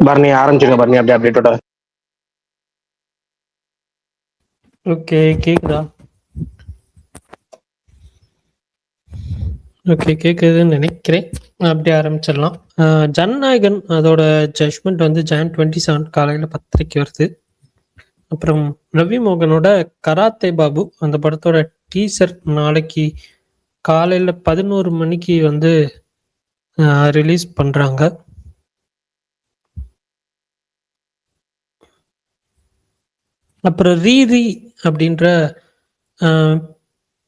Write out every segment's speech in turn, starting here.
பரணி ஆரம்பிச்சுங்க. பரணி அப்படியே அப்டேட்டோட. ஓகே, கேக்குதா? ஓகே, கேக்குதுன்னு நினைக்கிறேன். அப்படியே ஆரம்பிச்சிடலாம். ஜனநாயகன் அதோட ஜட்மெண்ட் வந்து Jan 27 காலையில் 10:30 வருது. அப்புறம் ரவி மோகனோட கராத்தே பாபு அந்த படத்தோட டீசர் நாளைக்கு காலையில் 11 மணிக்கு வந்து ரிலீஸ் பண்ணுறாங்க. அப்புறம் ரீ அப்படின்ற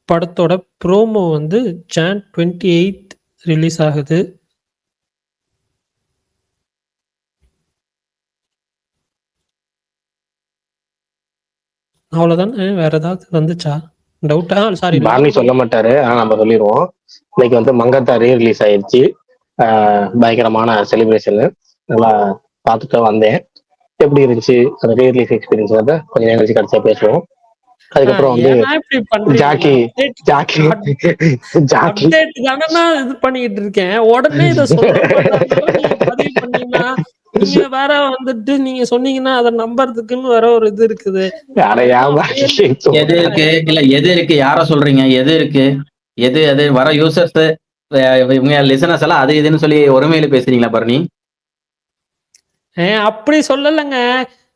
படத்தோட ப்ரோமோ வந்து Jan 28 ரிலீஸ் ஆகுது. அவ்வளோதான். வேற ஏதாவது வந்துச்சா டவுட்டா? சாரி, பரணி சொல்ல மாட்டாரு, ஆனா நம்ம சொல்லிடுவோம். இன்னைக்கு வந்து மங்காத்தா ரிலீஸ் ஆயிடுச்சு. பயங்கரமான செலிப்ரேஷன். நல்லா பார்த்துட்டு வந்தேன். எப்படி இருந்துச்சு அந்த ரிலீஸ் எக்ஸ்பீரியன்ஸ்? கொஞ்சம் நேரம் கழிச்சு கடைசியா பேசுவோம். அதுக்கப்புறம் வந்து ஜாக்கி ஜாக்கி ஜாக்கி அப்டேட் தானே இது பண்ணிட்டு இருக்கேன். உடனே இதை சொல்ற மாதிரி நீங்க பதிவு பண்ணீங்கன்னா, நீங்க வேற வந்துட்டு நீங்க சொன்னீங்கன்னா அதை நம்புறதுக்குன்னு வேற ஒரு இது இருக்குது. எது இருக்கு? இல்ல எது இருக்கு? யார சொல்றீங்க? எது இருக்கு? எது அது வர யூசர்ஸ் இவங்க லிசனர்ஸ் எல்லாம் அது இதுன்னு சொல்லி ஒருமையில பேசுறீங்களா பரணி? அப்படி சொல்லலங்க.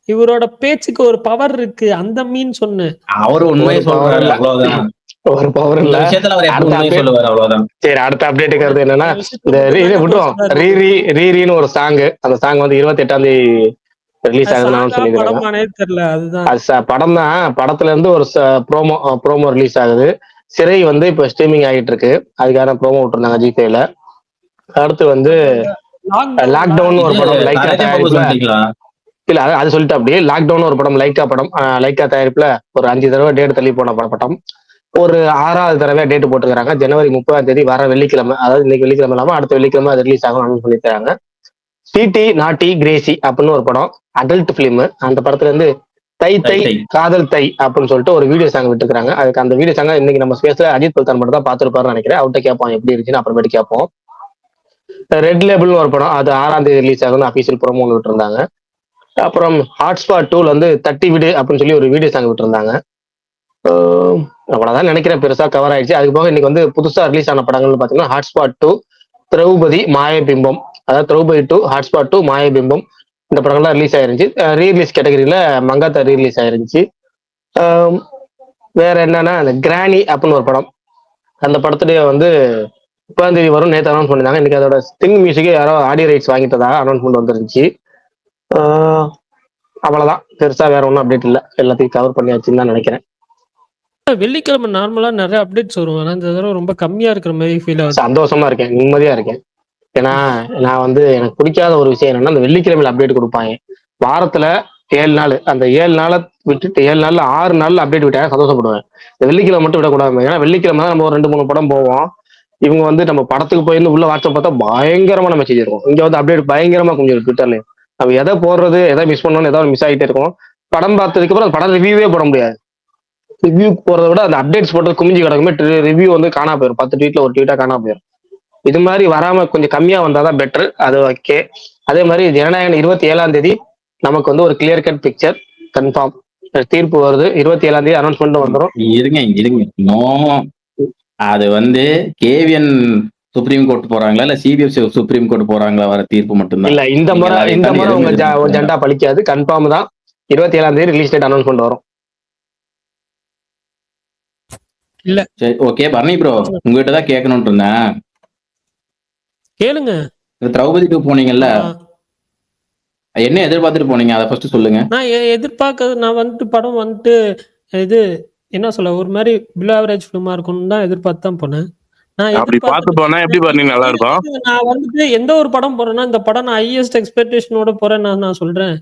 இவரோட பேச்சுக்கு ஒரு பவர் இருக்கு, அந்த மீன் சொன்னேன். அவரு உண்மையை சொல்றாரு, அவ்வளவுதான். ஒரு பவர் இல்ல. விஷயத்துல அவர் எப்படி உண்மையை சொல்லுவாரு, அவ்வளவுதான். சரி, அடுத்த அப்டேட்டுக்கு என்னன்னா, இந்த விட்டுரும் ரீரின்னு ஒரு சாங். அந்த சாங் வந்து 28ஆம் தேதி ரிலீஸ் ஆகுதுன்னு சொல்லியிருக்காங்க. அது படம் தான். படத்துல இருந்து ஒரு ப்ரோமோ ரிலீஸ் ஆகுது. சிறை வந்து இப்ப ஸ்ட்ரீமிங் ஆகிட்டு இருக்கு. அதுக்கான ப்ரோமோ விட்டுருந்தாங்க ஜிபேல. அடுத்து வந்து லாக்டவுன் ஒரு படம் லைக்கா தயாரிப்புல. இல்ல அது சொல்லிட்டு அப்படியே லாக்டவுன் ஒரு படம் லைக்கா தயாரிப்புல ஒரு 5 தடவை டேட் தள்ளி போன படம் ஒரு 6வது தடவை டேட் போட்டுக்கிறாங்க. ஜனவரி 30ஆம் தேதி வர வெள்ளிக்கிழமை, அதாவது இன்னைக்கு வெள்ளிக்கிழமை இல்லாம அடுத்த வெள்ளிக்கிழமை அது ரிலீஸ் ஆகும் சொல்லியிருக்காங்க. சிடி நாட்டி கிரேசி அப்படின்னு ஒரு படம், அடல்ட் பிலிம். அந்த படத்துல இருந்து தை தை காதல் தை அப்படின்னு சொல்லிட்டு ஒரு வீடியோ சாங் விட்டுருக்காங்க. அதுக்கு அந்த வீடியோ சாங் இன்னைக்கு நம்ம ஸ்பேஸ்ல அஜித் பல்தான் மட்டும் தான் பார்த்துருப்பாருன்னு நினைக்கிறேன். அவர்கிட்ட கேட்போம் எப்படி இருந்துச்சுன்னு, அப்புறமேட்டு கேட்போம். ரெட் லேபிள்னு ஒரு படம், அது 6ஆம் தேதி ரிலீஸ் ஆகும்னு அபிஷியல் ப்ரோமோ விட்டுருந்தாங்க. அப்புறம் ஹாட்ஸ்பாட் 2 வந்து தட்டி விடு அப்படின்னு சொல்லி ஒரு வீடியோ சாங் விட்டுருந்தாங்க. அவ்வளவுதான் நினைக்கிறேன், பெருசா கவர் ஆயிடுச்சு. அதுக்கு போக இன்னைக்கு வந்து புதுசா ரிலீஸ் ஆன படங்கள்னு பாத்தீங்கன்னா ஹாட்ஸ்பாட் 2, திரௌபதி, மாயபிம்பம். அதாவது திரௌபதி 2, ஹாட்ஸ்பாட் 2, மாயபிம்பம், இந்த படங்கள்லாம் ரிலீஸ் ஆயிருந்துச்சு. ரீரிலீஸ் கேட்டகரியில மங்காத்தா ரீரிலீஸ் ஆயிருந்துச்சு. வேற என்னன்னா இந்த கிராணி அப்படின்னு ஒரு படம், அந்த படத்துடைய வந்து 30ஆம் தேதி வரும் நேற்று அனௌன்ஸ் பண்ணிருந்தாங்க. இன்னைக்கு அதோட ஸ்டிங் மியூசிக்கே யாரோ ஆடியோ ரைட்ஸ் வாங்கிட்டதா அனௌன்ஸ்மெண்ட் வந்துருந்துச்சு. அவ்வளவுதான், பெருசா வேற ஒன்றும் அப்டேட் இல்லை. எல்லாத்தையும் கவர் பண்ணியாச்சுன்னு தான் நினைக்கிறேன். வெள்ளிக்கிழமை நார்மலா நிறைய அப்டேட்ஸ் வரும், ஆனா இந்த தடவை ரொம்ப கம்மியா இருக்கிற மாதிரி ஃபீல் ஆகுது. சந்தோஷமா இருக்கேன், நிம்மதியா இருக்கேன். ஏன்னா நான் வந்து எனக்கு பிடிக்காத ஒரு விஷயம் என்னன்னா, அந்த வெள்ளிக்கிழமையில அப்டேட் கொடுப்பாங்க. வாரத்துல 7 நாள், அந்த 7 நாளை விட்டுட்டு 7 நாள்ல 6 நாள்ல அப்டேட் விட்டாங்க, சந்தோஷப்படுவேன். இந்த வெள்ளிக்கிழமை மட்டும் விடக்கூடாது. ஏன்னா வெள்ளிக்கிழமை தான் நம்ம ஒரு 2-3 படம் போவோம். இவங்க வந்து நம்ம படத்துக்கு போயிருந்து உள்ள வாட்ஸ்அப் பார்த்தா பயங்கரமான மெசேஜ் இருக்கும். இங்க வந்து அப்டேட் பயங்கரமா கொஞ்சம் ட்விட்டர்ல நம்ம எதை போடுறது, எதை மிஸ் பண்ணணும், ஏதாவது மிஸ் ஆகிட்டே இருக்கும். படம் பார்த்ததுக்கு அப்புறம் அந்த படம் ரிவ்யூவே போட முடியாது. ரிவ்யூ போறதை விட அந்த அப்டேட்ஸ் போட்டு குமிஞ்சு கிடக்குமே, ரிவ்யூ வந்து காணா போயிடும். 10 ட்வீட்ல ஒரு ட்வீட்டா காணா போயிடும். இது மாதிரி வராம கொஞ்சம் கம்மியா வந்தாதான் பெட்டர். அது ஓகே. அதே மாதிரி ஜனநாயகன் 27ஆம் தேதி நமக்கு வந்து ஒரு கிளியர் கட் பிக்சர் கன்ஃபார்ம் தீர்ப்பு வருது. 27ஆம் தேதி அனௌன்ஸ்மெண்ட் வந்துடும். இருங்க நோ, அது வந்து கேவிஎன் சுப்ரீம் கோர்ட் போறாங்களா இல்ல சிபிஎஸ்சி சுப்ரீம் கோர்ட் போறாங்களா வர தீர்ப்பு மட்டும்தான். இல்ல இந்த முறை உங்க ஜெண்டா பழிக்காது, கன்ஃபார்ம் தான். 27ஆம் தேதி ரிலீஸ் டேட் அனௌன்ஸ்மெண்ட் வரும். இல்ல சரி, ஓகே. பரணி ப்ரோ, உங்ககிட்ட தான் கேட்கணும்னு இருந்தேன். கேளுங்க. திரௌபதி 2 போனீங்கல்ல, என்ன எதிர்பார்த்துட்டு போனீங்க, அதை ஃபர்ஸ்ட் சொல்லுங்க. நான் நான் வந்துட்டு படம் வந்துட்டு இது என்ன சொல்ல, ஒரு மாதிரி பிலோ ஆவரேஜ் ஃபிலிமா இருக்கும்னு தான் எதிர்பார்த்து தான் போனேன். நான் நான் வந்துட்டு எந்த ஒரு படம் போறேன்னா, இந்த படம் நான் ஹையஸ்ட் எக்ஸ்பெக்டேஷனோட போறேன் நான் சொல்றேன்.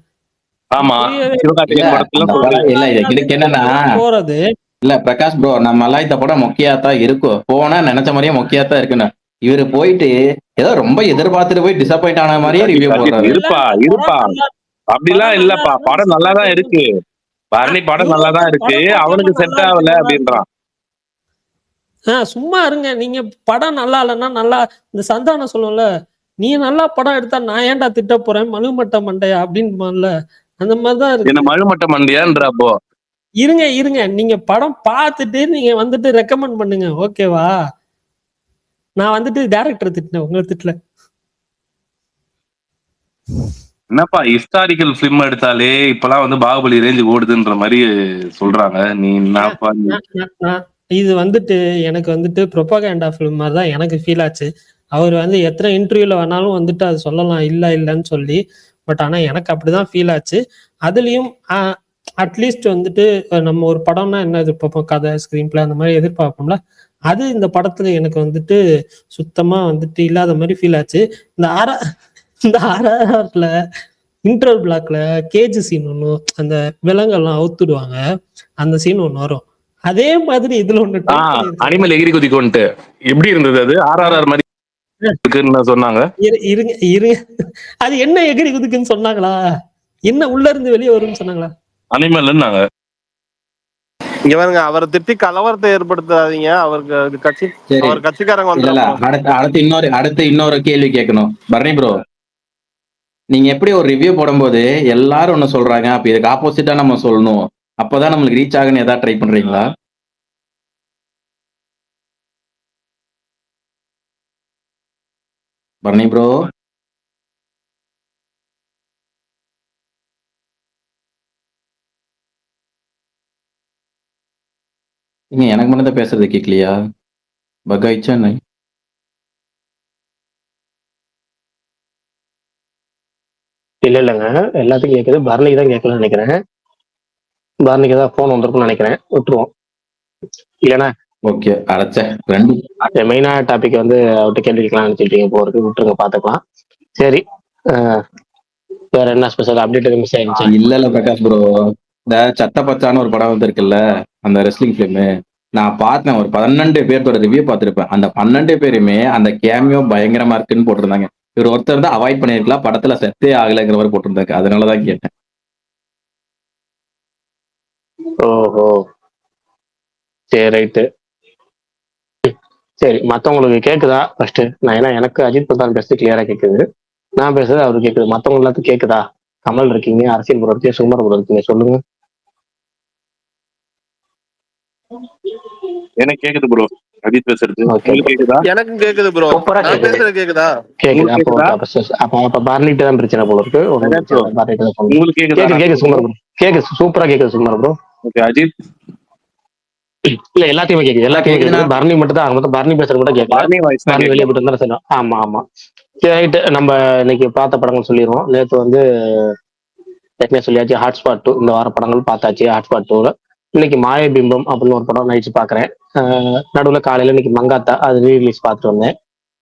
போறது இல்ல பிரகாஷ் ப்ரோ, நம்ம எல்லாம் இந்த படம் மொக்கையாத்தான் இருக்கும், போனா நினைச்ச மாதிரியே மொக்கையாத்தான் இருக்குன்னு. இவரு போயிட்டு ஏதோ ரொம்ப எதிர்பார்த்துட்டு போய் டிசப்பாயிண்ட் ஆன மாதிரியே ரிவ்யூ போடுறாரு. இருப்பா அப்படிலாம் இல்லப்பா, படம் நல்லாதான் இருக்கு. பரணி படம் நல்லாதான் இருக்கு, அவனுக்கு செட் ஆகல அப்படின்றான். சும்மா இருங்க நீங்க. படம் நல்லா இல்லைன்னா நல்லா, இந்த சந்தானம் சொல்லும்ல, நீ நல்லா படம் எடுத்தா நான் ஏன்டா திட்ட போறேன் மலுமட்ட மண்டையா அப்படின்னு அந்த மாதிரிதான் என்ன இருக்கு. மழுமட்ட மண்டியான்றப்போ இருங்க நீங்க படம் பார்த்துட்டு நீங்க வந்துட்டு ரெக்கமெண்ட் பண்ணுங்க, ஓகேவா? நான் வந்துட்டு டைரக்டர் திட்டினேன், உங்களை திட்டல. என்னப்பா ஹிஸ்டாரிக்கல் பிலிம் எடுத்தாலே இப்பெல்லாம் வந்து பாகுபலி ரேஞ்சு ஓடுதுன்ற மாதிரி சொல்றாங்க. நீ என்னப்பா இது வந்துட்டு எனக்கு வந்துட்டு ப்ரொபகேண்டா ஃபிலிம் மாதிரி தான் எனக்கு ஃபீல் ஆச்சு. அவர் வந்து எத்தனை இன்டர்வியூல வேணாலும் வந்துட்டு அது சொல்லலாம் இல்லைன்னு சொல்லி. பட் ஆனா எனக்கு அப்படிதான் ஃபீல் ஆச்சு. அதுலயும் அட்லீஸ்ட் வந்துட்டு நம்ம ஒரு படம்னா என்ன எதிர்பார்ப்போம், கதை, ஸ்கிரீன் பிளே அந்த மாதிரி எதிர்பார்ப்போம்ல. அது இந்த படத்துல எனக்கு வந்துட்டு சுத்தமா வந்துட்டு இல்லாத மாதிரி ஃபீல் ஆச்சு. இந்த ஆர்ஆர்ல இன்டர்வல் பிளாக்ல கேஜ் சீன் ஒண்ணு, அந்த விலங்கெல்லாம் அவுத்துடுவாங்க, அந்த சீன் ஒண்ணு வரும். அதே மாதிரி இதுல ஒண்ணு அனிமல் எகிரி குதிக்கொண்டு எப்படி இருந்தது? அது ஆர்ஆர்ஆர் மாதிரி சொன்னாங்க. இருங்க அது என்ன எகிரி குதிக்குன்னு சொன்னாங்களா? என்ன உள்ள இருந்து வெளியே வரும்னு சொன்னாங்களா? அனிமல் இங்க பாருங்க, அவரை திட்டி கலவரத்தை ஏற்படுத்தாதீங்க. அவருக்கு கட்சிக்காரங்க வந்து அடுத்து இன்னொரு கேள்வி கேட்கணும். பரணி ப்ரோ, நீங்க எப்படி ஒரு ரிவ்யூ போடும்போது எல்லாரும் ஒண்ணு சொல்றாங்க, அப்ப இதுக்கு ஆப்போசிட்டா நம்ம சொல்லணும், அப்பதான் நம்மளுக்கு ரீச் ஆகுன்னு ஏதாவது ட்ரை பண்றீங்களா? பரணி ப்ரோ, நீங்க எனக்கு மட்டும் தான் பேசுறது கேட்கலையா? பக் ஆயிடுச்சா என்ன? இல்லைங்க, எல்லாத்துக்கும் கேட்குது. பரணிக்கு தான் கேட்கலன்னு நினைக்கிறேன். பரணிக்கு தான் போன் வந்திருக்கும்னு நினைக்கிறேன். விட்டுருவோம் இல்லைன்னா. ஓகே, அடைச்சேன். ரெண்டு மெயினா டாபிக் வந்து அவர்கிட்ட கேள்வி கேட்கலாம்னு நினைச்சிருக்கீங்க போறதுக்கு. விட்டுருங்க, பாத்துக்கலாம். சரி, வேற என்ன ஸ்பெஷல் அப்டேட் மிஸ் ஆயிடுச்சு? இல்ல பிரகாஷ் ப்ரோ, இந்த சட்ட பச்சான்னு ஒரு படம் வந்திருக்குல்ல, அந்த ரெஸ்லிங் பிலிம், நான் பார்த்தேன். ஒரு 12 பேர்த்தோட ரிவ்யூ பார்த்திருப்பேன். அந்த 12 பேருமே அந்த கேமியோ பயங்கரமா இருக்குன்னு போட்டிருந்தாங்க. இவர் ஒருத்தர் தான் அவாய்ட் பண்ணிருக்கலாம், படத்துல செத்தே ஆகலைங்கிற மாதிரி போட்டிருந்தாங்க. அதனாலதான் கேட்டேன். ஓஹோ, சரி, ரைட்டு. சரி, மத்தவங்களுக்கு கேக்குதா ஃபர்ஸ்ட்? நான் ஏன்னா எனக்கு அஜித் பிரதான் பேசுறது கிளியரா கேக்குது, நான் பேசுறது அவருக்கு கேக்குது. மத்தவங்க எல்லாத்துக்கும் கேக்குதா? கமல் இருக்கீங்க, அரசியல் புறம் இருக்கீங்க, சுகுமார் புறம் இருக்கீங்க, சொல்லுங்க. எனக்கு கேக்குது ப்ரோ, அஜித் பேசுறது. எனக்கும் கேக்குது ப்ரோ. நான் பேசுறது கேக்குதா? அப்ப பார்லிட்டு தான் பிரச்சனை போல இருக்கு. கேக்குது சுகுமார் ப்ரோ, கேக்குது, சூப்பரா கேக்குது சுகுமார் ப்ரோ. ஓகே, அஜித் இல்ல எல்லாத்தையுமே கேக்குது, எல்லாத்தையுமே கேக்குது. பரணி மட்டும் தான் பரணி பேசுறது கூட கேட்கல. பரணி வெளியே போட்டு இருந்தாலும் சரி. ஆமா சரி, ரைட்டு. நம்ம இன்னைக்கு பார்த்த படங்கள் சொல்லிடுவோம். நேற்று வந்து ஏற்கனவே சொல்லியாச்சு, ஹாட்ஸ்பாட் 2 இந்த வார படங்கள் பார்த்தாச்சு. ஹாட்ஸ்பாட் 2ல இன்னைக்கு மாயபிம்பம் அப்படின்னு ஒரு படம் நைட்டு பாக்குறேன். நடுவில் காலையில இன்னைக்கு மங்காத்தா, அது ரீரிலீஸ் பார்த்துட்டு வந்தேன்.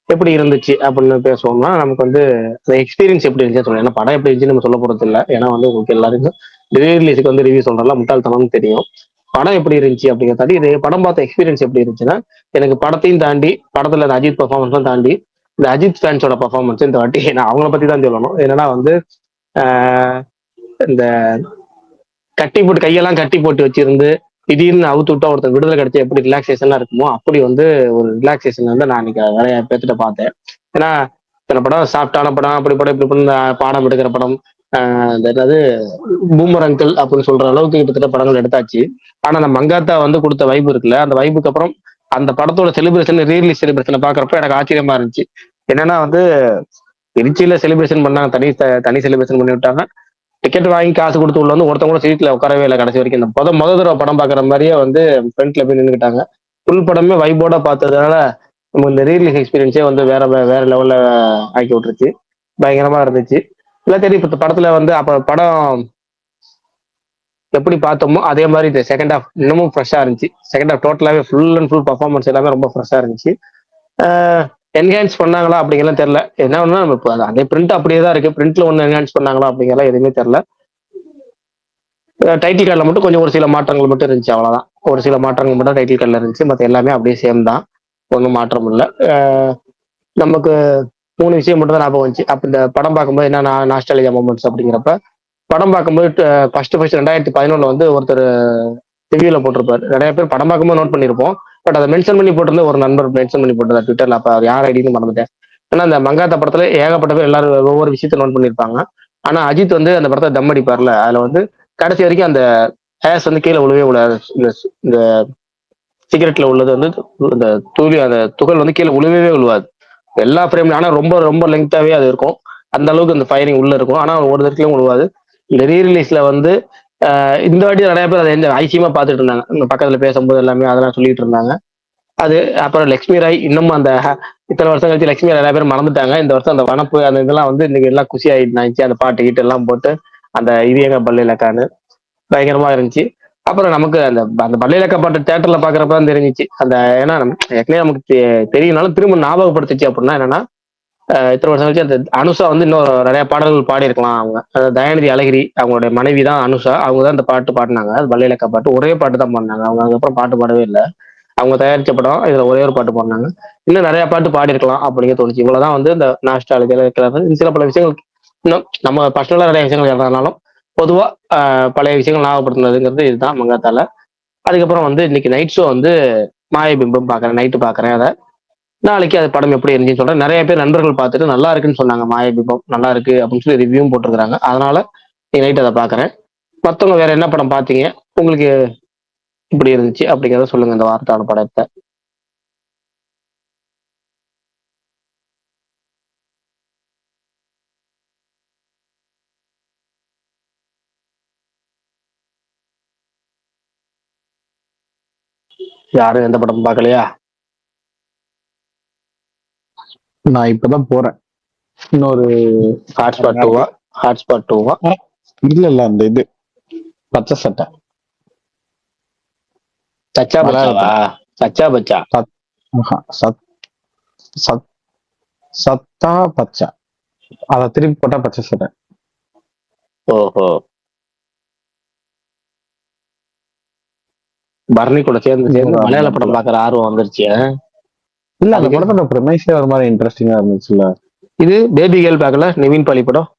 எப்படி இருந்துச்சு அப்படின்னு பேசுவோம்னா, நமக்கு வந்து அந்த எக்ஸ்பீரியன்ஸ் எப்படி இருந்துச்சு சொல்லணும். ஏன்னா படம் எப்படி இருந்துச்சு நம்ம சொல்ல போறது இல்லை. ஏன்னா வந்து உங்களுக்கு எல்லாருக்கும் ரீரிலீஸுக்கு வந்து ரிவ்யூ சொல்றதுலாம் முட்டாள்தனம்னு தெரியும். படம் எப்படி இருந்துச்சு அப்படிங்கிறதாண்டி இது படம் பார்த்த எக்ஸ்பீரியன்ஸ் எப்படி இருந்துச்சுன்னா, எனக்கு படத்தையும் தாண்டி, படத்துல இந்த அஜித் பெர்ஃபார்மன்ஸும் தாண்டி, இந்த அஜித் ஃபேன்ஸோட பெர்ஃபார்மன்ஸ் இந்த வாட்டி நான் அவங்கள பத்தி தான் சொல்லணும். என்னன்னா வந்து இந்த கட்டி போட்டு கையெல்லாம் கட்டி போட்டு வச்சிருந்து திடீர்னு அவுத்து விட்டா ஒருத்தர் விடுதலை கிடைச்சா எப்படி ரிலாக்ஸேஷன்லாம் இருக்குமோ, அப்படி வந்து ஒரு ரிலாக்ஸேஷன் வந்து நான் இன்னைக்கு நிறைய பேர்த்திட்ட பார்த்தேன். ஏன்னா சில படம் சாஃப்டான படம், அப்படி படம் இப்படி பண்ண பாடம் எடுக்கிற படம், இந்த என்னது பூமரங்கல் அப்படின்னு சொல்ற அளவுக்கு கிட்டத்தட்ட படங்கள் எடுத்தாச்சு. ஆனா அந்த மங்காத்தா வந்து கொடுத்த வைப்பு இருக்குல்ல, அந்த வைப்புக்கு அப்புறம் அந்த படத்தோட செலிப்ரேஷன், ரீரிலீஸ் செலிப்ரேஷனை பாக்குறப்ப எனக்கு ஆச்சரியமா இருந்துச்சு. என்னன்னா வந்து திருச்சியில செலிப்ரேஷன் பண்ணாங்க, தனி செலிப்ரேஷன் பண்ணி விட்டாங்க. டிக்கெட் வாங்கி காசு கொடுத்து உள்ள வந்து ஒருத்தவங்க கூட சீட்ல உட்காரவே இல்லை கடைசி வரைக்கும். இந்த முதல் தடவை படம் பாக்குற மாதிரியே வந்து ஃப்ரண்ட்ல போய் நின்றுக்கிட்டாங்க. ஃபுல் படமே வைபோட பார்த்ததுனால நம்ம இந்த ரீரிலீஸ் எக்ஸ்பீரியன்ஸே வந்து வேற லெவல்ல ஆக்கி விட்டுருச்சு. பயங்கரமா இருந்துச்சு. இல்லை தெரியும், இப்ப படத்துல வந்து அப்ப படம் எப்படி பார்த்தோமோ அதே மாதிரி இந்த செகண்ட் ஹாஃப் இன்னமும் ஃப்ரெஷ்ஷா இருந்துச்சு. செகண்ட் ஹாஃப் டோட்டலாவே ஃபுல் அண்ட் ஃபுல் பர்ஃபார்மன்ஸ் எல்லாமே ரொம்ப ஃப்ரெஷ்ஷா இருந்துச்சு. என்ஹான்ஸ் பண்ணாங்களா அப்படிங்கலாம் தெரியல. என்ன ஒண்ணா நம்ம இப்போ அதே பிரிண்ட் அப்படியே தான் இருக்கு. பிரிண்ட்ல ஒண்ணு என்ஹான்ஸ் பண்ணாங்களா அப்படிங்கலாம் எதுவுமே தெரியல. டைட்டில் கார்டில் மட்டும் கொஞ்சம் ஒரு சில மாற்றங்கள் மட்டும் இருந்துச்சு, அவ்வளவுதான். ஒரு சில மாற்றங்கள் மட்டும் டைட்டில் கார்டில் இருந்துச்சு, மற்ற எல்லாமே அப்படியே சேம் தான், ஒன்றும் மாற்றம் இல்லை. நமக்கு 3 விஷயம் மட்டும் தான் ஞாபகம் வந்துச்சு. அப்ப இந்த படம் பார்க்கும்போது என்ன நாஸ்டாலஜியா மொமெண்ட்ஸ் அப்படிங்கிறப்ப, படம் பார்க்கும்போது ஃபர்ஸ்ட் 2011 வந்து ஒருத்தர் ரிவ்யூல போட்டிருப்பாரு. நிறைய பேர் படம் பார்க்கும்போது நோட் பண்ணியிருப்போம். பட் அதை மென்ஷன் பண்ணி போட்டிருந்த ஒரு நண்பர் மென்ஷன் பண்ணி போட்டிருந்தார் ட்விட்டர்ல. அப்ப யார் ஐடின்னு மறந்துட்டேன். ஏன்னா அந்த மங்காத்தா படத்துல ஏகப்பட்ட பேர் எல்லாரும் ஒவ்வொரு விஷயத்த நோட் பண்ணியிருப்பாங்க. ஆனா அஜித் வந்து அந்த படத்தை தம் அடிப்பார்ல, அதுல வந்து கடைசி வரைக்கும் அந்த ஆஸ் வந்து கீழே விழவே விடாது. இந்த சிகரெட்ல உள்ளது வந்து இந்த தூளி அந்த துகள் வந்து கீழே விழுவே விழுவாது எல்லா ஃப்ரேம்ல. ஆனா ரொம்ப ரொம்ப லெங்தாவே அது இருக்கும். அந்த அளவுக்கு அந்த ஃபயரிங் உள்ள இருக்கும். ஆனா ஒரு இடத்துலயும் விழுவாது. இந்த ரீ ரிலீஸ்ல வந்து இந்த வாட்டி நிறைய பேர் அதை எந்த ஐசியமா பார்த்துட்டு இருந்தாங்க. இந்த பக்கத்துல பேசும்போது எல்லாமே அதெல்லாம் சொல்லிட்டு இருந்தாங்க. அது அப்புறம் லட்சுமி ராய் இன்னமும் அந்த இத்தனை வருஷம் கழிச்சு லட்சுமி ராய் நிறைய பேர் மறந்துட்டாங்க. இந்த வருஷம் அந்த வனப்பு அந்த இதெல்லாம் வந்து இன்னைக்கு எல்லாம் குஷி ஆயிட்டு அந்த பாட்டு கீட்டு எல்லாம் போட்டு அந்த இது எங்க பல்லையிலக்கான்னு பயங்கரமா இருந்துச்சு. அப்புறம் நமக்கு அந்த அந்த பல்லையிலக்கா பாட்டு தேட்டர்ல பாக்குறப்ப தான் தெரிஞ்சிச்சு. அந்த ஏன்னா ஏற்கனவே நமக்கு தெரியும்னாலும் திரும்ப ஞாபகப்படுத்துச்சு. அப்படின்னா என்னன்னா இத்தனை வருஷம் கழிச்சு அந்த அனுஷா வந்து இன்னும் நிறைய பாடல்கள் பாடியிருக்கலாம். அவங்க தயாநிதி அழகிரி அவங்களுடைய மனைவி தான் அனுஷா. அவங்க தான் இந்த பாட்டு பாடினாங்க. அது பல்லையிலக்கா பாட்டு ஒரே பாட்டு தான் பாடினாங்க. அவங்க அதுக்கப்புறம் பாட்டு பாடவே இல்லை. அவங்க தயாரிச்ச படம் இதுல ஒரே ஒரு பாட்டு பாடினாங்க. இன்னும் நிறைய பாட்டு பாடியிருக்கலாம் அப்படிங்க தோணுச்சு. இவ்வளவுதான் வந்து இந்த நாஸ்டாலஜி சில பல விஷயங்கள் இன்னும் நம்ம பர்சனலா நிறைய விஷயங்கள் எழுதுனாலும் பொதுவா பழைய விஷயங்கள் ஞாபகப்படுத்துனதுங்கிறது இதுதான் மங்காத்தால. அதுக்கப்புறம் வந்து இன்னைக்கு நைட் ஷோ வந்து மாயபிம்பம் பாக்குறேன். நைட்டு பாக்குறேன் அதை. நாளைக்கு அது படம் எப்படி இருந்துச்சுன்னு சொல்றேன். நிறைய பேர் நண்பர்கள் பார்த்துட்டு நல்லா இருக்குன்னு சொன்னாங்க. மாயபிம்பம் நல்லா இருக்கு அப்படின்னு சொல்லி ரிவ்யூவும் போட்டிருக்காங்க. அதனால நைட் அதை பாக்குறேன். மத்தவங்க வேற என்ன படம் பாத்தீங்க, உங்களுக்கு இப்படி இருந்துச்சு அப்படிங்கிறத சொல்லுங்க இந்த வார்த்தான படத்தை. யாரும் எந்த படமும் பார்க்கலையா? நான் இப்பதான் போறேன். இன்னொரு ஹாட்ஸ்பாட் டூவா? ஹாட்ஸ்பாட் டூவா? இல்ல அந்த இது பச்சை சட்டை சச்சா பச்சாவா? சச்சா பச்சா சத்தா பச்சை, அத திருப்பி போட்டா பச்சை சட்டை. ஓஹோ, பரணி கூட சேர்ந்து மலையாள படம் பாக்குற ஆர்வம் வந்துருச்சு. இல்ல அந்த படத்தோட பிரமைஸே ஒரு மாதிரி இன்ட்ரெஸ்டிங்கா இருந்துச்சுல்ல. இது பேபி கேர்ள் பார்க்கல, நிவின் பாலி படம்.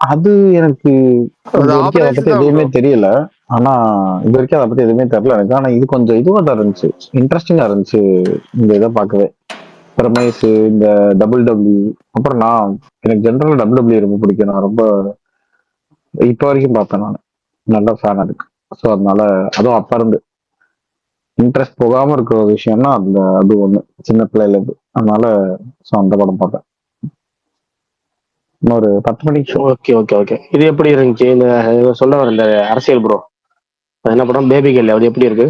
அது எனக்கு அதை பத்தி எதுவுமே தெரியல. ஆனா இது வரைக்கும் அதை பத்தி எதுவுமே தெரியல எனக்கு. ஆனா இது கொஞ்சம் இதுவா தான் இருந்துச்சு, இன்ட்ரெஸ்டிங்கா இருந்துச்சு இந்த இதை பார்க்கவே. பிரமைஸ் இந்த டபிள்யூ அப்புறம் எனக்கு ஜென்ரலா டபிள்யூ ரொம்ப பிடிக்கும். நான் ரொம்ப இப்ப வரைக்கும் பார்த்தேன். நான் நல்ல ஃபேன் இருக்கு. ஸோ அதனால அதுவும் அப்ப இருந்து இன்ட்ரெஸ்ட் போகாம இருக்கிற ஒரு விஷயம்னா அது ஒண்ணு சின்ன பிள்ளைல இருந்து. அதனால அந்த படம் பார்த்தேன். இன்னொரு 10 மணிக்கு. Okay okay okay. இது எப்படி இருந்துச்சு இந்த சொல்ல வர இந்த அரசியல் ப்ரோ என்ன படம் பேபி கேர்ள், அது எப்படி இருக்கு?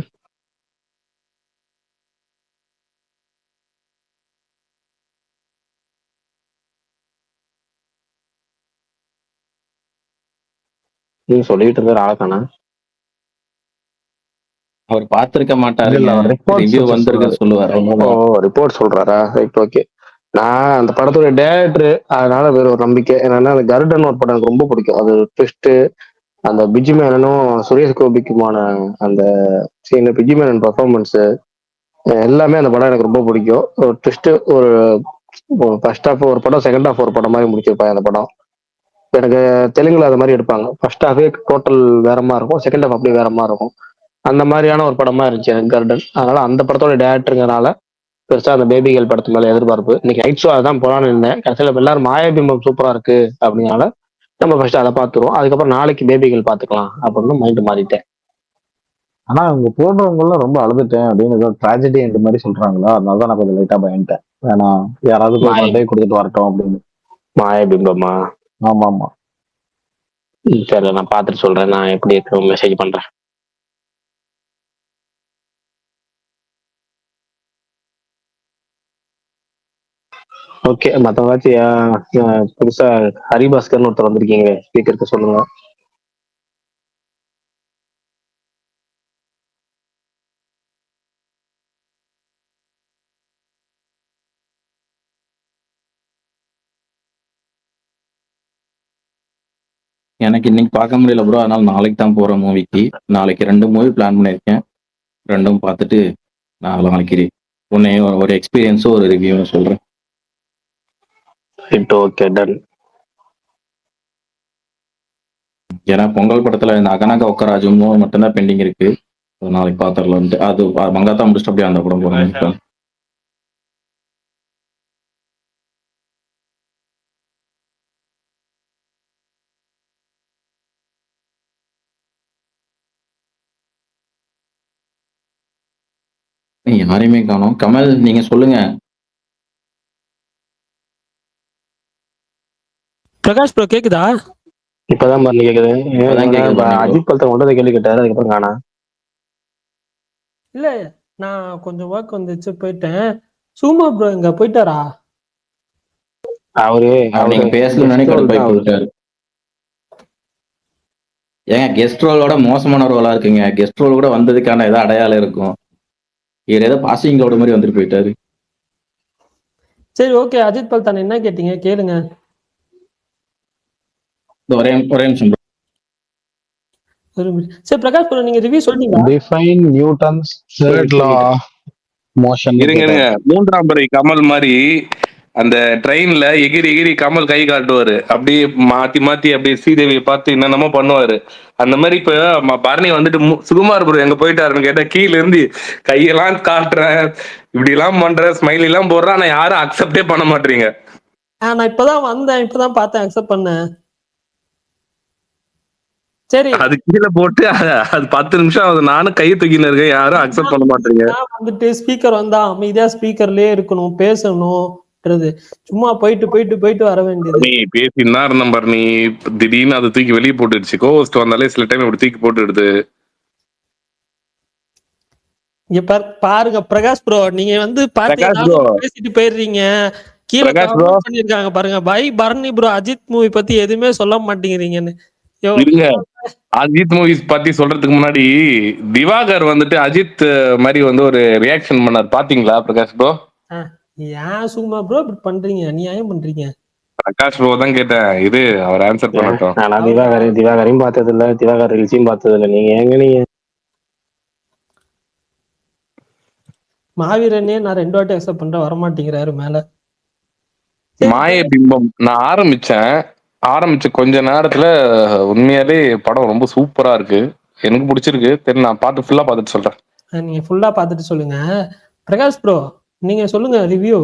நீ சொல்லிட்டு இருந்த ஆளக்கானா அவர் பார்த்திருக்க மாட்டாரு, ரிவ்யூ வந்திருக்கு சொல்லுவாரு. ஓ, ரிப்போர்ட் சொல்றாரா? Right, okay. நான் அந்த படத்தோட டேரக்டர், அதனால வேற ஒரு நம்பிக்கை என்னன்னா அந்த கருடன் ஒரு படம் எனக்கு ரொம்ப பிடிக்கும். அது ட்விஸ்ட், அந்த பிஜி மேனனும் சுரேஷ் கோபிக்குமான அந்த சீன், பிஜி மேனன் பர்ஃபார்மன்ஸ் எல்லாமே அந்த படம் எனக்கு ரொம்ப பிடிக்கும். ஒரு ட்விஸ்ட், ஒரு ஃபர்ஸ்ட் ஹாஃப் ஒரு படம், செகண்ட் ஹாஃப் ஒரு படம் மாதிரி முடிச்சிருப்பாங்க அந்த படம். எனக்கு தெலுங்குல அது மாதிரி எடுப்பாங்க. ஃபர்ஸ்ட் ஹாஃபே டோட்டல் வேற மாதிரி இருக்கும், செகண்ட் ஹாஃப் அப்படியே வேற மாதிரி இருக்கும். அந்த மாதிரியான ஒரு படமா இருந்துச்சு எனக்கு கருடன். அதனால அந்த படத்தோட டேரக்டருங்கனால பெருசா அந்த பேபி கேர்ள் படத்து மேல எதிர்பார்ப்பு. இன்னைக்கு நைட் ஷோ அதான் போலான்னு இருந்தேன். கடைசியில எல்லாரும் மாயபிம்பம் சூப்பரா இருக்கு அப்படின்னால நம்ம ஃபர்ஸ்ட் அதை பார்த்துருவோம். அதுக்கப்புறம் நாளைக்கு பேபி கேர்ள் பார்த்துக்கலாம் அப்படின்னு மைண்ட் மாறிட்டேன். ஆனா அவங்க போடுறவங்க எல்லாம் ரொம்ப அழுதுட்டேன் அப்படின்னு ஏதோ ட்ராஜடி என்ற மாதிரி சொல்றாங்களா, அதனாலதான் நான் கொஞ்சம் லைட்டா பயன்ட்டேன். ஏன்னா யாராவது கொடுத்துட்டு வரட்டும் அப்படின்னு. மாயபிம்பமா? ஆமா ஆமா. சரி, நான் பார்த்துட்டு சொல்றேன். நான் எப்படி இருக்கு மெசேஜ் பண்றேன். ஓகே. மற்றவங்களாச்சும் புதுசா ஹரிபாஸ்கர்னு ஒருத்தர் வந்திருக்கீங்க, ஸ்பீக்கருக்கு சொல்லுங்க. எனக்கு இன்னைக்கு பார்க்க முடியல ப்ரோ, அதனால நாளைக்கு தான் போறேன் மூவிக்கு. நாளைக்கு 2 மூவி பிளான் பண்ணியிருக்கேன். 2ம் பார்த்துட்டு நாளைக்கு உன்னை ஒரு எக்ஸ்பீரியன்ஸும் ஒரு ரிவ்யூவும் சொல்றேன். Okay, done. ஏன்னா பொங்கல் படத்துல இந்த அகனக ஒக்கராஜும் மட்டும்தான் பெண்டிங் இருக்கு. நாளைக்கு பாத்திரலான்ட்டு அது மங்காத்தா முடிச்சுட்டு அப்படியே அந்த படம் போறேன். யாரையுமே காணோம். கமல் நீங்க சொல்லுங்க. பிரகாஷ் ப்ரோ கேக்குதா? இப்பதான் பரணி கேக்குது. இப்பதான் கேக்குது பரணி bro. அஜித் படத்தை கொண்டு வந்து கேள்வி கேட்டாரு, அதுக்கப்புறம் காணா. இல்ல நான் கொஞ்சம் ஒர்க் வந்துச்சு போயிட்டேன். சும்மா ப்ரோ இங்க போயிட்டாரா? அவரு நீங்க பேசணும்னு கடுப்பாய் போயிட்டாரு. ஏங்க கெஸ்ட் ரோலோட மோசமான ரோலா இருக்குங்க. கெஸ்ட் ரோல் கூட வந்ததுக்கான ஏதோ அடையாளம் இருக்கும். இவர் ஏதோ பாசிங் ரோடு மாதிரி வந்துட்டு போயிட்டாரு. சரி ஓகே, அஜித் பல்தான் என்ன கேட்டீங்க கேளுங்க. ஒரே நிமிஷம் bro. சரி பிரகாஷ் ப்ரோ நீங்க ரிவ்யூ சொல்றீங்களா? Define Newton's third law motion. இருங்க மூன்றாம் பிறை கமல் மாதிரி அந்த ட்ரெயின்ல எகிரி எகிரி கமல் கை காட்டுவாரு, அப்படியே மாத்தி மாத்தி அப்படியே ஸ்ரீதேவியை பார்த்து என்னென்னமோ பண்ணுவாரு. அந்த மாதிரி இப்ப பரணி வந்துட்டு சுகுமார் ப்ரோ எங்க போயிட்டாருன்னு கேட்டா கீழ இருந்து கையெல்லாம் காட்டுறேன், இப்படி எல்லாம் பண்றேன், ஸ்மைல் எல்லாம் போடுறேன், ஆனா யாரும் அக்செப்டே பண்ண மாட்டீங்க. நான் இப்பதான் வந்தேன், இப்பதான் பார்த்தேன், அக்செப்ட் பண்ணேன். சரி அது கீழே போட்டு அது 10 நிமிஷம் ஆகுது, நானும் கையை தூக்கின்னு இருக்கேன், யாரும் அக்செப்ட் பண்ண மாட்டீங்க. வந்துட்டு ஸ்பீக்கர் வந்தா அமைதியா ஸ்பீக்கர்லயே இருக்கணும், பேசணும், சும்மா போயிட்டு போயிட்டு போயிட்டு வர வேண்டியது. நீ பேசினா இருந்த பாரு, நீ திடீர்னு அதை தூக்கி வெளியே போட்டுடுச்சு. கோவஸ்ட் வந்தாலே சில டைம் இப்படி தூக்கி போட்டுடுது. இங்க பாருங்க பிரகாஷ் ப்ரோ, நீங்க வந்து பாத்தீங்கன்னா பேசிட்டு போயிடுறீங்க. கீழே பண்ணிருக்காங்க பாருங்க, by Bharani bro Ajith movie பத்தி எதுவுமே சொல்ல மாட்டேங்கிறீங்கன்னு. இருங்க, அஜித் மூவிஸ் பத்தி சொல்றதுக்கு முன்னாடி திவாகர் வந்துட்டு அஜித் மாதிரி வந்து ஒரு ரியாக்ஷன் பண்ணார், பாத்தீங்களா பிரகாஷ் ப்ரோ? ஏன் சும்மா ப்ரோ இப்படி பண்றீங்க, அநியாயம் பண்றீங்க. பிரகாஷ் ப்ரோ தான் கேட்டேன், இது அவர் ஆன்சர் பண்ணட்டும். ஆனா திவாகரையும் பார்த்தது இல்ல, திவாகர் ரிலீஸையும் பார்த்தது இல்ல. நீங்க ஏங்க நீங்க மாவீரனே நான் 2 வாட்டி அக்செப்ட் பண்றேன், வரமாட்டேங்கிறாரு மேல. மாய பிம்பம் நான் ஆரம்பிச்ச கொஞ்ச நேரத்துல உண்மையாலே படம் ரொம்ப சூப்பரா இருக்கு, எனக்கு பிடிச்சிருக்கு. தெரியல, நான் பார்த்து ஃபுல்லா பார்த்துட்டு சொல்றேன். நீங்க ஃபுல்லா பார்த்துட்டு சொல்லுங்க. பிரகாஷ் ப்ரோ நீங்க சொல்லுங்க ரிவ்யூ.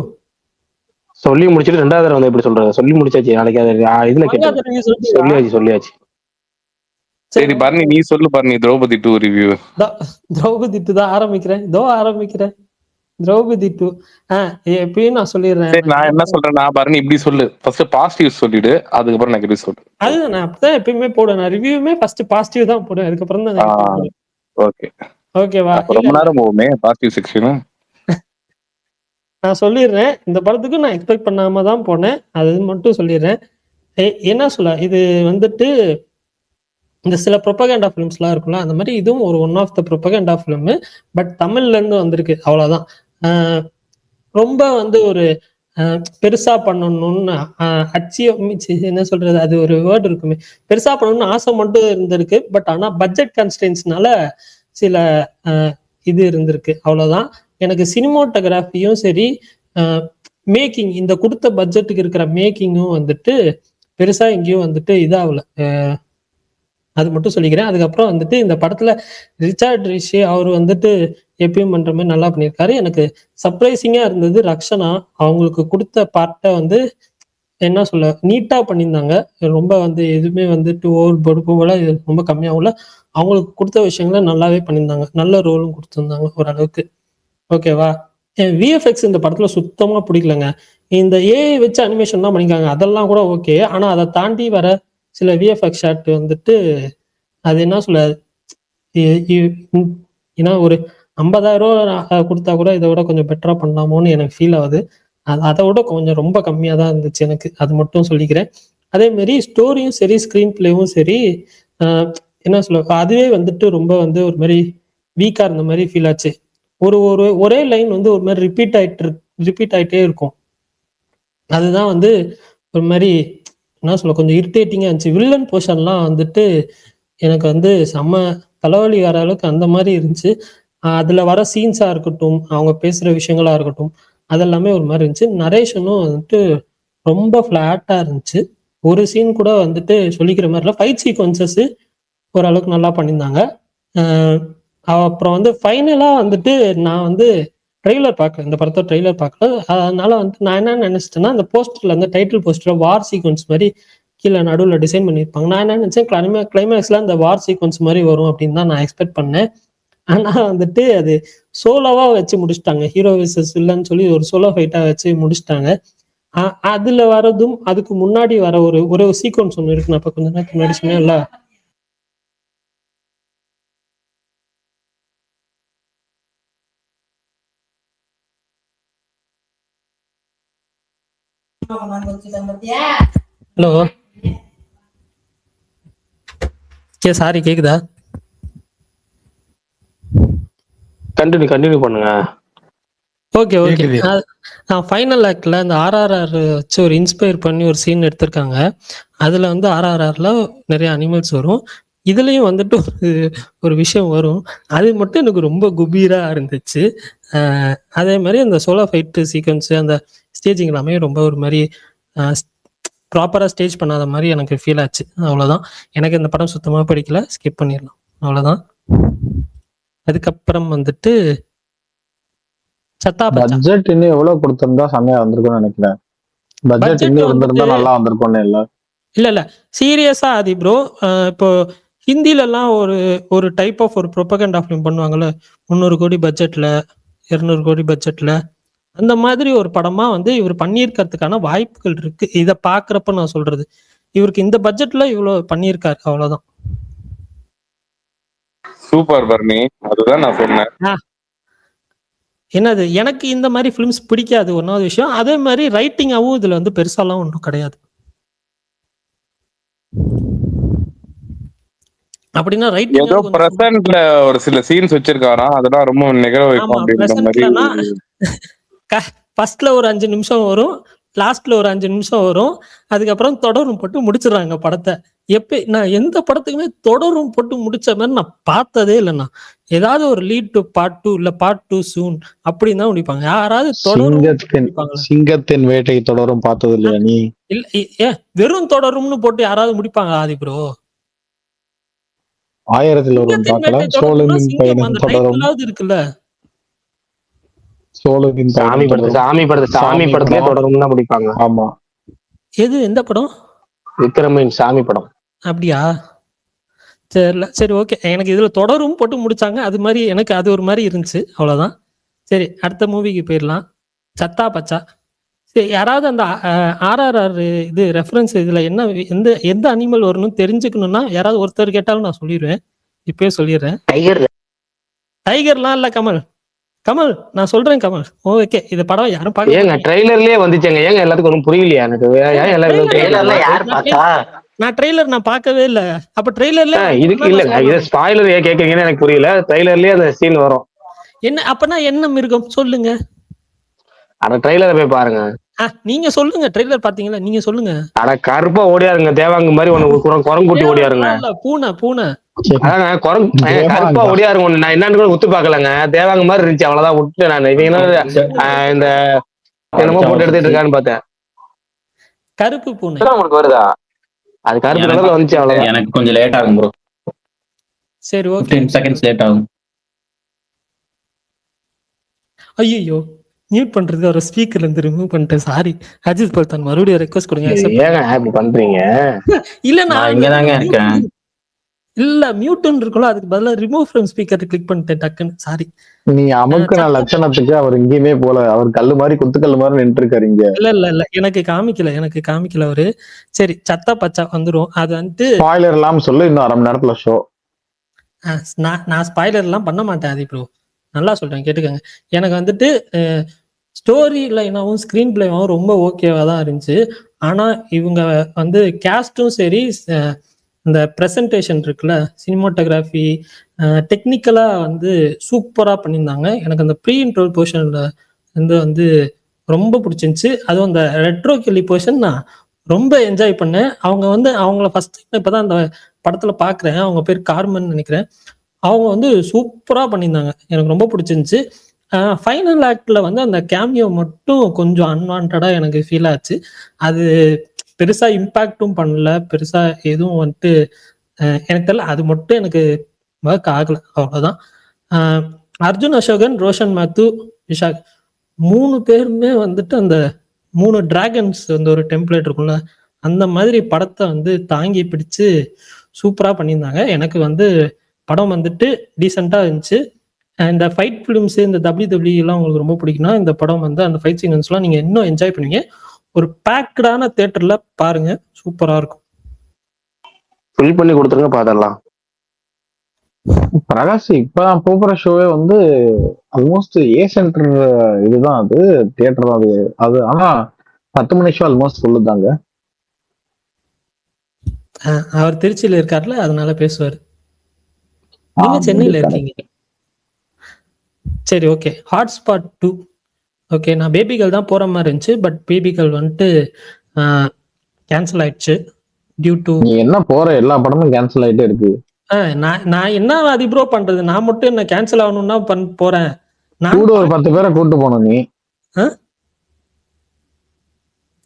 சொல்லி முடிச்சிட்டு 2வது தடவை வந்து எப்படி சொல்றது? சொல்லி முடிச்சாச்சு, நாளைக்கு இதுல கேட்டு சொல்லியாச்சு. சரி பரணி நீ சொல்லு பரணி, திரௌபதி 2 ரிவ்யூ. திரௌபதி 2 தான் ஆரம்பிக்கிறேன், திரௌபதி 2 எப்பயும் நான் சொல்லிடுறேன். நான் என்ன சொல்றேன்னா பரணி இப்படி சொல்லு, ஃபர்ஸ்ட் பாசிட்டிவ் சொல்லிடு, அதுக்கப்புறம் நெகட்டிவ் சொல்லு. அதுதான் நான் அப்பதான் எப்பயுமே போடுவேன், நான் ரிவ்யூமே ஃபர்ஸ்ட் பாசிட்டிவ் தான் போடுவேன், அதுக்கப்புறம் தான். ஓகே ஓகேவா? ரொம்ப நேரம் போகுமே பாசிட்டிவ் செக்ஷன். நான் சொல்லிடுறேன், இந்த படத்துக்கு நான் எக்ஸ்பெக்ட் பண்ணாம தான் போனேன், அது மட்டும் சொல்லிடுறேன். என்ன சொல்ல, இது வந்துட்டு இந்த சில ப்ரொபகண்டா ஃபிலிம்ஸ்லாம் இருக்கும்ல, அந்த மாதிரி இதுவும் ஒரு one of the propaganda film. But தமிழ்ல இருந்து வந்திருக்கு, அவ்வளவுதான். ரொம்ப வந்து ஒரு பெருசா பண்ணணும்னு என்ன சொல்றது, அது ஒரு வேர்டு இருக்குமே, பெருசா பண்ணணும்னு ஆசை மட்டும் இருந்திருக்கு. பட் ஆனா பட்ஜெட் கன்ஸ்டன்ஸ்னால சில இது இருந்திருக்கு, அவ்வளவுதான். எனக்கு சினிமோட்டோகிராஃபியும் சரி, மேக்கிங், இந்த கொடுத்த பட்ஜெட்டுக்கு இருக்கிற மேக்கிங்கும் வந்துட்டு பெருசா எங்கேயும் வந்துட்டு இதாகல, அது மட்டும் சொல்லிக்கிறேன். அதுக்கப்புறம் வந்துட்டு இந்த படத்துல ரிச்சர்ட் ரிஷி அவர் வந்துட்டு எப்பயும் பண்ற மாதிரி நல்லா பண்ணியிருக்காரு. எனக்கு சர்ப்ரைசிங்கா இருந்தது ரக்ஷனா, அவங்களுக்கு கொடுத்த பார்ட்டை வந்து என்ன சொல்ல நீட்டா பண்ணியிருந்தாங்க. ரொம்ப வந்து எதுவுமே வந்துட்டு ஓவர் பொறுப்புல ரொம்ப கம்மியாகல, அவங்களுக்கு கொடுத்த விஷயங்கள நல்லாவே பண்ணியிருந்தாங்க, நல்ல ரோலும் கொடுத்துருந்தாங்க ஓரளவுக்கு. ஓகேவா? விஎஃப்எக்ஸ் இந்த படத்துல சுத்தமா பிடிக்கலங்க. இந்த ஏஐ வச்சு அனிமேஷன் தான் பண்ணிருக்காங்க, அதெல்லாம் கூட ஓகே. ஆனா அதை தாண்டி வர சில விஎஃப்எக்ஸ் ஷாட் வந்துட்டு அது என்ன சொல்ல, ஏன்னா ஒரு 50,000 ரூபா கொடுத்தா கூட இதை விட கொஞ்சம் பெட்டரா பண்ணலாமோன்னு எனக்கு ஃபீல் ஆகுது. அதை விட கொஞ்சம் ரொம்ப கம்மியா தான் இருந்துச்சு எனக்கு, அது மட்டும் சொல்லிக்கிறேன். அதே மாதிரி ஸ்டோரியும் சரி, ஸ்கிரீன் பிளேவும் சரி, என்ன சொல்ல, அதுவே வந்துட்டு ரொம்ப வந்து ஒரு மாதிரி வீக்கா இருந்த மாதிரி ஃபீல் ஆச்சு. ஒரே லைன் வந்து ஒரு மாதிரி ரிப்பீட் ஆயிட்டே இருக்கும். அதுதான் வந்து ஒரு மாதிரி என்ன சொல்ல கொஞ்சம் இரிட்டேட்டிங்கா இருந்துச்சு. வில்லன் போர்ஷன்லாம் வந்துட்டு எனக்கு வந்து செம்ம தலைவலி வர அளவுக்கு அந்த மாதிரி இருந்துச்சு. அதுல வர சீன்ஸா இருக்கட்டும், அவங்க பேசுற விஷயங்களா இருக்கட்டும், அதெல்லாமே ஒரு மாதிரி இருந்துச்சு. நரேஷனும் வந்துட்டு ரொம்ப ஃபிளாட்டா இருந்துச்சு. ஒரு சீன் கூட வந்துட்டு சொல்லிக்கிற மாதிரி இல்லை. ஃபைட் சீக்வன்சஸ் ஓரளவுக்கு நல்லா பண்ணியிருந்தாங்க. அப்புறம் வந்து ஃபைனலா வந்துட்டு நான் வந்து ட்ரெய்லர் பார்க்கல, இந்த படத்தை ட்ரெய்லர் பார்க்கல. அதனால வந்து நான் என்ன நினைச்சிட்டேன்னா, அந்த போஸ்டர்ல அந்த டைட்டில் போஸ்டர்ல வார் சீக்வன்ஸ் மாதிரி கீழே நடுவில் டிசைன் பண்ணியிருப்பாங்க. நான் என்ன நினைச்சேன், கிளைமேக்ஸ்ல அந்த வார் சீக்வன்ஸ் மாதிரி வரும் அப்படின்னு தான் நான் எக்ஸ்பெக்ட் பண்ணேன். ஆனா வந்துட்டு அது சோலோவா வச்சு முடிச்சிட்டாங்க. ஹீரோ விசஸ் வில்லன்னு சொல்லி ஒரு சோலோ ஃபைட்டா வச்சு முடிச்சிட்டாங்க. அதுல வரதும் அதுக்கு முன்னாடி வர ஒரு சீக்வன்ஸ் ஒண்ணு இருக்கு. நான் இப்ப கொஞ்ச நேரத்துக்கு முன்னாடி சொன்னேன்ல, ஹலோ சாரி கேக்குதா? கண்டினியூ பண்ணுங்க. ஓகே. ஃபைனல் ஆக்ட்ல இந்த RRR வச்சு ஒரு இன்ஸ்பயர் பண்ணி ஒரு சீன் எடுத்திருக்காங்க. அதுல வந்து RRRல நிறைய அனிமல்ஸ் வரும். இதுலயும் வந்துட்டு ஒரு விஷயம் வரும். அது மட்டும் எனக்கு ரொம்ப குபீரா இருந்துச்சு. அதே மாதிரி அந்த சோலோ ஃபைட் சீக்வன்ஸ், அந்த ஸ்டேஜிங் எல்லாமே ரொம்ப ஒரு மாதிரி ப்ராப்பரா ஸ்டேஜ் பண்ணாத மாதிரி எனக்கு ஃபீல் ஆச்சு. அவ்வளவுதான். எனக்கு இந்த படம் சுத்தமா பிடிக்கல, ஸ்கிப் பண்ணிடலாம். அவ்வளவுதான். அதுக்கப்புறம் வந்துட்டு சத்தா பச்சா. பட்ஜெட் இன்னும் எவ்வளவு கொடுத்திருந்தா செம்மையா வந்திருக்கும்னு நினைக்கிறேன். பட்ஜெட் இன்னும் இருந்திருந்தா நல்லா வந்திருக்கும்னு இல்ல சீரியஸா ஆதி ப்ரோ, இப்போ ஹிந்தில எல்லாம் ஒரு டைப் ஆஃப் ஒரு ப்ரொபகண்டா ஃபிலிம் பண்ணுவாங்கல்ல, 300 கோடி பட்ஜெட்ல 200 கோடி பட்ஜெட்ல, அந்த மாதிரி ஒரு படமா வந்து இவர் பண்ணியிருக்கிறதுக்கான வாய்ப்புகள் இருக்கு. இதை பாக்குறப்ப நான் சொல்றது, இவருக்கு இந்த பட்ஜெட்ல இவ்வளவு பண்ணியிருக்காரு, அவ்வளவுதான். சூப்பர் பர்னி, அதுதான் நான் சொன்னேன். என்னது, எனக்கு இந்த மாதிரி ஃபிலிம்ஸ் பிடிக்காது, ஒன்னாவது விஷயம். அதே மாதிரி ரைட்டிங்காவும் இதுல வந்து பெருசாலாம் ஒன்றும் கிடையாது. அப்படின்னா ரைட்டிங் ஏதோ பிரசன்ட்ல ஒரு சில சீன்ஸ் வச்சிருக்காராம், அதெல்லாம் ரொம்ப நிகழ வைக்கும் அப்படின்ற மாதிரி. ஃபர்ஸ்ட்ல ஒரு 5 நிமிஷம் வரும், லாஸ்ட்ல ஒரு 5 நிமிஷம் வரும், அதுக்கப்புறம் தொடரும் போட்டு முடிச்சிடறாங்க படத்தை. நான் எந்த படத்துக்குமே தொடரும் போட்டு முடிச்ச மாதிரி நான் பார்த்ததே இல்லைண்ணா. ஏதாவது ஒரு லீட் டு பார்ட் 2 இல்ல பார்ட் 2 சூன் அப்படின்னு தான் முடிப்பாங்க. யாராவது சிங்கத்தின் வேட்டை தொடரும் பார்த்தது இல்லையா நீ? இல்ல, வெறும் தொடரும்னு போட்டு யாராவது முடிப்பாங்க ஆதி ப்ரோ? 1000ல் ஒருவன் பார்க்கலாம், சோழனின் பயணம் தொடரும் இருக்குல்ல, சோழனின் சாமி படத்திலே தொடரும் தான் முடிப்பாங்க. ஆமா. எது, எந்த படம்? விக்ரமின் சாமி படம். அப்படியா? சரி ஓகே. எனக்கு இதுல தொடரும் போட்டு முடிச்சாங்க, அது மாதிரி எனக்கு அது ஒரு மாதிரி இருந்துச்சு, அவ்வளவுதான். சரி, அடுத்த மூவிக்கு போயிடலாம். சத்தா பச்சா. சரி, யாராவது அந்த RRR இது ரெஃபரன்ஸ் இதுல என்ன எந்த அனிமல் வரணும்னு தெரிஞ்சுக்கணும்னா யாராவது ஒருத்தர் கேட்டாலும் நான் சொல்லிடுவேன், இப்பயே சொல்லிடுறேன். டைகர்லாம் இல்ல கமல், நான் சொல்றேன் கமல். ஓகே, இது படம் யாரும் பார்க்க, ஏங்க ட்ரெய்லர்லயே வந்துச்சேங்க, ஏங்க எல்லாத்துக்கும் ஒன்றும் புரியலையா எனக்கு? நான் ட்ரெய்லர் நான் பார்க்கவே இல்ல. அப்ப ட்ரெய்லர்ல இதுக்கு இல்லங்க, இது ஸ்பாயிலர் ஏன் கேக்குறீங்கன்னு எனக்கு புரியல. ட்ரெய்லர்லயே அந்த சீன் வரும். என்ன அப்பனா என்ன மிருகம் சொல்லுங்க? அந்த ட்ரெய்லரை போய் பாருங்க. நீங்க சொல்லுங்க, ட்ரெய்லர் பாத்தீங்களா? நீங்க சொல்லுங்க. அட கருப்பா ஓடியாருங்க, தேவாங்க மாதிரி ஒண்ணு குரங்குட்டி ஓடியாருங்க. பூனை அதாங்க கருப்பா ஓடியாருங்க ஒண்ணு. நான் என்னன்னு கூட உத்து பாக்கலங்க, தேவாங்க மாதிரி இருந்துச்சு, அவ்வளவுதான் விட்டு நான் இவங்க இந்த என்னமோ போட்டு எடுத்துட்டு இருக்கான்னு பார்த்தேன். கருப்பு பூனை உங்களுக்கு வருதா? அது கருப்பு கலர்ல வந்துச்சு, அவ்வளவுதான். எனக்கு கொஞ்சம் லேட் ஆகும் ப்ரோ. சரி ஓகே, 10 செகண்ட்ஸ் லேட் ஆகும். ஐயோ, மியூட் பண்றது ஒரு ஸ்பீக்கர்ல இருந்து ரிமூவ் பண்ணிட்டேன், சாரி. அஜித் பல்தான் மறுபடியும் ரெக்வெஸ்ட் கொடுங்க. ஏங்க இப்படி பண்றீங்க? இல்ல நான் இங்க தாங்க இருக்கேன். இல்ல மியூட்னு இருக்கும்ல, அதுக்கு பதிலா ரிமூவ் ஃப்ரம் ஸ்பீக்கர் கிளிக் பண்ணிட்டேன் டக்குன்னு, சாரி. நீ அமுக்குன லட்சணத்துக்கு அவர் எங்கேயுமே போல, அவர் கல்லு மாதிரி குத்துக்கல்லு மாதிரி நின்று இருக்காரு இங்க. இல்ல எனக்கு காமிக்கல அவரு. சரி, சத்தா பச்சா வந்துரும். அது வந்து ஸ்பாயிலர் எல்லாம் சொல்லு, இன்னும் 1/2 மணி நேரத்துல ஷோ. நான் ஸ்பாயிலர் எல்லாம் பண்ண மாட்டேன் ஆதி ப்ரோ, நல்லா சொல்றேன் கேட்டுக்கங்க. எனக்கு வந்துட்டு ஸ்டோரி லைனாவும் ஸ்கிரீன் பிளேவும் ரொம்ப ஓகேவா தான் இருந்துச்சு. ஆனா இவங்க வந்து கேஸ்டும் சரி, இந்த ப்ரெசன்டேஷன் இருக்குல்ல, சினிமாட்டோகிராஃபி, டெக்னிக்கலா வந்து சூப்பரா பண்ணியிருந்தாங்க. எனக்கு அந்த ப்ரீ இன்ட்ரோல் போர்ஷன்ல வந்து ரொம்ப பிடிச்சிருந்துச்சு. அதுவும் அந்த ரெட்ரோ கில்லி போர்ஷன் நான் ரொம்ப என்ஜாய் பண்ணேன். அவங்க வந்து அவங்கள ஃபர்ஸ்ட் இப்பதான் அந்த படத்துல பாக்குறேன், அவங்க பேர் கார்மன் நினைக்கிறேன். அவங்க வந்து சூப்பரா பண்ணியிருந்தாங்க, எனக்கு ரொம்ப பிடிச்சிருந்துச்சு. ஃபைனல் ஆக்ட்ல வந்து அந்த கேமியோ மட்டும் கொஞ்சம் அன்வான்டா எனக்கு ஃபீல் ஆச்சு. அது பெருசா இம்பாக்டும் பண்ணல, பெருசா எதுவும் வந்துட்டு எனக்கு தெரியல, அது மட்டும் எனக்கு ஒர்க் ஆகல, அவ்வளவுதான். அர்ஜுன் அசோகன், ரோஷன் மேத்யூ, விஷாக் 3 பேருமே வந்துட்டு அந்த 3 டிராகன்ஸ் வந்து ஒரு டெம்ப்ளேட் இருக்கும்ல, அந்த மாதிரி படத்தை வந்து தாங்கி பிடிச்சு சூப்பரா பண்ணியிருந்தாங்க. எனக்கு வந்து படம் வந்துட்டு டீசெண்டா இருந்துச்சு. இந்த ஃபைட் ஃபிலிம்ஸ் இந்த WWE எல்லாம் உங்களுக்கு ரொம்ப பிடிக்கும்னா இந்த படம் வந்து அந்த ஃபைட் சீக்வன்ஸ்லாம் நீங்க இன்னும் என்ஜாய் பண்ணுவீங்க. ஒரு பேக்டான தியேட்டர்ல பாருங்க, சூப்பரா இருக்கும். ஃபில் பண்ணி கொடுத்துருங்க பாத்திரலாம். பிரகாஷ் இப்ப போகிற ஷோவே வந்து ஆல்மோஸ்ட் ஏ சென்டர் இதுதான், அது தியேட்டர் தான் அது. அது ஆனா 10 மணி ஷோ ஆல்மோஸ்ட் ஃபுல்லு தாங்க. அவர் திருச்சியில இருக்காருல, அதனால பேசுவாரு. நீங்க சென்னையில இருக்கீங்க. சரி, ஓகே. Hotspot 2 okay. நான் பேபிகள் தான் போற மாதிரி இருந்துச்சு, பட் பேபிகள் வந்துட்டு கேன்சல் ஆயிடுச்சு டியூ டு. நீ என்ன போற எல்லா படமும் கேன்சல் ஆயிட்டே இருக்கு. நான் என்ன அது ப்ரோ பண்றது, நான் மட்டும் என்ன கேன்சல் ஆகணும்னா போறேன். நான் கூட ஒரு 10 பேரை கூட்டு போனோம். நீ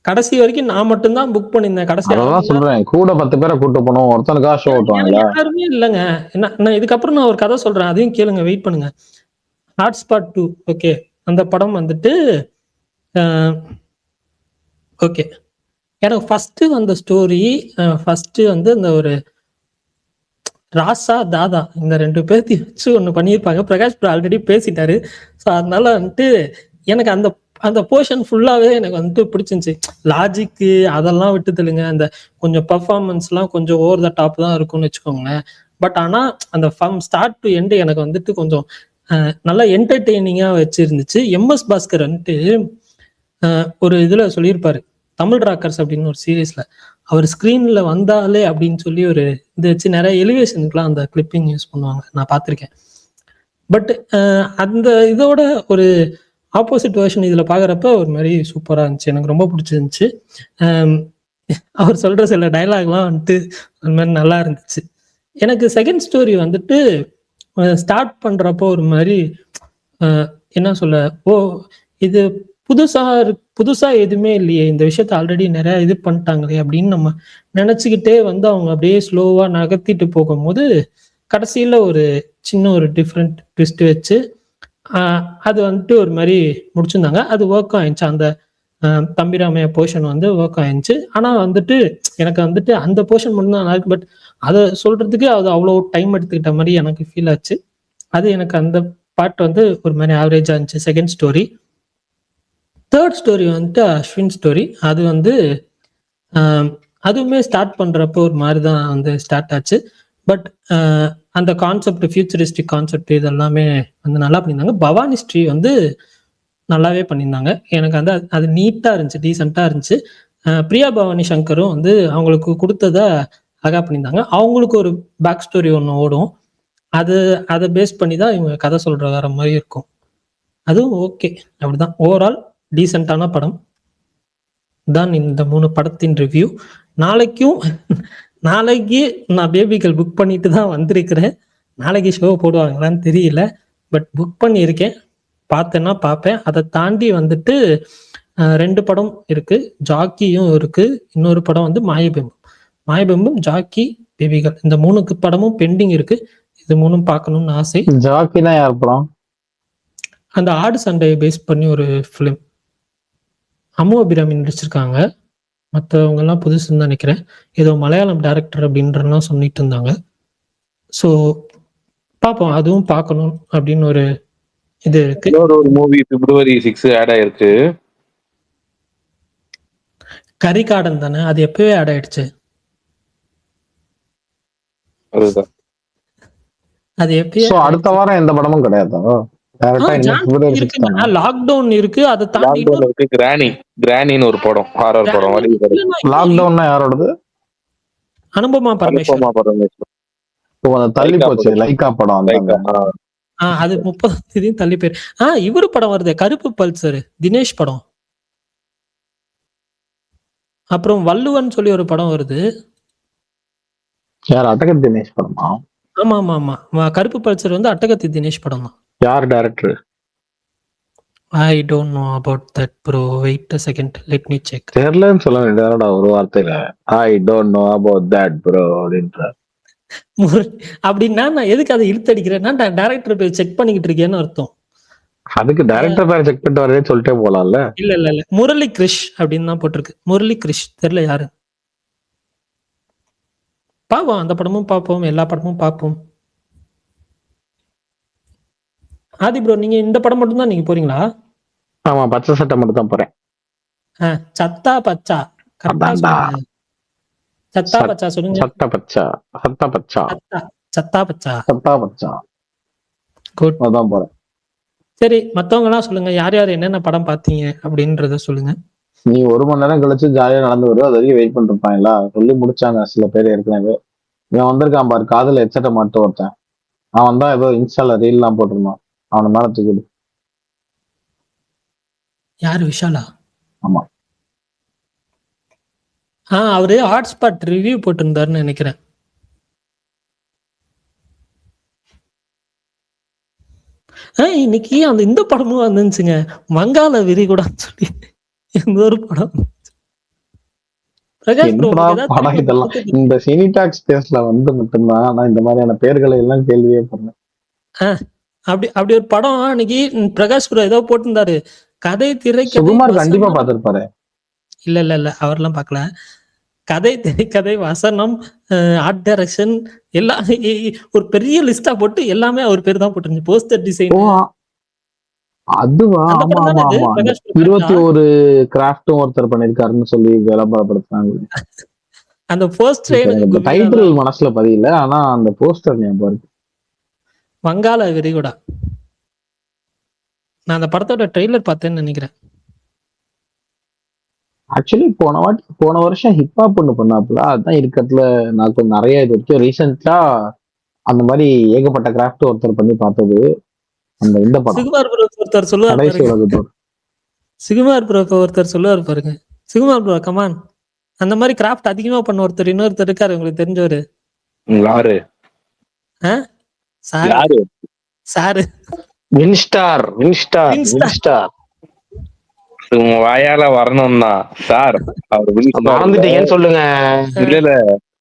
கடைசி வரைக்கும் நான் மட்டும் தான் புக் பண்ணியிருந்தேன். கடைசி அதான் சொல்றேன், கூட 10 பேரை கூட்டு போனோம். ஒருத்தனுக்கா ஷோ ஓட்டுவாங்களா? யாருமே இல்லைங்க. நான் இதுக்கப்புறம் நான் ஒரு கதை சொல்றேன், அதையும் கேளுங்க, வெயிட் பண்ணுங்க. Hotspot 2 okay. அந்த படம் வந்துட்டு ஓகே. எனக்கு ஃபர்ஸ்ட் வந்த ஸ்டோரி ஃபர்ஸ்ட் வந்து அந்த ஒரு ராசா தாதா இந்த 2 பேர்த்தையும் வச்சு ஒன்று பண்ணியிருப்பாங்க. பிரகாஷ் ஆல்ரெடி பேசிட்டாரு. ஸோ அதனால வந்துட்டு எனக்கு அந்த அந்த போர்ஷன் ஃபுல்லாவே எனக்கு வந்துட்டு பிடிச்சிருந்துச்சு. லாஜிக்கு அதெல்லாம் விட்டு தெலுங்க, அந்த கொஞ்சம் பர்ஃபார்மன்ஸ்லாம் கொஞ்சம் ஓவர் த டாப் தான் இருக்கும்னு வச்சுக்கோங்களேன். பட் ஆனால் அந்த ஃப்ரம் ஸ்டார்ட் டு எண்டு எனக்கு வந்துட்டு கொஞ்சம் நல்லா என்டர்டெய்னிங்கா வச்சிருந்துச்சு. எம்எஸ் பாஸ்கர் வந்துட்டு ஒரு இதுல சொல்லியிருப்பாரு, தமிழ் ராக்கர்ஸ் அப்படின்னு ஒரு சீரீஸ்ல, அவர் ஸ்கிரீன்ல வந்தாலே அப்படின்னு சொல்லி ஒரு இது வச்சு நிறைய எலிவேஷனுக்குலாம் அந்த கிளிப்பிங் யூஸ் பண்ணுவாங்க, நான் பார்த்துருக்கேன். பட் அந்த இதோட ஒரு ஆப்போசிட் வெர்ஷன் இதுல பாக்குறப்ப ஒரு மாதிரி சூப்பரா இருந்துச்சு, எனக்கு ரொம்ப பிடிச்சிருந்துச்சு. அவர் சொல்ற சில டைலாக்லாம் வந்துட்டு ஒரு மாதிரி நல்லா இருந்துச்சு. எனக்கு செகண்ட் ஸ்டோரி வந்துட்டு ஸ்டார்ட் பண்றப்போ ஒரு மாதிரி என்ன சொல்ல, இது புதுசா எதுவுமே இல்லையே, இந்த விஷயத்த ஆல்ரெடி நிறைய இது பண்ணிட்டாங்களே அப்படின்னு நம்ம நினைச்சுக்கிட்டே வந்து அவங்க அப்படியே ஸ்லோவா நகர்த்திட்டு போகும்போது கடைசியில ஒரு சின்ன ஒரு டிஃப்ரெண்ட் ட்விஸ்ட் வச்சு அது வந்துட்டு ஒரு மாதிரி முடிச்சிருந்தாங்க. அது ஒர்க் ஆயிடுச்சு. அந்த தம்பிராமையா போர்ஷன் வந்து ஒர்க் ஆயிடுச்சு. ஆனா வந்துட்டு எனக்கு வந்துட்டு அந்த போர்ஷன் மட்டும் தான் இருக்கு. பட் அதை சொல்றதுக்கு அது அவ்வளோ டைம் எடுத்துக்கிட்ட மாதிரி எனக்கு ஃபீல் ஆச்சு. அது எனக்கு அந்த பார்ட் வந்து ஒரு மாதிரி ஆவரேஜா இருந்துச்சு. Second story. தேர்ட் ஸ்டோரி வந்துட்டு அஸ்வின் ஸ்டோரி. அது வந்து அதுவுமே ஸ்டார்ட் பண்றப்போ ஒரு மாதிரி தான் வந்து ஸ்டார்ட் ஆச்சு. பட் அந்த கான்செப்ட், ஃபியூச்சரிஸ்டிக் கான்செப்ட் இதெல்லாமே வந்து நல்லா பண்ணியிருந்தாங்க. பவானி ஸ்ரீ வந்து நல்லாவே பண்ணியிருந்தாங்க. எனக்கு வந்து அது நீட்டா இருந்துச்சு, டீசெண்டா இருந்துச்சு. பிரியா பவானி சங்கரும் வந்து அவங்களுக்கு கொடுத்தத அழகா பண்ணியிருந்தாங்க. அவங்களுக்கு ஒரு பேக் ஸ்டோரி ஒன்று ஓடும், அதை பேஸ் பண்ணி தான் இவங்க கதை சொல்ற வர மாதிரி இருக்கும். அதுவும் ஓகே, அப்படிதான். ஓவரால் டீசெண்டான படம் தான் இந்த 3 படத்தின் ரிவ்யூ. நாளைக்கு நான் பேபிகள் புக் பண்ணிட்டு தான் வந்திருக்கிறேன். நாளைக்கு ஷோ போடுவாங்களான்னு தெரியல, பட் புக் பண்ணியிருக்கேன். பார்த்தேன்னா பார்ப்பேன். அதை தாண்டி வந்துட்டு 2 படம் இருக்கு, ஜாக்கியும் இருக்கு, இன்னொரு படம் வந்து மாயபிம்பம், ஜாக்கி, பேபிகள், இந்த 3 படமும் பெண்டிங் இருக்கு. இது 3 பார்க்கணும்னு ஆசை. ஜாக்கினா யார் படம்? அந்த ஆடு சண்டையை பேஸ் பண்ணி ஒரு ஃபிலிம். அம்மு அபிராமி நடிச்சிருக்காங்க. மற்றவங்க எல்லாம் புதுசுன்னு தான் நினைக்கிறேன். ஏதோ மலையாளம் டைரக்டர் அப்படின்றலாம் சொல்லிட்டு இருந்தாங்க. ஸோ பார்ப்போம், அதுவும் பார்க்கணும் அப்படின்னு ஒரு இது இருக்கு. ஒரு மூவி February 6 ஆட் ஆயிருக்கு, கரிகாடன் தானே? அது எப்பவே ஆட் ஆயிடுச்சு. அதுதான். அது எப்பயே அடுத்த வாரம் எந்த படமும் கிடையாதா? லாக்டவுன் இருக்கு. அதை தாண்டி கிரானின்னு ஒரு படம், ஹாரர் படம். லாக்டவுன் யாரோடது? அனுபமா பரமேஸ்வர். தள்ளி போச்சு லைக்கா படம். அது 30ஆம் தேதி தள்ளி போயிரு. இவரு படம் வருது, கருப்பு பல்சர், தினேஷ் படம். அப்புறம் வள்ளுவன் சொல்லி ஒரு படம் வருது. யார்? அட்டகத்தி தினேஷ் படமா? ஆமா ஆமா ஆமா, கருப்பு பல்சர் வந்து அட்டகத்தி தினேஷ் படம் தான். யார் director? I don't know about that bro. Wait a second, let me check. தெரியலன்னு சொல்ல வேண்டியதானடா ஒரு வார்த்தையில. I don't know about that bro அப்படின்ற. அப்படின்னா நான் எதுக்கு அதை இழுத்தடிக்கிறேன்னா, நான் டைரக்டர் போய் செக் பண்ணிக்கிட்டு இருக்கேன்னு அர்த்தம். அதுக்கு டைரக்டர் பேரை செக் பண்ணிட்டு வரதே சொல்லிட்டே போலாம்ல. இல்ல முரளி கிருஷ் அப்படின்னு தான் போட்டிருக்கு. முரளி கிருஷ் தெரியல யாரு. பாப்போம், அந்த படமும் பார்ப்போம், எல்லா படமும் பார்ப்போம். ஆதி ப்ரோ நீங்க இந்த படம் மட்டும் தான் நீங்க போறீங்களா? ஆமா, பச்சை சட்டை மட்டும் தான் போறேன். சத்தா பச்சா கரெக்டா அதான்டா. சொல்லுங்க. சத்தா பச்சா சொல்லுங்க. சட்டை பச்சா, சத்தா பச்சா, சத்தா பச்சா, சட்டா பச்சா. குட். அதான் போறேன். சரி, மத்தவங்க எல்லாம் சொல்லுங்க. யார் யார் என்னென்ன படம் பார்த்தீங்க அப்படின்றத சொல்லுங்க. நீ 1 மணி நேரம் கழிச்சு ஜாலியா நடந்து வருவ, அது வரைக்கும் வெயிட் பண்ணிருப்பாங்களா? சொல்லி முடிச்சாங்க சில பேர் ஏற்கனவே. இவன் வந்திருக்கான் பாரு, காதுல ஹெட்செட்டை மாட்ட ஒருத்தன். அவன் தான் ஏதோ இன்ஸ்டால ரீல்லாம் போட்டிருந்தான். அவனை மேல தூக்கிடு. யாரு? விஷாலா? ஆமா. அவரு ஹாட்ஸ்பாட் ரிவ்யூ போட்டிருந்தாருன்னு நினைக்கிறேன். இன்னைக்கு அந்த இந்த படமும் வந்துச்சுங்க, வங்காள விரிகுடான்னு சொல்லி எந்த ஒரு படம். படம் இதெல்லாம் இந்த சினிடாக் ஸ்பேஸ்ல வந்து மட்டும்தான் நான் இந்த மாதிரியான பேர்களை எல்லாம் கேள்வியே பண்ணேன். அப்படி ஒரு படம் அன்னைக்கு பிரகாஷ் ப்ரோ ஏதோ போட்டிருந்தாரு. கதை திரைக்கதை சுகுமார் கண்டிப்பா பாத்துருப்பாரு. இல்ல அவர்லாம் பார்க்கல. கதை திரைக்கதை வசனம் ஆர்ட் டைரக்ஷன் எல்லாம் ஒரு பெரிய லிஸ்டா போட்டு எல்லாமே அவர் பேர் தான் போட்டிருந்துச்சு. போஸ்டர் டிசைன் அதுவா? ஆமா ஆமா ஆமா. 21 கிராஃப்டும் ஒருத்தர் பண்ணிருக்காருன்னு சொல்லி விளம்பரப்படுத்துறாங்க. அந்த போஸ்டர் டைட்டில் மனசுல பதியல, ஆனா அந்த போஸ்டர் ஞாபகம் இருக்கு. வங்காள விரிகுடா. நான் அந்த படத்தோட ட்ரெய்லர் பார்த்தேன்னு நினைக்கிறேன். ஆக்சுவலி போன வருஷம் ஹிப்ஹாப் ஒண்ணு பண்ணாப்புல, அதுதான் இருக்கிறதுல நான் கொஞ்சம் நிறைய இது வரைக்கும் ரீசெண்டா அந்த மாதிரி ஏகப்பட்ட கிராஃப்ட் ஒருத்தர் பண்ணி பார்த்தது அந்த இந்த படம். சுகுமார் ப்ரோ ஒருத்தர் சொல்லுவார் பாருங்க. சுகுமார் ப்ரோ ஒருத்தர் சொல்லுவார் பாருங்க. சுகுமார் ப்ரோ கமான், அந்த மாதிரி கிராஃப்ட் அதிகமா பண்ண ஒருத்தர் இன்னொருத்தர் இருக்காரு உங்களுக்கு தெரிஞ்சவரு. யாரு? சாரு வின்ஸ்டார். உங்க வாயால வரணும் தான் சார். அவர் மறந்துட்டீங்கன்னு சொல்லுங்க. இல்ல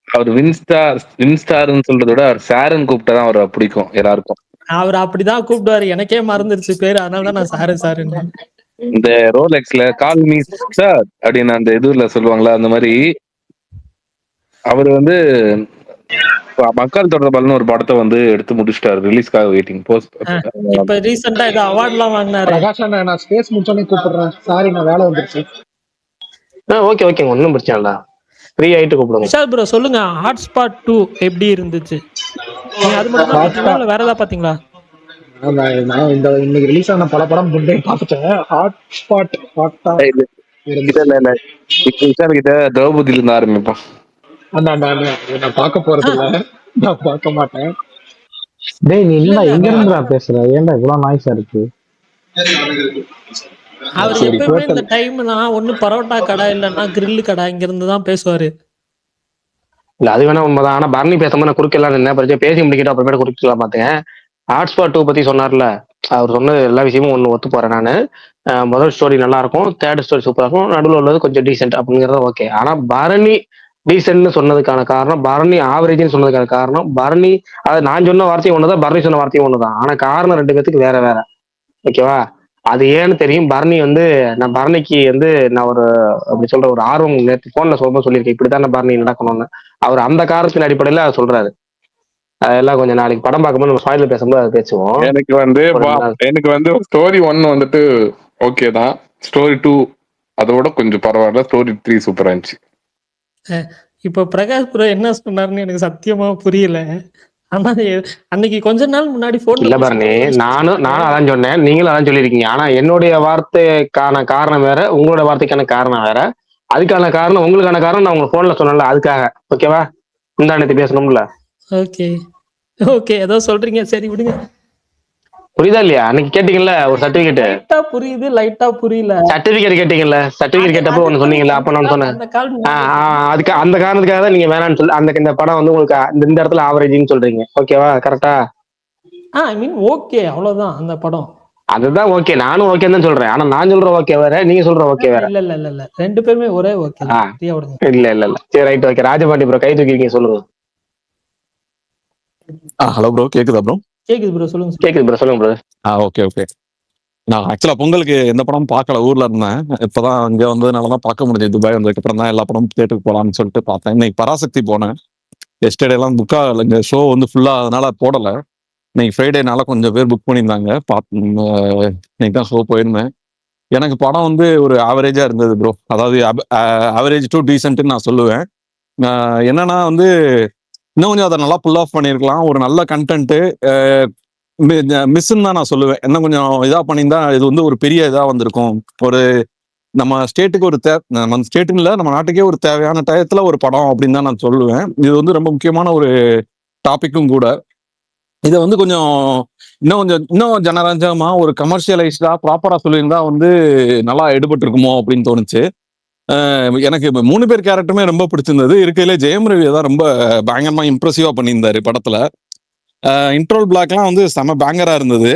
அவர் வின்ஸ்டார்ன்னு சொல்றத விட அவர் சாருன்னு கூப்பிட்டதான் அவர் பிடிக்கும் எல்லாருக்கும். அவர் அப்படிதான் கூப்பிடுவாரு. எனக்கே மறந்துருச்சு பேரு, அதனாலதான் நான் சாருன்னு. இந்த ரோலெக்ஸ்ல கால் மீ சார் அப்படின்னு அந்த இதுல சொல்லுவாங்களா, அந்த மாதிரி அவர் வந்து மக்கள் தொடர்பாளன்னு ஒரு படத்தை வந்து எடுத்து முடிச்சிட்டாரு. ரிலீஸ்க்காக வெயிட்டிங். இப்ப ரீசன்ட்டா ஏதோ அவார்ட்லாம் வாங்கினாரு. பிரகாஷ் அண்ணா, நான் ஸ்பேஸ் முடிச்சோனே கூப்பிடுறேன். சாரி, நான் வேலை வந்துருச்சு. ஓகே ஒன்னும் பிரச்சனை இல்ல. ஃப்ரீ ஆயிட்டு கூப்பிடுங்க. விஷால் ப்ரோ சொல்லுங்க, ஹாட்ஸ்பாட் 2 எப்படி இருந்துச்சு? நீங்க அது மட்டும் தான் பாத்தீங்களா இல்ல வேற ஏதாவது பாத்தீங்களா? நான் இந்த இன்னைக்கு ரிலீஸ் ஆன பல படம் முன்னே பார்த்துட்டேன். ஹாட்ஸ்பாட் கிட்ட திரௌபதியில இருந்து ஆரம்பிப்போம். நான் பார்க்க போறது இல்ல, நான் பார்க்க மாட்டேன். டேய் நீ என்ன எங்க இருந்து பேசுற? ஏன்டா இவ்வளவு நாய்ஸா இருக்கு? அவர் எப்பவுமே இந்த டைம்னா ஒண்ணு பரோட்டா கடை இல்லன்னா கிரில் கடை இங்க இருந்து தான் பேசுவாரு. இல்ல அது வேணா உண்மைதான். ஆனா பரணி பேசும்போது நான் குறுக்கலாம் என்ன பிரச்சனை பேசி முடிக்கிட்டு அப்புறமேட்டு குறுக்கலாம் பார்த்தேன். ஹாட்ஸ்பாட் 2 பத்தி சொன்னார்ல, அவர் சொன்னது எல்லா விஷயமும் ஒண்ணு ஒத்து போறேன் நானு. முதல் ஸ்டோரி நல்லா இருக்கும், தேர்ட் ஸ்டோரி சூப்பரா இருக்கும், நடுவில் உள்ளது கொஞ்சம் டீசென்ட் அப்படிங்கறது ஓகே. ஆனா பரணி டீசென்ட்னு சொன்னதுக்கான காரணம், பரணி ஆவரேஜ்னு சொன்னதுக்கான காரணம், பரணி அது நான் சொன்ன வார்த்தையும் ஒண்ணுதான், பரணி சொன்ன வார்த்தையும் ஒண்ணுதான். ஆனா காரணம் 2 பேத்துக்கு வேற வேற. ஓகேவா? அது ஏன்னு தெரியும். பரணி வந்து நான் பரணிக்கு வந்து நான் ஒரு அப்படி சொல்ற ஒரு ஆர்வம் நேற்று போன்ல சொல்லும்போது சொல்லியிருக்கேன், இப்படித்தான் பரணி நடக்கணும்னு. அவர் அந்த காரணத்தின் அடிப்படையில அதை சொல்றாரு. அதெல்லாம் கொஞ்சம் நாளைக்கு படம் பார்க்கும்போது நம்ம ஸ்பாயிலர் பேசும்போது அதை பேசுவோம். எனக்கு வந்து ஸ்டோரி 1 வந்துட்டு ஓகே தான். ஸ்டோரி 2 அதோட கொஞ்சம் பரவாயில்ல. ஸ்டோரி 3 சூப்பரா இருந்துச்சு. இப்ப பிரகாஷ் ப்ரோ என்ன சொன்னாருன்னு எனக்கு சத்தியமா புரியல. ஆனா அன்னைக்கு கொஞ்ச நாள் முன்னாடி போன் இல்ல பாருங்க, நானும் அதான் சொன்னேன், நீங்களும் அதான் சொல்லியிருக்கீங்க. ஆனா என்னுடைய வார்த்தைக்கான காரணம் வேற, உங்களோட வார்த்தைக்கான காரணம் வேற. அதுக்கான காரணம் உங்களுக்கான காரணம் நான் உங்க போன்ல சொன்னேன்ல, அதுக்காக. ஓகேவா? இந்த அன்னைக்கு பேசணும்ல. ஓகே ஏதோ சொல்றீங்க, சரி விடுங்க. புரியுதா இல்லையா? அன்னைக்கு கேட்டீங்கல்ல ஒரு சர்டிபிகேட். லைட்டா புரியுது, லைட்டா புரியல. சர்டிபிகேட் கேட்டீங்கல்ல, சர்டிபிகேட் கேட்டப்போ ஒண்ணு சொன்னீங்கல்ல, அப்ப நான் சொன்னேன் அதுக்கு அந்த காரணத்துக்காக தான் நீங்க வேணாம்னு சொல்லி அந்த இந்த படம் வந்து உங்களுக்கு இந்த இடத்துல ஆவரேஜ்னு சொல்றீங்க. ஓகேவா? கரெக்டா? ஐ மீன் ஓகே, அவ்வளவுதான் அந்த படம். அதுதான் ஓகே, நானும் ஓகே தான் சொல்றேன். ஆனா நான் சொல்ற ஓகே வேற, நீங்க சொல்ற ஓகே வேற. இல்ல 2 பேருமே ஒரே ஓகே. இல்ல சரி ரைட் ஓகே. ராஜபாண்டி ப்ரோ கை தூக்கிருக்கீங்க, சொல்லுங்க. ஹலோ ப்ரோ, கேக்குதா ப்ரோ? கேக்குது ப்ரோ, சொல்லுங்க. கேக்குது ப்ரோ, சொல்லுங்க ப்ரோ. ஓகே. நான் ஆக்சுவலா பொங்கலுக்கு எந்த படமும் பார்க்கல, ஊர்ல இருந்தேன். இப்பதான் இங்க வந்ததுனாலதான் பார்க்க முடிஞ்சது. துபாய் வந்ததுக்கு அப்புறம் தான் எல்லா படமும் தியேட்டருக்கு போலாம்னு சொல்லிட்டு பார்த்தேன். இன்னைக்கு பராசக்தி போனேன். எஸ்டர்டே எல்லாம் புக்கா இங்க ஷோ வந்து ஃபுல்லா அதனால போடல. இன்னைக்கு ஃப்ரைடேனால கொஞ்சம் பேர் புக் பண்ணியிருந்தாங்க. இன்னைக்கு தான் ஷோ போயிருந்தேன். எனக்கு படம் வந்து ஒரு ஆவரேஜா இருந்தது ப்ரோ. அதாவது ஆவரேஜ் டு டீசென்ட்னு நான் சொல்லுவேன். என்னன்னா வந்து இன்னும் கொஞ்சம் அதை நல்லா புல் ஆஃப் பண்ணியிருக்கலாம். ஒரு நல்ல கண்டென்ட்டு மிஸ்ன்னு தான் நான் சொல்லுவேன். இன்னும் கொஞ்சம் இதா பண்ணியிருந்தா இது வந்து ஒரு பெரிய இதா வந்திருக்கும். ஒரு நம்ம ஸ்டேட்டுக்கு ஒரு நம்ம ஸ்டேட்டுன்னு இல்லை, நம்ம நாட்டுக்கே ஒரு தேவையான டயத்துல ஒரு படம் அப்படின்னு தான் நான் சொல்லுவேன். இது வந்து ரொம்ப முக்கியமான ஒரு டாபிக்கும் கூட. இதை வந்து கொஞ்சம் இன்னும் ஜனரஞ்சமா ஒரு கமர்ஷியலைஸ்டா ப்ராப்பரா சொல்லியிருந்தா வந்து நல்லா எடுபட்டு இருக்குமோ அப்படின்னு தோணுச்சு. எனக்கு 3 பேர் கேரக்டருமே ரொம்ப பிடிச்சிருந்தது. இருக்கையில ஜெயம் ரவி தான் ரொம்ப பயங்கரமா இம்ப்ரெசிவா பண்ணியிருந்தாரு படத்துல. இன்ட்ரோல் பிளாக்லாம் வந்து செம பேங்கரா இருந்தது.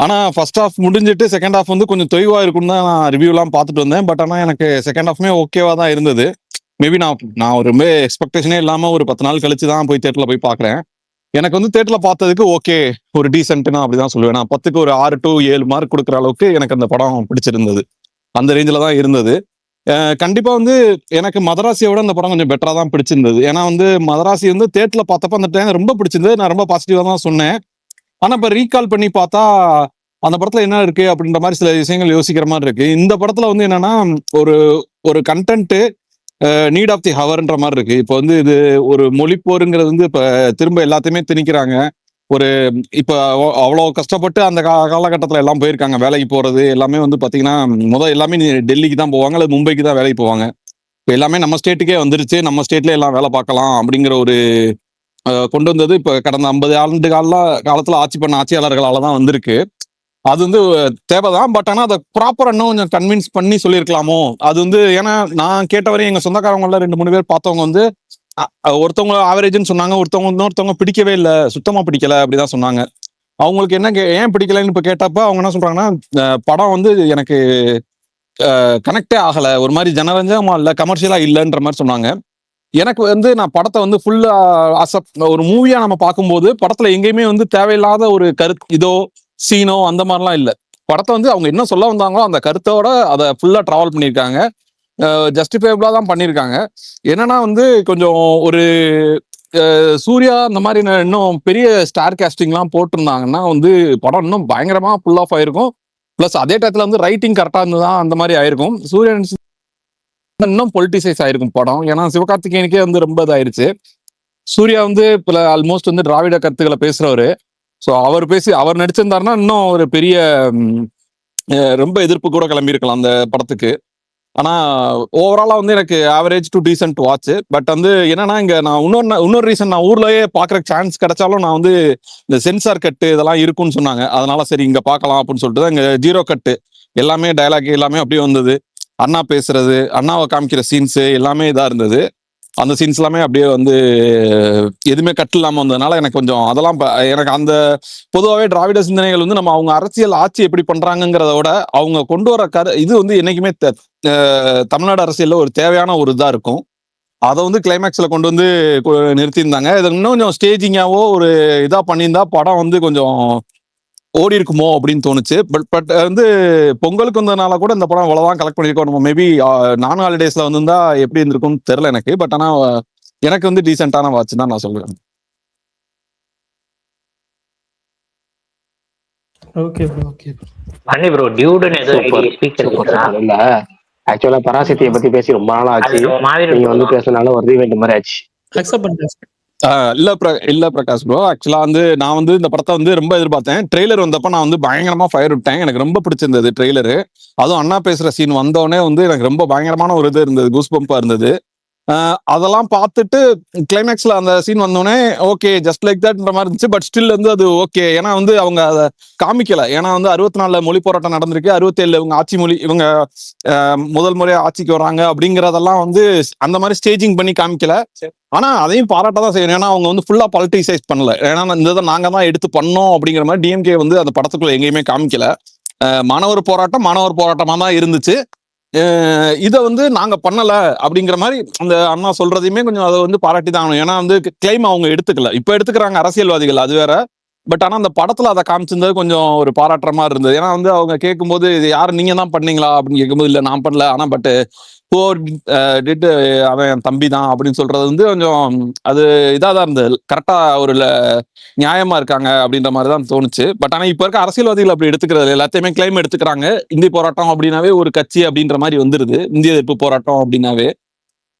ஆனா ஃபர்ஸ்ட் ஹாஃப் முடிஞ்சிட்டு செகண்ட் ஹாஃப் வந்து கொஞ்சம் தொய்வா இருக்கும்னு தான் நான் ரிவ்யூலாம் பார்த்துட்டு வந்தேன். பட் ஆனால் எனக்கு செகண்ட் ஹாஃப்மே ஓகேவா தான் இருந்தது. மேபி நான் ஒரு ரொம்ப எக்ஸ்பெக்டேஷனே இல்லாம ஒரு 10 நாள் கழிச்சு தான் போய் தேட்டர்ல போய் பார்க்குறேன். எனக்கு வந்து தேட்டர்ல பார்த்ததுக்கு ஓகே, ஒரு டீசென்ட்னா அப்படிதான் சொல்லுவேன். நான் 10க்கு ஒரு 6 to 7 மார்க் கொடுக்குற அளவுக்கு எனக்கு அந்த படம் பிடிச்சிருந்தது. அந்த ரேஞ்சில தான் இருந்தது. கண்டிப்பா வந்து எனக்கு மதராசியோட அந்த படம் கொஞ்சம் பெட்டரா தான் பிடிச்சிருந்தது. ஏன்னா வந்து மதராசி வந்து தேட்டர்ல பார்த்தப்ப அந்த டைம் ரொம்ப பிடிச்சிருந்தது. நான் ரொம்ப பாசிட்டிவா தான் சொன்னேன். ஆனா இப்ப ரீகால் பண்ணி பார்த்தா அந்த படத்துல என்ன இருக்கு அப்படின்ற மாதிரி சில விஷயங்கள் யோசிக்கிற மாதிரி இருக்கு. இந்த படத்துல வந்து என்னன்னா ஒரு ஒரு கண்டென்ட் நீட் ஆஃப் தி ஹவர்ன்ற மாதிரி இருக்கு. இப்போ வந்து இது ஒரு மொழிப்போருங்கிறது வந்து இப்ப திரும்ப எல்லாத்தையுமே திணிக்கிறாங்க. ஒரு இப்ப அவ்வளவு கஷ்டப்பட்டு அந்த காலகட்டத்துல எல்லாம் போயிருக்காங்க. வேலைக்கு போறது எல்லாமே வந்து பாத்தீங்கன்னா எல்லாமே டெல்லிக்கு தான் போவாங்க அல்லது மும்பைக்கு தான் வேலைக்கு போவாங்க. இப்போ எல்லாமே நம்ம ஸ்டேட்டுக்கே வந்துருச்சு, நம்ம ஸ்டேட்ல எல்லாம் வேலை பார்க்கலாம் அப்படிங்கிற ஒரு கொண்டு வந்தது இப்ப கடந்த 50 ஆண்டு காலத்துல ஆட்சி பண்ண ஆட்சியாளர்களால தான் வந்திருக்கு. அது வந்து தேவைதான். பட் ஆனா அதை ப்ராப்பரா இன்னும் கொஞ்சம் கன்வின்ஸ் பண்ணி சொல்லியிருக்கலாமோ. அது வந்து ஏன்னா நான் கேட்டவரையும் எங்க சொந்தக்காரங்கள 2-3 பேர் பார்த்தவங்க வந்து ஒருத்தவங்க ஆவரேஜ்னு சொன்னாங்க, இன்னொருத்தவங்க பிடிக்கவே இல்லை, சுத்தமா பிடிக்கல அப்படிதான் சொன்னாங்க. அவங்களுக்கு என்ன ஏன் பிடிக்கலன்னு இப்ப கேட்டப்ப அவங்க என்ன சொல்றாங்கன்னா, படம் வந்து எனக்கு கனெக்டே ஆகல, ஒரு மாதிரி ஜனரஞ்சமா இல்ல, கமர்ஷியலா இல்லைன்ற மாதிரி சொன்னாங்க. எனக்கு வந்து நான் படத்தை வந்து ஃபுல்லா ஒரு மூவியா நம்ம பார்க்கும்போது படத்துல எங்கேயுமே வந்து தேவையில்லாத ஒரு இதோ சீனோ அந்த மாதிரிலாம் இல்லை. படத்தை வந்து அவங்க என்ன சொல்ல வந்தாங்களோ அந்த கருத்தோட அதை ஃபுல்லா டிராவல் பண்ணியிருக்காங்க. ஜஸ்டிஃபைபிளா தான் பண்ணியிருக்காங்க. என்னன்னா வந்து கொஞ்சம் ஒரு சூர்யா அந்த மாதிரி இன்னும் பெரிய ஸ்டார் கேஸ்டிங்லாம் போட்டிருந்தாங்கன்னா வந்து படம் இன்னும் பயங்கரமா ஃபுல் ஆஃப் ஆயிருக்கும். பிளஸ் அதே டயத்துல வந்து ரைட்டிங் கரெக்டா இருந்துதான் அந்த மாதிரி ஆயிருக்கும். சூரியன் இன்னும் பொலிட்டிசைஸ் ஆயிருக்கும் படம். ஏன்னா சிவகார்த்திகேயனுக்கே வந்து ரொம்ப இதாயிருச்சு. சூர்யா வந்து இப்ப ஆல்மோஸ்ட் வந்து திராவிட கருத்துக்களை பேசுறவரு. ஸோ அவர் நடிச்சிருந்தாருன்னா இன்னும் ஒரு பெரிய ரொம்ப எதிர்ப்பு கூட கிளம்பியிருக்கலாம் அந்த படத்துக்கு. ஆனா ஓவராலா வந்து எனக்கு average to decent watch. But வந்து என்னன்னா இங்க நான் இன்னொரு ரீசன், நான் ஊர்லயே பாக்குற சான்ஸ் கிடைச்சாலும் நான் வந்து இந்த சென்சார் கட்டு இதெல்லாம் இருக்குன்னு சொன்னாங்க. அதனால சரி இங்க பார்க்கலாம் அப்படின்னு சொல்லிட்டு தான் இங்க 0 கட்டு எல்லாமே டயலாக் எல்லாமே அப்படியே வந்தது. அண்ணா பேசுறது, அண்ணாவை காமிக்கிற சீன்ஸ் எல்லாமே இதா இருந்தது. அந்த சீன்ஸ் எல்லாமே அப்படியே வந்து எதுவுமே கட்டு இல்லாம வந்ததுனால எனக்கு கொஞ்சம் அதெல்லாம் எனக்கு அந்த பொதுவாகவே திராவிட சிந்தனைகள் வந்து நம்ம அவங்க அரசியல் ஆட்சி எப்படி பண்றாங்கிறத விட அவங்க கொண்டு வர இது வந்து என்னைக்குமே தமிழ்நாடு அரசியல்ல ஒரு தேவையான ஒரு இதா இருக்கும். அதை வந்து கிளைமேக்ஸ்ல கொண்டு வந்து நிறுத்தியிருந்தாங்க. இதை இன்னும் கொஞ்சம் ஸ்டேஜிங்காவோ ஒரு இதா பண்ணியிருந்தா படம் வந்து கொஞ்சம் ஓடி இருக்குமோ அப்படின்னு தோணுச்சு. பட் வந்து பொங்கலுக்கு வந்ததுனால கூட இந்த படம் அவ்வளவுதான் கலெக்ட் பண்ணிருக்கோம். நம்ம மேபி நான் ஹாலிடேஸ்ல வந்திருந்தா எப்படி இருந்திருக்கும்னு தெரியல எனக்கு. பட் ஆனா எனக்கு வந்து டீசென்டான வாட்ச் தான் நான் சொல்லுவேன். Okay bro, okay bro. பண்ணி ப்ரோ டியூட்னு ஏதோ ஐடி ஸ்பீக்கர் போடுறா. இல்ல ஆக்சுவலா பராசக்தியை பத்தி பேசி ரொம்ப நாள் ஆச்சு. நீங்க வந்து பேசினால ஒரு ஈவென்ட் மாதிரி ஆச்சு. அக்செப்ட் பண்றேன். இல்ல பிரகாஷ் ப்ரோ, ஆக்சுவலா வந்து நான் வந்து இந்த படத்தை வந்து ரொம்ப எதிர்பார்த்தேன். ட்ரெய்லர் வந்தப்ப நான் வந்து பயங்கரமா ஃபயர் விட்டேன். எனக்கு ரொம்ப பிடிச்சிருந்தது ட்ரெய்லரு. அதுவும் அண்ணா பேசுற சீன் வந்தோடனே வந்து எனக்கு ரொம்ப பயங்கரமான ஒரு இது இருந்தது, கூஸ் பம்பா இருந்தது. அதெல்லாம் பார்த்துட்டு கிளைமேக்ஸ்ல அந்த சீன் வந்தோடனே ஓகே ஜஸ்ட் லைக் தட்ன்ற மாதிரி இருந்துச்சு. பட் ஸ்டில் வந்து அது ஓகே. ஏன்னா வந்து அவங்க அதை காமிக்கல. ஏன்னா வந்து 64 மொழி போராட்டம் நடந்திருக்கு, 67 இவங்க ஆட்சி மொழி, இவங்க முதல் முறையா ஆட்சிக்கு வராங்க அப்படிங்கறதெல்லாம் வந்து அந்த மாதிரி ஸ்டேஜிங் பண்ணி காமிக்கல. ஆனா அதையும் பாராட்ட தான் செய்யணும். ஏன்னா அவங்க வந்து ஃபுல்லா பாலிட்டிசைஸ் பண்ணல. ஏன்னா இந்த இதை நாங்க தான் எடுத்து பண்ணோம் அப்படிங்கிற மாதிரி டிஎம்கே வந்து அந்த படத்துக்குள்ள எங்கேயுமே காமிக்கல. மாணவர் போராட்டமா தான் இருந்துச்சு. இதை வந்து நாங்க பண்ணல அப்படிங்கிற மாதிரி அந்த அண்ணா சொல்றதையுமே கொஞ்சம் அதை வந்து பாராட்டி தான் ஆகணும். ஏன்னா வந்து கிளைம் அவங்க எடுத்துக்கல. இப்ப எடுத்துக்கிறாங்க அரசியல்வாதிகள், அது வேற. பட் ஆனா அந்த படத்துல அதை காமிச்சிருந்தது கொஞ்சம் ஒரு பாராட்டுற மாதிரி இருந்தது. ஏன்னா வந்து அவங்க கேட்கும்போது இது யாரு நீங்க தான் பண்ணீங்களா அப்படின்னு கேட்கும்போது இல்ல நான் பண்ணல, ஆனா பட் டிட் அவன் என் தம்பி தான் அப்படின்னு சொல்றது வந்து கொஞ்சம் அது இதா தான் இருந்தது. கரெக்டா ஒரு நியாயமா இருக்காங்க அப்படின்ற மாதிரி தான் தோணுச்சு. பட் ஆனா இப்ப இருக்க அரசியல்வாதிகள் அப்படி எடுத்துக்கிறது எல்லாத்தையுமே கிளைம் எடுத்துக்கிறாங்க. இந்திய போராட்டம் அப்படின்னாவே ஒரு கட்சி அப்படின்ற மாதிரி வந்துருது, இந்திய எதிர்ப்பு போராட்டம் அப்படின்னாவே.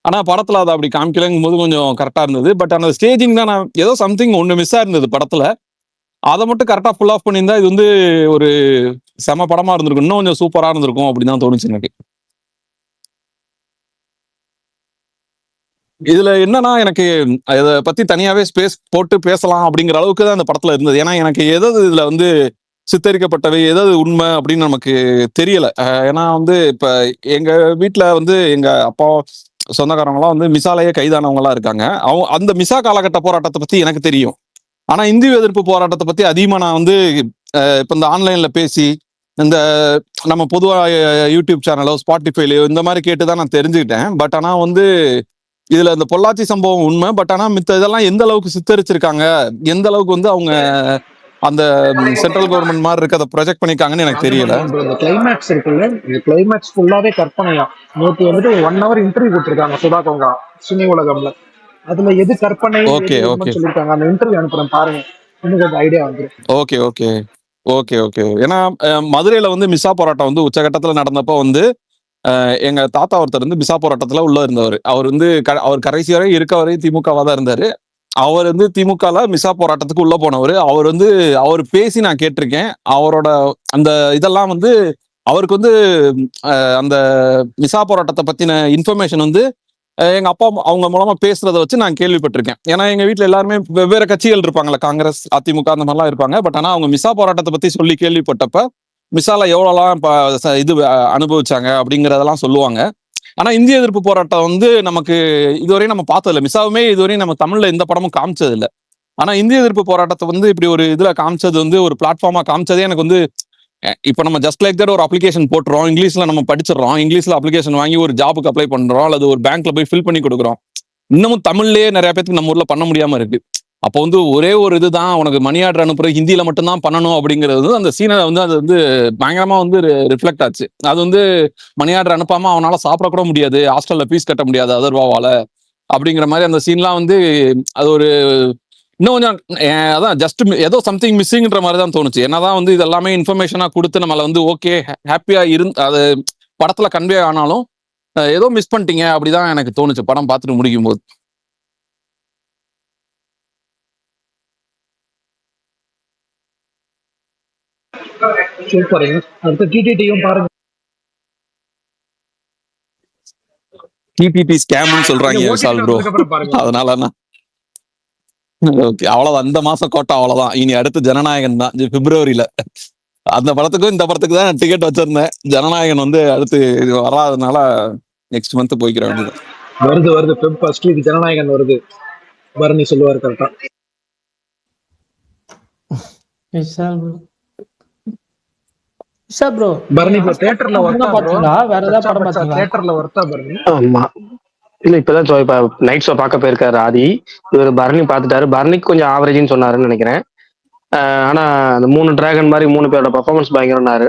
ஆனா படத்துல அதை அப்படி காமிக்கலங்கும் போது கொஞ்சம் கரெக்டா இருந்தது. பட் அந்த ஸ்டேஜிங் தான் நான் ஏதோ சம்திங் ஒண்ணு மிஸ்ஸா இருந்தது படத்துல. அதை மட்டும் கரெக்டா ஃபுல் ஆஃப் பண்ணியிருந்தா இது வந்து ஒரு செம படமா இருந்திருக்கும், இன்னும் கொஞ்சம் சூப்பரா இருந்திருக்கும் அப்படின்னு தான் தோணுச்சு எனக்கு. இதுல என்னன்னா எனக்கு இதை பத்தி தனியாவே ஸ்பேஸ் போட்டு பேசலாம் அப்படிங்கிற அளவுக்கு தான் அந்த படத்துல இருந்தது. ஏன்னா எனக்கு எதாவது இதுல வந்து சித்தரிக்கப்பட்டவை எதாவது உண்மை அப்படின்னு நமக்கு தெரியல. ஏன்னா வந்து இப்ப எங்க வீட்டுல வந்து எங்க அப்பா சொந்தக்காரங்களாம் வந்து மிசாலேயே கைதானவங்க எல்லாம் இருக்காங்க. அவங்க அந்த மிசா காலகட்ட போராட்டத்தை பத்தி எனக்கு தெரியும். ஆனா இந்திய எதிர்ப்பு போராட்டத்தை பத்தி அதிகமா நான் வந்து இப்ப இந்த ஆன்லைன்ல பேசி இந்த நம்ம பொதுவா யூடியூப் சேனலோ ஸ்பாட்டிஃபைலையோ இந்த மாதிரி கேட்டுதான் நான் தெரிஞ்சுக்கிட்டேன். பட் ஆனா வந்து இதுல இந்த பொள்ளாச்சி சம்பவம் உண்மை. பட் ஆனா மித்த இதெல்லாம் எந்த அளவுக்கு சித்தரிச்சிருக்காங்க, எந்த அளவுக்கு வந்து அவங்க அந்த சென்ட்ரல் கவர்மெண்ட் மாதிரி இருக்கு அதை ப்ரொஜெக்ட் பண்ணிருக்காங்கன்னு எனக்கு தெரியல. இந்த கிளைமேக்ஸ் இருக்குல்ல, இந்த கிளைமேக்ஸ் ஃபுல்லாவே கற்பனையா. நேற்று வந்துட்டு 1 hour இன்டர்வியூ கொடுத்துருக்காங்க சுதா கோங்கா சினி உலகம்ல. அதுல எது கற்பனை ஓகே ஓகே சொல்லியிருக்காங்க. அந்த இன்டர்வியூ அனுப்புறேன் பாருங்க, இன்னும் கொஞ்சம் ஐடியா வந்துடும். ஓகே ஓகே ஓகே ஓகே ஏன்னா மதுரையில வந்து மிசா போராட்டம் வந்து உச்சகட்டத்துல நடந்தப்போ வந்து எங்க தாத்தா ஒருத்தர் வந்து மிசா போராட்டத்துல உள்ள இருந்தவர். அவர் வந்து அவர் கடைசி வரை இருக்க வரை திமுகவா தான் இருந்தாரு. அவர் வந்து திமுகல மிசா போராட்டத்துக்கு உள்ள போனவர். அவர் பேசி நான் கேட்டிருக்கேன். அவரோட அந்த இதெல்லாம் வந்து அவருக்கு வந்து அந்த மிசா போராட்டத்தை பத்தின இன்ஃபர்மேஷன் வந்து எங்க அப்பா அவங்க மூலமா பேசுறதை வச்சு நான் கேள்விப்பட்டிருக்கேன். ஏன்னா எங்க வீட்டுல எல்லாருமே வெவ்வேறு கட்சிகள் இருப்பாங்கல்ல, காங்கிரஸ் அதிமுக அந்த மாதிரிலாம் இருப்பாங்க. பட் ஆனா அவங்க மிசா போராட்டத்தை பத்தி சொல்லி கேள்விப்பட்டப்ப மிசால எவ்வளவுலாம் இது அனுபவிச்சாங்க அப்படிங்கறதெல்லாம் சொல்லுவாங்க. ஆனா இந்திய எதிர்ப்பு போராட்டம் வந்து நமக்கு இதுவரையும் நம்ம பார்த்ததில்ல. மிசாவுமே இதுவரையும் நம்ம தமிழ்ல எந்த படமும் காமிச்சது இல்லை. ஆனா இந்திய எதிர்ப்பு போராட்டத்தை வந்து இப்படி ஒரு இதுல காமிச்சது வந்து ஒரு பிளாட்ஃபார்மா காமிச்சதே எனக்கு வந்து இப்போ நம்ம ஜஸ்ட் லைக் தட் ஒரு அப்ளிகேஷன் போட்டுறோம், இங்கிலீஷ்ல நம்ம படிச்சிடறோம், இங்கிலீஷ்ல அப்ளிகேஷன் வாங்கி ஒரு ஜாபுக்கு அப்ளை பண்றோம் அல்லது ஒரு பேங்க்ல போய் ஃபில் பண்ணி கொடுக்குறோம். இன்னமும் தமிழ்லயே நிறைய பேருக்கு நம்ம ஊர்ல பண்ண முடியாம இருக்கு. அப்போ வந்து ஒரே ஒரு இதுதான் உனக்கு மணி ஆர்டர் அனுப்புற ஹிந்தியில மட்டும்தான் பண்ணணும் அப்படிங்கிறது அந்த சீனை வந்து அது வந்து பயங்கரமா வந்து ரிஃப்ளெக்ட் ஆச்சு. அது வந்து மணி ஆர்டர் அனுப்பாம அவனால சாப்பிட கூட முடியாது, ஹாஸ்டல்ல ஃபீஸ் கட்ட முடியாது அதர்வாவால அப்படிங்கிற மாதிரி அந்த சீன்லாம் வந்து அது ஒரு இன்னும் கொஞ்சம் அதான் ஜஸ்ட் ஏதோ சம்திங் மிஸ்ஸிங்ன்ற மாதிரி தான் தோணுச்சு. என்னதான் வந்து இது எல்லாமே இன்ஃபர்மேஷனா கொடுத்து நம்மள வந்து ஓகே ஹாப்பியா அது படத்துல கன்வே ஆனாலும் ஏதோ மிஸ் பண்ணிட்டீங்க அப்படிதான் எனக்கு தோணுச்சு படம் பார்த்துட்டு முடிக்கும் போது. சூப்பருங்க. அடுத்து டிடிடியும் பாருங்க. டிடிடி ஸ்கேம்னு சொல்றாங்க விஷால் ப்ரோ, அதனால ஓகே அவ்வளவுதான். இந்த மாசம் கோட்டா அவ்வளவுதான். இனி அடுத்து ஜனநாயகன் தான் பிப்ரவரியில. அந்த படத்துக்கும் இந்த படத்துக்கு தான் டிக்கெட் வச்சிருந்தேன். ஜனநாயகன் வந்து அடுத்து வராதனால நெக்ஸ்ட் மந்த் போய்க்கிற வேண்டியது. வருது ஃபெப் ஃபர்ஸ்ட் வீக் ஜனநாயகன் வருது. பரணி சொல்லுவார் கரெக்டா. ப்ரோ பரணி ப்ரோ தியேட்டர்ல பாத்தீங்களா? வேற ஏதாவது படம் பாத்தீங்களா? தியேட்டர்ல வர்த்தா பரணி? ஆமா இல்ல இப்பதான் இப்ப நைட் ஷோ பார்க்க போயிருக்காரு ஆதி. இவர் பரணி பாத்துட்டாரு. பரணிக்கு கொஞ்சம் ஆவரேஜ்னு சொன்னாருன்னு நினைக்கிறேன். ஆனா அந்த 3 டிராகன் மாதிரி 3 பேரோட பெர்ஃபார்மன்ஸ் பயங்கரம்னாரு.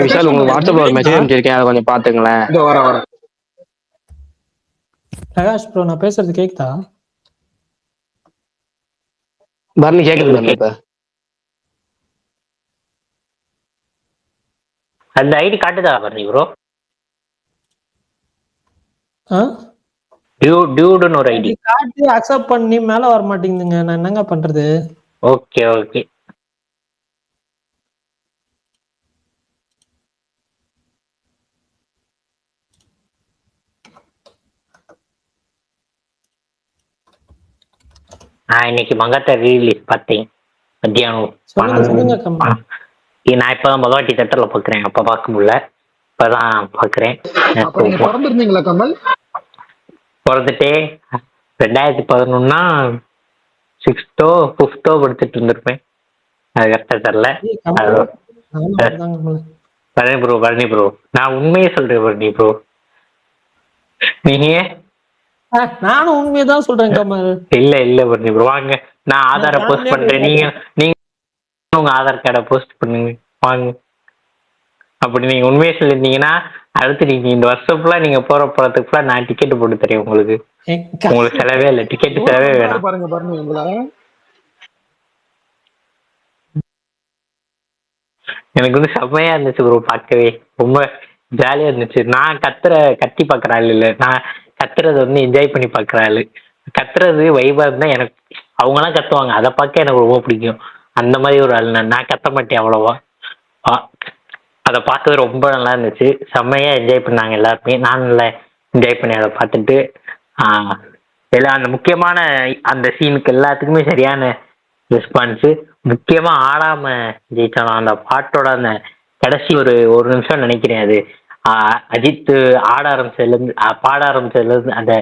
விஷால் உங்களுக்கு வாட்ஸ்அப்ல ஒரு மெசேஜ் அனுப்பிச்சிருக்கேன், அதை கொஞ்சம் பாத்துங்களேன். வர பிரகாஷ் ப்ரோ நான் பேசுறது கேக்குதா? பரணி கேக்குது இப்ப. அந்த ஐடி காட்டுதா பரணி ப்ரோ? டியூடுன்னு ஒரு ஐடி காட்டி அக்செப்ட் பண்ணி மேல வர மாட்டேங்குதுங்க. நான் என்னங்க பண்றது? ஓகே ஓகே நான் இன்னைக்கு மங்கத்தை ரீலீஸ் பார்த்தேன் மத்தியானம். நான் இப்பதான் முதவாட்டி தேட்டர்ல பாக்குறேன். அப்ப பார்க்க முடியல, இப்பதான் பாக்குறேன். பிறந்துட்டே 2011 6th or 5th படிச்சுட்டு இருந்திருப்பேன். அது கரெக்டா தெரியல. பரணி ப்ரோ நான் உண்மையே சொல்றேன் பரணி ப்ரோ. நீங்க நானும் உண்மையதான் சொல்றேன் கமல். இல்ல பரணி ப்ரோ, வாங்க நான் ஆதார போஸ்ட் ஃபேமிலியா போய் பண்றேன். நீங்க உங்க ஆதார் கார்டை போஸ்ட் பண்ணுங்க, வாங்க. அப்படி நீங்க உண்மையை சொல்லியிருந்தீங்கன்னா அடுத்து நீங்க இந்த வருஷம் ஃபுல்லா நீங்க போற படத்துக்கு ஃபுல்லா நான் டிக்கெட் போட்டு தரேன் உங்களுக்கு. உங்களுக்கு செலவே இல்லை, டிக்கெட் செலவே வேணாம். பாருங்க பாருங்க உங்களை. எனக்கு வந்து செம்மையா இருந்துச்சு ப்ரோ, பார்க்கவே ரொம்ப ஜாலியா இருந்துச்சு. நான் கத்தி பாக்குற ஆள் இல்ல, நான் கத்துறது வந்து என்ஜாய் பண்ணி பாக்குற ஆளு. கத்துறது வைபா இருந்தா எனக்கு, அவங்கலாம் கத்துவாங்க அதை பார்க்க எனக்கு ரொம்ப பிடிக்கும். அந்த மாதிரி ஒரு ஆள் நான் கத்த மாட்டேன் அவ்வளவா. அதை பார்க்கவே ரொம்ப நல்லா இருந்துச்சு, செம்மையா என்ஜாய் பண்ணாங்க எல்லாருமே. நானும் நல்லா என்ஜாய் பண்ணி அதை பார்த்துட்டு எல்லாம் அந்த முக்கியமான அந்த சீனுக்கு எல்லாத்துக்குமே சரியான ரெஸ்பான்ஸு. முக்கியமா ஆடாம ஜெயிச்சானோ அந்த பாட்டோட அந்த கடைசி ஒரு நிமிஷம் நினைக்கிறேன், அது அஜித் ஆட ஆரம்பிச்சதுலேருந்து பாட ஆரம்பிச்சதுலேருந்து அந்த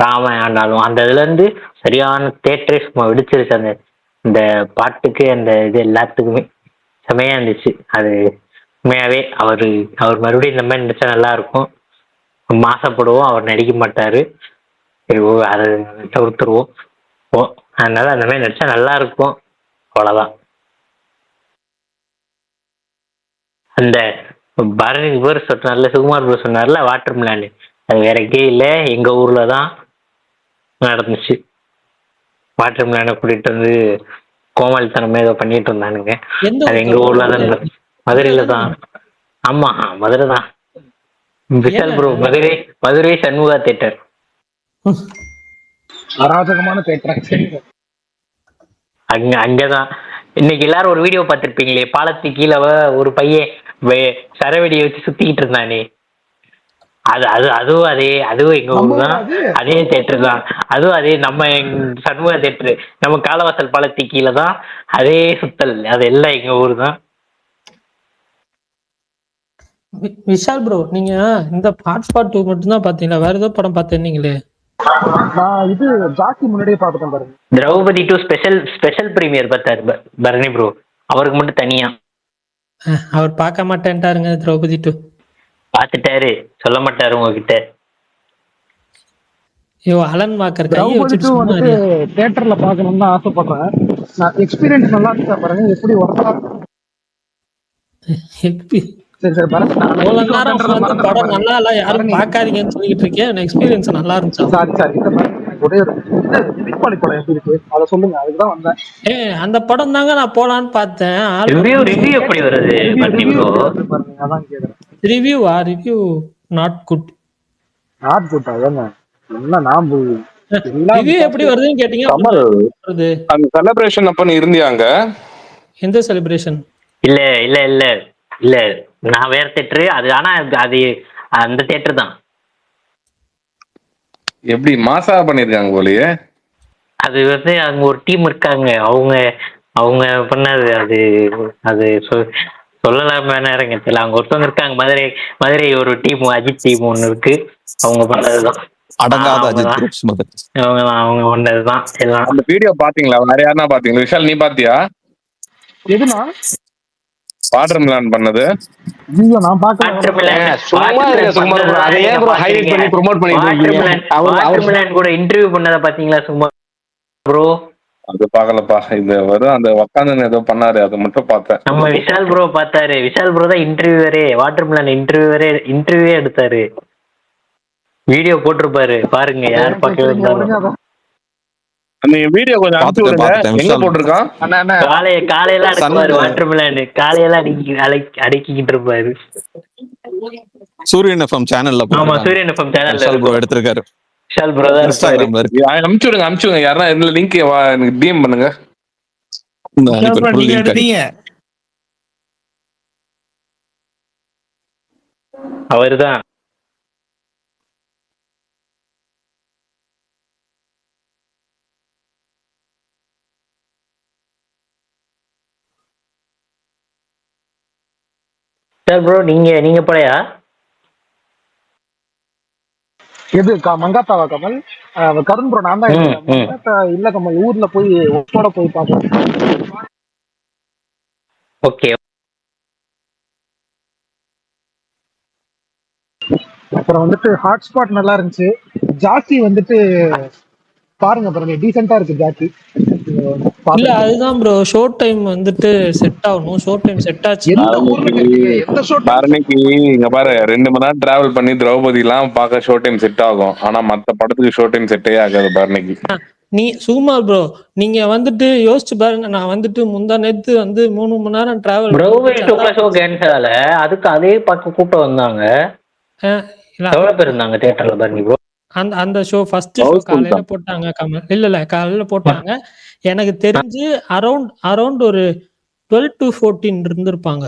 ராம ஆண்டாலும் அந்த இதுல இருந்து சரியான தேட்டரே சும்மா வெடிச்சிருச்சு. அந்த இந்த பாட்டுக்கு அந்த இது எல்லாத்துக்குமே செமையா இருந்துச்சு. அது உண்மையாவே அவர் மறுபடியும் இந்த மாதிரி நடிச்சா நல்லா இருக்கும். மாசப்படுவோம், அவர் நடிக்க மாட்டாரு, அதை தவிர்த்துருவோம். அதனால அந்த மாதிரி நடிச்சா நல்லா இருக்கும், அவ்வளவுதான். அந்த பரணி பேர் சொன்னார்ல, சுகுமார் ப்ரோ சொன்னார்ல வாட்டர் மிலான், அது வேற எங்கேயும் இல்லை, எங்க ஊர்ல தான் நடந்துச்சு. வாட்டர் மிலானை கூட்டிட்டு வந்து கோமாளித்தனமே ஏதோ பண்ணிட்டு இருந்தானுங்க. அது எங்க ஊர்ல தான் நடந்துச்சு, மதுரையில தான். ஆமா மதுரை தான். விஷால் ப்ரோ, மதுரை சண்முகா தியேட்டர். அராஜகமான தேட்டர். அங்கதான் இன்னைக்கு எல்லாரும் ஒரு வீடியோ பார்த்திருப்பீங்களே, பாலத்துக்கு கீழே ஒரு பையன் சரவெடியை வச்சு சுத்திக்கிட்டு இருந்தானே, அதுவும் எங்க ஊர் தான், அதே தேட்டர் தான். அதுவும் அதே நம்ம சண்முக தேட்டரு, நம்ம காலவாசல் பாலத்துக்கு கீழே தான் அதே சுத்தல், அது எல்லாம் எங்க ஊர் தான். விஷால் ப்ரோ, நீங்க இந்த ஹாட்ஸ்பாட் 2 மட்டும் தான் பாத்தீங்களா? வேற ஏதோ படம் பார்த்தீங்களே? நான் இது ஜாக்கி முன்னாடியே பார்த்துட்டேன் பாருங்க. திரௌபதி 2 ஸ்பெஷல் பிரீமியர் பார்த்தாரு பரணி ப்ரோ, அவருக்கு மட்டும் தனியா. அவர் பார்க்க மாட்டேன்ட்டாருங்க திரௌபதி 2. பார்த்துட்டாரு, சொல்ல மாட்டாரு உங்ககிட்ட. அலன் வாக்கர் கையை வச்சுட்டு வந்துட்டு தியேட்டர்ல பார்க்கணும்னு தான் ஆசைப்படுறேன். நான் எக்ஸ்பீரியன்ஸ் நல்லா இருக்கா பாருங்க, எப்படி ஒர்க்கா படம் நல்லா இல்ல யாரும் பார்க்காதீங்கன்னு சொல்லிட்டு இருக்கேன். எக்ஸ்பீரியன்ஸ் நல்லா இருந்துச்சு. அதை சொல்லுங்க, அதுக்குதான் வந்தேன். அந்த படம் தாங்க நான் போலான்னு பார்த்தேன். ரிவ்யூவா? Review not good. Not good அதாங்க என்ன நான் ரிவ்யூ எப்படி வருதுன்னு கேட்டீங்க. அந்த செலிப்ரேஷன் அப்ப நீ இருந்தியாங்க? எந்த செலிப்ரேஷன்? இல்ல நான் வேற தியேட்டரு அது. ஆனா அது அந்த தியேட்டர் தான். எப்படி மாசா பண்ணிருக்காங்க போலயே. அது வந்து அங்க ஒரு டீம் இருக்காங்க, அவங்க பண்ணது. அது சொல்லலாம நேரம் தெரியல. அவங்க ஒருத்தவங்க இருக்காங்க, மதுரை ஒரு டீம், அஜித் டீம் ஒண்ணு இருக்கு, அவங்க பண்ணதுதான். அவங்க பண்ணதுதான் எல்லாம். அந்த வீடியோ பாத்தீங்களா? வேற யாருன்னா பாத்தீங்களா? விஷால் நீ பாத்தியா? எதுனா வாட்டர் மிலான் பண்ணது? நான் கூட இன்டர்வியூ பண்ணத பாத்தீங்களா சுகுமார் ப்ரோ? அது பாக்கலப்பா, இது வரும் அந்த உக்காந்து ஏதோ பண்ணாரு, அதை மட்டும் பார்த்தேன். நம்ம விஷால் ப்ரோ பார்த்தாரு. விஷால் ப்ரோ தான் இன்டர்வியூவரே, வாட்டர் மிலான் இன்டர்வியூவே எடுத்தாரு. வீடியோ போட்டிருப்பாரு பாருங்க, யார் பார்க்கவே இருந்தாலும். அந்த வீடியோ கொஞ்சம் அனுப்பி விடுங்க, எங்க போட்டிருக்கான்? காலையெல்லாம் அடக்குவாரு வாட்டர் மிலான், காலையெல்லாம் அடக்கிக்கிட்டு இருப்பாரு. சூரியன் எஃப்எம் சேனல்ல. ஆமா, சூரியன் எஃப்எம் சேனல்ல ப்ரோ எடுத்திருக்காரு. விஷால் ப்ரோ தான் இன்ஸ்டாகிராம்ல இருக்கு. அனுப்பிச்சுடுங்க யாரா இதுல லிங்க் எனக்கு டிஎம் பண்ணுங்க. அவர்தான். ப்ரோ நீங்க போலையா? எது மங்காத்தாவா கமல்? கருண் ப்ரோ நான் தான் இல்ல கமல், ஊர்ல போய் ஒப்போட போய் பார்க்கணும். ஓகே. அப்புறம் வந்துட்டு ஹாட்ஸ்பாட் நல்லா இருந்துச்சு. ஜாக்கி வந்துட்டு பாருங்க பாருங்க, டீசெண்டா இருக்கு ஜாக்கி. இல்ல அதுதான் ப்ரோ, ஷோ டைம் வந்துட்டு செட் ஆகணும். ஷோ டைம் செட் ஆச்சுன்னா எந்த ஊர்ல கேட்டீங்க? எந்த ஷோ டைம்? பரணிக்கு இங்க பாரு 2 மணி நேரம் டிராவல் பண்ணி திரௌபதி எல்லாம் பார்க்க ஷோ டைம் செட் ஆகும். ஆனா மத்த படத்துக்கு ஷோ டைம் செட்டே ஆகாது பரணிக்கு. நீ சுகுமார் ப்ரோ, நீங்க வந்துட்டு யோசிச்சு பாருங்க. நான் வந்துட்டு முந்தா நேத்து வந்து 3 மணி நேரம் டிராவல் திரௌபதி ஷோ கேன்சல் ஆல, அதுக்கு அதே பார்க்க கூட்டம் வந்தாங்க. எவ்வளவு பேர் இருந்தாங்க தியேட்டர்ல பரணி ப்ரோ? அந்த ஷோ ஃபர்ஸ்ட் ஷோ காலையில போட்டாங்க. இல்ல காலையில போட்டாங்க. எனக்கு தெரிஞ்சு அரௌண்ட் ஒரு 12 to 14 இருந்திருப்பாங்க.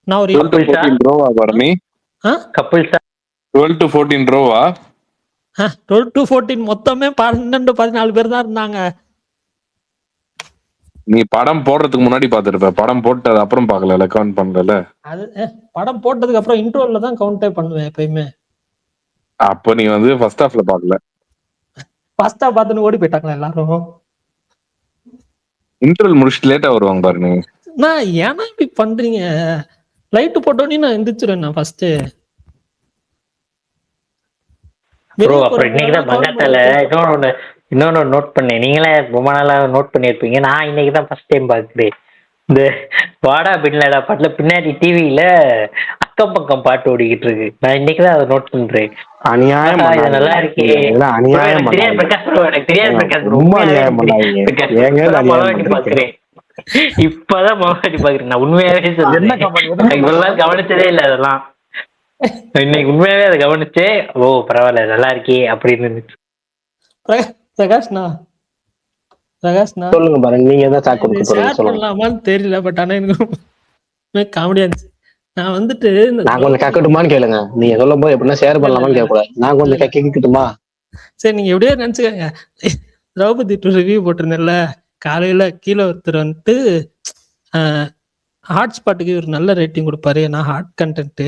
நான் ஒரு 12 to 14 ரோவா பரணி? கப்பிள்ஸா? 12 to 14 ரோவா? 12 to 14 மொத்தமே 12-14 பேர் தான் இருந்தாங்க. நீ படம் போடுறதுக்கு முன்னாடி பாத்துருப்ப, படம் போட்டது அப்புறம் பாக்கல, கவுண்ட் பண்ணல. அது படம் போட்டதுக்கு அப்புறம் இன்ட்ரோல தான் கவுண்டே பண்ணுவேன் எப்பயுமே. அப்ப நீ வந்து ஃபர்ஸ்ட் ஹாஃப்ல பாக்கல. ஃபர்ஸ்ட் ஹாஃப் பார்த்துன்னு ஓடி போயிட்டாங்களா எல்லாரும்? இன்டர்வல் முடிச்சிட்டு லேட்டா வருவாங்க பாருங்க. நான் ஏன்னா இப்படி பண்றீங்க? லைட் போட்டோன்னே நான் எந்திரிச்சிருவேன். நான் ஃபர்ஸ்ட் ப்ரோ அப்புறம் இன்னைக்குதான் மங்காத்தால இன்னொன்னு நோட் பண்ணேன். நீங்களே ரொம்ப நாளா நோட் பண்ணிருப்பீங்க. நான் இன்னைக்குதான் ஃபர்ஸ்ட் டைம் பாக்குறேன். இந்த வாடா பின்லாடா பாட்டுல பின்னாடி டிவியில அக்கம் பக்கம் பாட்டு ஓடிக்கிட்டு இருக்கு. நான் இன்னைக்குதான் அதை நோட் பண்றேன். அநியாயம் இது நல்லா இருக்கே. அநியாயம் தெரியாது பிரகாஷ் ப்ரோ, எனக்கு தெரியாது பிரகாஷ் ப்ரோ. ரொம்ப அநியாயம் பண்ணாதீங்க. பாக்குறேன் இப்பதான் மொபைல் பாக்குறேன். நான் உண்மையாவே சொல்றேன், இவ்வளவு கவனிச்சதே இல்ல அதெல்லாம். இன்னைக்கு உண்மையாவே அதை கவனிச்சே, ஓ பரவாயில்ல நல்லா இருக்கே அப்படின்னு இருந்துச்சு. சொல்லுங்க பாருங்க, நீங்க தான் சாக்கு கொடுக்க போறீங்க, ஷேர் சொல்லுங்க. பண்ணலாமான்னு தெரியல, பட் ஆனா எனக்கு காமெடியா இருந்துச்சு. நான் வந்துட்டு நான் கொஞ்சம் கக்கட்டுமான்னு கேளுங்க. நீங்க சொல்லும் போது எப்படின்னா ஷேர் பண்ணலாமான்னு கேட்கக்கூடாது. நான் கொஞ்சம் கேட்கட்டுமா? சரி, நீங்க எப்படியே நினைச்சுக்கங்க. திரௌபதி டூ ரிவ்யூ போட்டிருந்தேன்ல காலையில, கீழே ஒருத்தர் வந்துட்டு ஹாட்ஸ்பாட்டுக்கு ஒரு நல்ல ரேட்டிங் கொடுப்பாரு. நான் hot content,